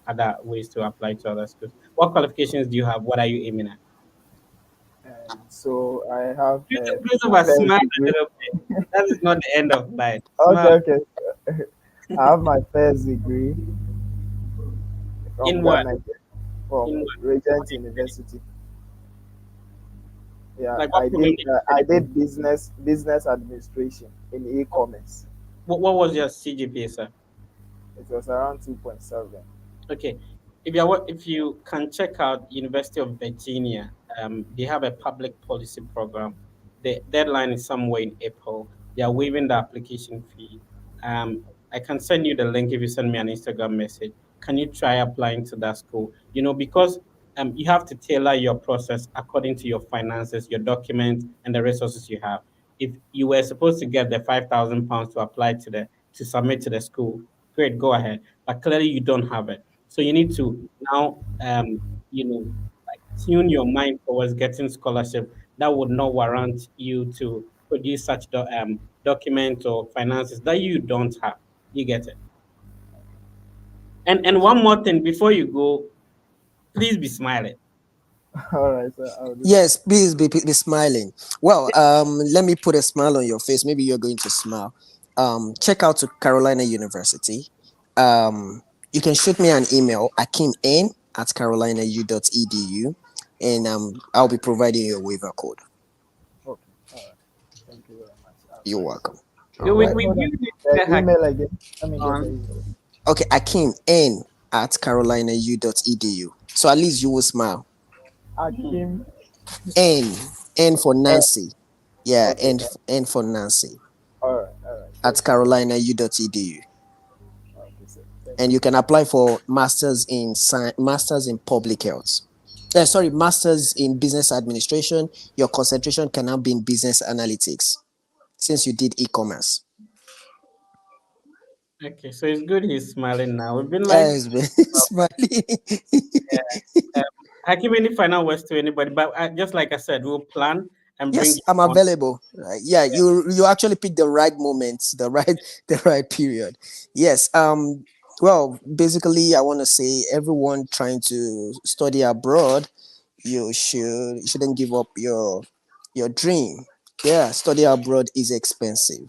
other ways to apply to other schools. What qualifications do you have? What are you aiming at? So I have Christopher, first smile a degree. little bit. That is not the end of life. Okay, Smile. okay. I have my first degree from In what? Ghana, from In what? Regent University. Yeah, Like what program did you I study? did business administration in e-commerce. What was your CGPA, sir? It was around 2.7. Okay, if you can check out University of Virginia, they have a public policy program. The deadline is somewhere in April. They are waiving the application fee. I can send you the link if you send me an Instagram message. Can you try applying to that school? Because you have to tailor your process according to your finances, your documents, and the resources you have. If you were supposed to get the £5,000 to apply to submit to the school, great, go ahead. But clearly you don't have it. So you need to now, like tune your mind towards getting scholarship that would not warrant you to produce such documents or finances that you don't have. You get it. And one more thing before you go, please be smiling. All right, sir. I'll do that. Yes, please be smiling. Well, let me put a smile on your face. Maybe you're going to smile. Check out to Carolina University. You can shoot me an email, akim@carolinau.edu, and I'll be providing you a waiver code. Okay. All right. Thank you very much. You're welcome. We, All we, right. we Hold on. really need to The get Hakim email again. Let me get the on. email. Okay, akim@carolinau.edu. So at least you will smile. Akim. N for Nancy. Yeah, Okay. N for Nancy All right. All right. at Thank you very much. carolinau.edu. Okay, sir. Thank And you. you can apply for masters in public health. Masters in business administration. Your concentration can now be in business analytics since you did e-commerce. Okay, so it's good he's smiling now. We've been like, Yes, smiling. Hakim, any final words to anybody? But just like I said, we'll plan and bring Yes, you I'm on. available. Yeah, Yeah. you actually picked the right moments, the right period. Yes. Well, basically, I want to say everyone trying to study abroad, you shouldn't give up your dream. Yeah, study abroad is expensive.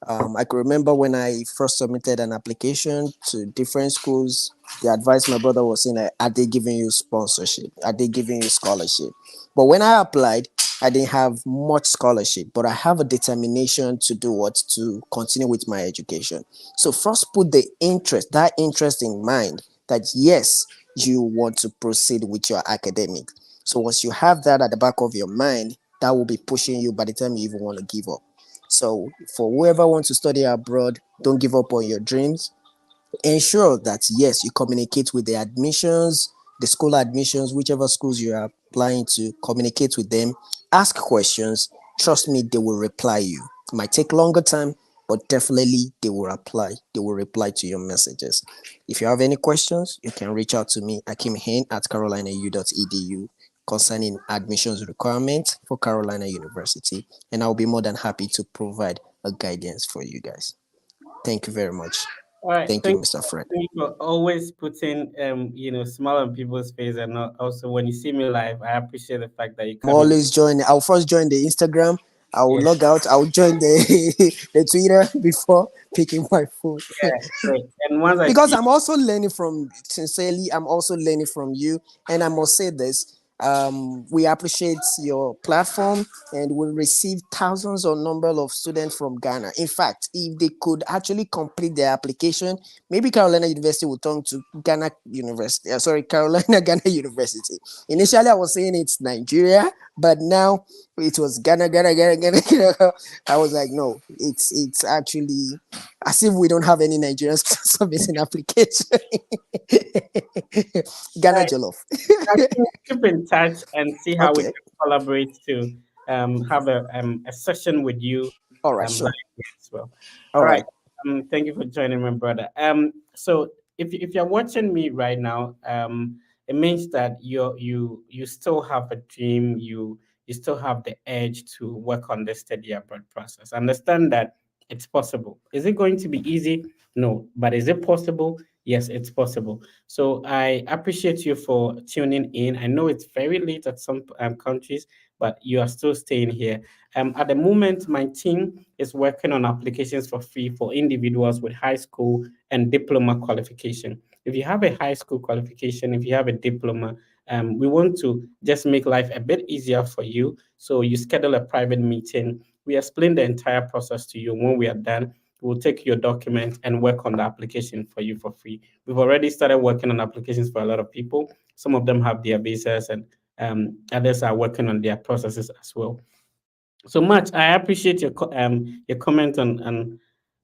I can remember when I first submitted an application to different schools, the advice my brother was saying, like, are they giving you sponsorship? Are they giving you scholarship? But when I applied, I didn't have much scholarship, but I have a determination to do what? To continue with my education. So first put that interest in mind that yes, you want to proceed with your academic. So once you have that at the back of your mind, that will be pushing you by the time you even want to give up. So for whoever wants to study abroad, don't give up on your dreams. Ensure that yes, you communicate with the admissions, the school admissions, whichever schools you are applying to, communicate with them, ask questions. Trust me, they will reply you. It might take longer time, but definitely they will reply. They will reply to your messages. If you have any questions, you can reach out to me, akimhen@carolinau.edu, concerning admissions requirements for Carolina University, and I'll be more than happy to provide a guidance for you guys. Thank you very much. All right. Thank you, Mr. Fred. Thank you for always putting smile on people's face, and also when you see me live, I appreciate the fact that you I'm come in. always join. I'll first join the Instagram. I'll Yeah, log out. I'll join the Twitter before picking my phone. yeah, great. And once I Because see, I'm also learning from, sincerely, I'm also learning from you. And I must say this, We appreciate your platform and will receive thousands or number of students from Ghana. In fact, if they could actually complete their application, maybe Carolina University will turn to Ghana University. Carolina Ghana University. Initially, I was saying it's Nigeria, but now it was Ghana. I was like, no, it's actually as if we don't have any Nigerians submitting application. Ghana Right. Jollof. Keep in touch and see how we Okay. can collaborate to have a session with you All right, sure. live here as well. All All right. right. Thank you for joining me, brother. So if you're watching me right now, it means that you still have a dream. You still have the edge to work on the study abroad process. Understand that it's possible. Is it going to be easy? No, but is it possible? Yes, it's possible. So I appreciate you for tuning in. I know it's very late at some countries, but you are still staying here. At the moment, my team is working on applications for free for individuals with high school and diploma qualification. If you have a high school qualification, if you have a diploma, we want to just make life a bit easier for you. So you schedule a private meeting. We explain the entire process to you. When we are done, we'll take your document and work on the application for you for free. We've already started working on applications for a lot of people. Some of them have their visas, and others are working on their processes as well. So much. I appreciate your comment on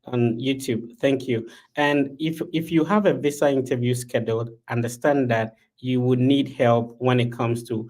YouTube. Thank you. And if you have a visa interview scheduled, understand that you would need help when it comes to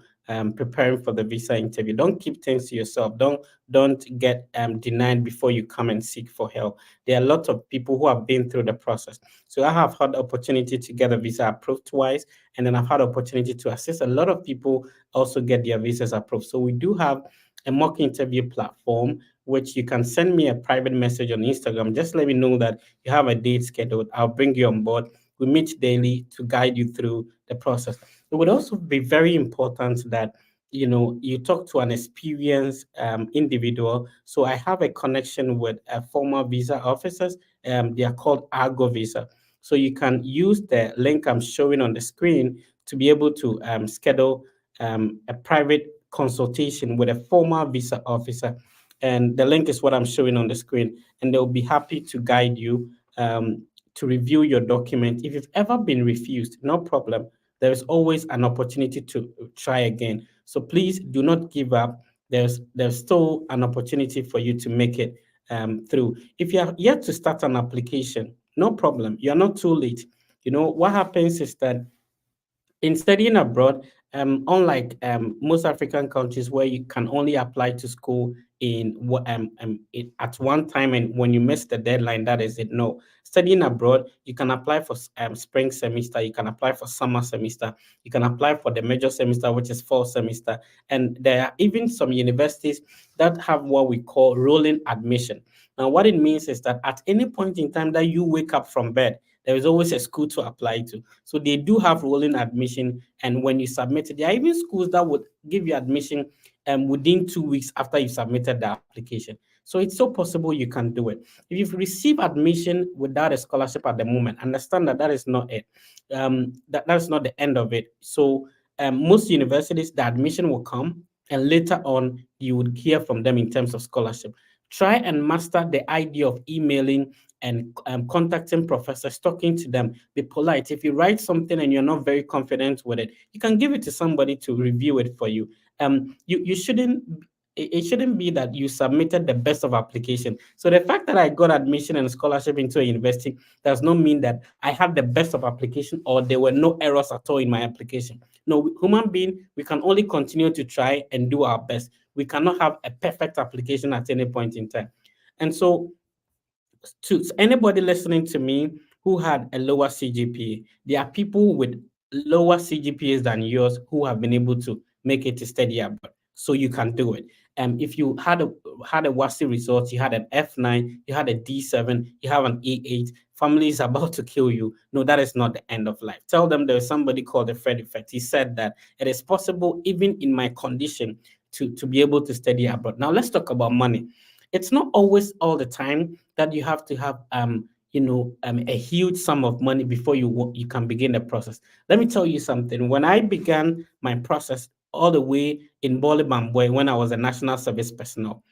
preparing for the visa interview. Don't keep things to yourself. Don't get denied before you come and seek for help. There are a lot of people who have been through the process. So I have had the opportunity to get a visa approved twice, and then I've had opportunity to assist a lot of people also get their visas approved. So we do have a mock interview platform, which you can send me a private message on Instagram. Just let me know that you have a date scheduled. I'll bring you on board. We meet daily to guide you through the process. It would also be very important that you talk to an experienced individual. So I have a connection with former visa officers. They are called Argo Visa. So you can use the link I'm showing on the screen to be able to schedule a private consultation with a former visa officer. And the link is what I'm showing on the screen. And they'll be happy to guide you to review your document. If you've ever been refused, no problem. There is always an opportunity to try again. So please do not give up. There's still an opportunity for you to make it through. If you are yet to start an application, no problem. You're not too late. What happens is that in studying abroad, unlike most African countries where you can only apply to school at one time, and when you miss the deadline, that is it. No, studying abroad, you can apply for spring semester, you can apply for summer semester, you can apply for the major semester, which is fall semester, and there are even some universities that have what we call rolling admission. Now, what it means is that at any point in time that you wake up from bed, there is always a school to apply to. So they do have rolling admission. And when you submit it, there are even schools that would give you admission within 2 weeks after you submitted the application. So it's so possible you can do it. If you've received admission without a scholarship at the moment, understand that that is not it. That's not the end of it. So most universities, the admission will come, and later on, you would hear from them in terms of scholarship. Try and master the idea of emailing and contacting professors, talking to them. Be polite. If you write something and you're not very confident with it, you can give it to somebody to review it for you. You shouldn't. It shouldn't be that you submitted the best of application. So the fact that I got admission and scholarship into a university does not mean that I had the best of application or there were no errors at all in my application. No, human being, we can only continue to try and do our best. We cannot have a perfect application at any point in time. And so to anybody listening to me who had a lower CGPA, there are people with lower CGPAs than yours who have been able to make it to study abroad. So you can do it. If you had a WASI result, you had an F9, you had a D7, you have an E8, family is about to kill you. No, that is not the end of life. Tell them there's somebody called the Fred effect. He said that it is possible, even in my condition, to be able to study abroad. Now let's talk about money. It's not always all the time that you have to have a huge sum of money before you can begin the process. Let me tell you something. When I began my process all the way in Bole Bamboy when I was a national service personnel.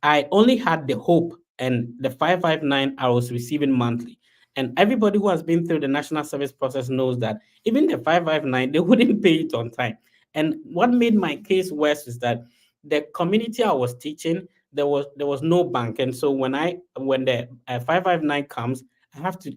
I only had the hope and the 559 I was receiving monthly. And everybody who has been through the national service process knows that even the 559, they wouldn't pay it on time. And what made my case worse is that the community I was teaching, there was no bank. And so when the 559 comes, I have to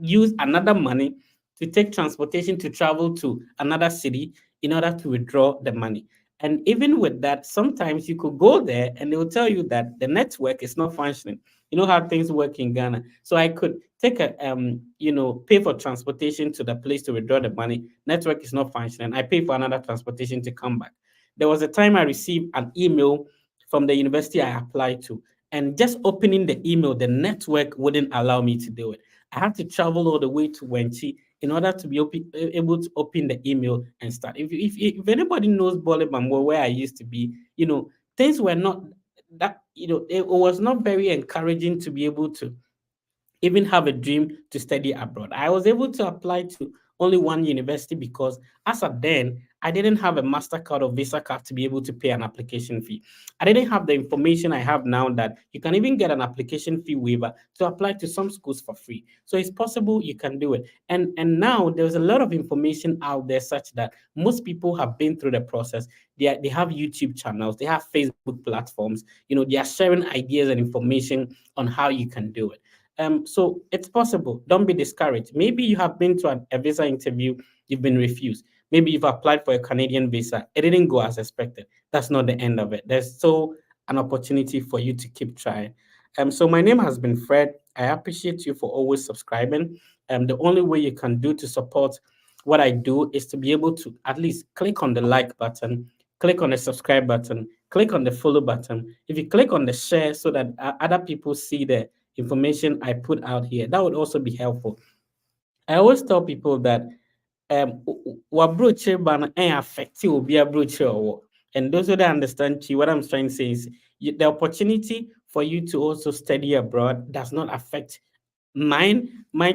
use another money to take transportation to travel to another city in order to withdraw the money. And even with that, sometimes you could go there and they will tell you that the network is not functioning. You know how things work in Ghana. So I could take pay for transportation to the place to withdraw the money. Network is not functioning. I pay for another transportation to come back. There was a time I received an email from the university I applied to, and just opening the email, the network wouldn't allow me to do it. I had to travel all the way to Wenchi in order to be able to open the email and start. If anybody knows Bole Bambo, where I used to be, things were not that, it was not very encouraging to be able to even have a dream to study abroad. I was able to apply to only one university because as of then, I didn't have a MasterCard or Visa card to be able to pay an application fee. I didn't have the information I have now that you can even get an application fee waiver to apply to some schools for free. So it's possible you can do it. And now there's a lot of information out there such that most people have been through the process. They have YouTube channels, they have Facebook platforms, they are sharing ideas and information on how you can do it. So it's possible. Don't be discouraged. Maybe you have been to a visa interview, you've been refused. Maybe you've applied for a Canadian visa, it didn't go as expected. That's not the end of it. There's still an opportunity for you to keep trying. So my name has been Fred. I appreciate you for always subscribing. The only way you can do to support what I do is to be able to at least click on the like button, click on the subscribe button, click on the follow button. If you click on the share so that other people see the information I put out here, that would also be helpful. I always tell people that wabroche ban affect you be a broche. And those who don't understand what I'm trying to say is the opportunity for you to also study abroad does not affect my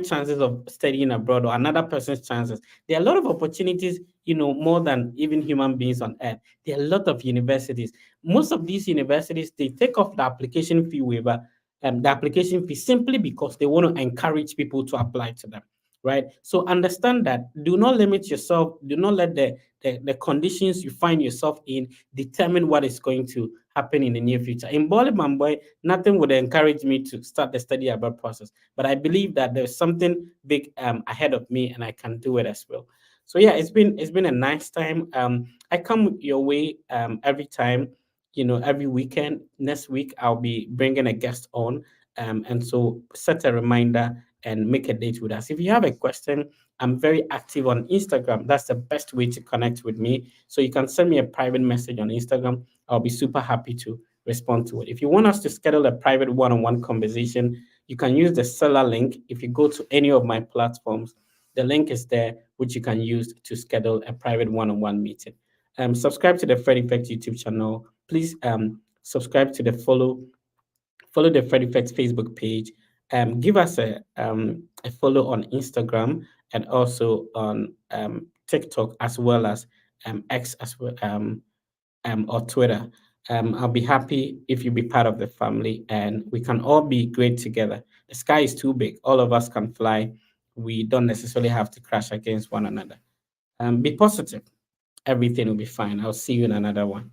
chances of studying abroad or another person's chances. There are a lot of opportunities, more than even human beings on earth. There are a lot of universities. Most of these universities, they take off the application fee waiver, the application fee simply because they want to encourage people to apply to them. Right. So understand that. Do not limit yourself. Do not let the conditions you find yourself in determine what is going to happen in the near future. In Bole Bamboy, nothing would encourage me to start the study abroad process. But I believe that there's something big ahead of me and I can do it as well. So yeah, it's been a nice time. I come your way every time, every weekend. Next week I'll be bringing a guest on, and so set a reminder and make a date with us. If you have a question, I'm very active on Instagram. That's the best way to connect with me. So you can send me a private message on Instagram. I'll be super happy to respond to it. If you want us to schedule a private one-on-one conversation, you can use the seller link. If you go to any of my platforms, the link is there, which you can use to schedule a private one-on-one meeting. Subscribe to the Fred Effect YouTube channel. Please subscribe to the follow the Fred Effect Facebook page. Give us a follow on Instagram and also on TikTok as well as X as well, or Twitter. I'll be happy if you be part of the family and we can all be great together. The sky is too big. All of us can fly. We don't necessarily have to crash against one another. Be positive. Everything will be fine. I'll see you in another one.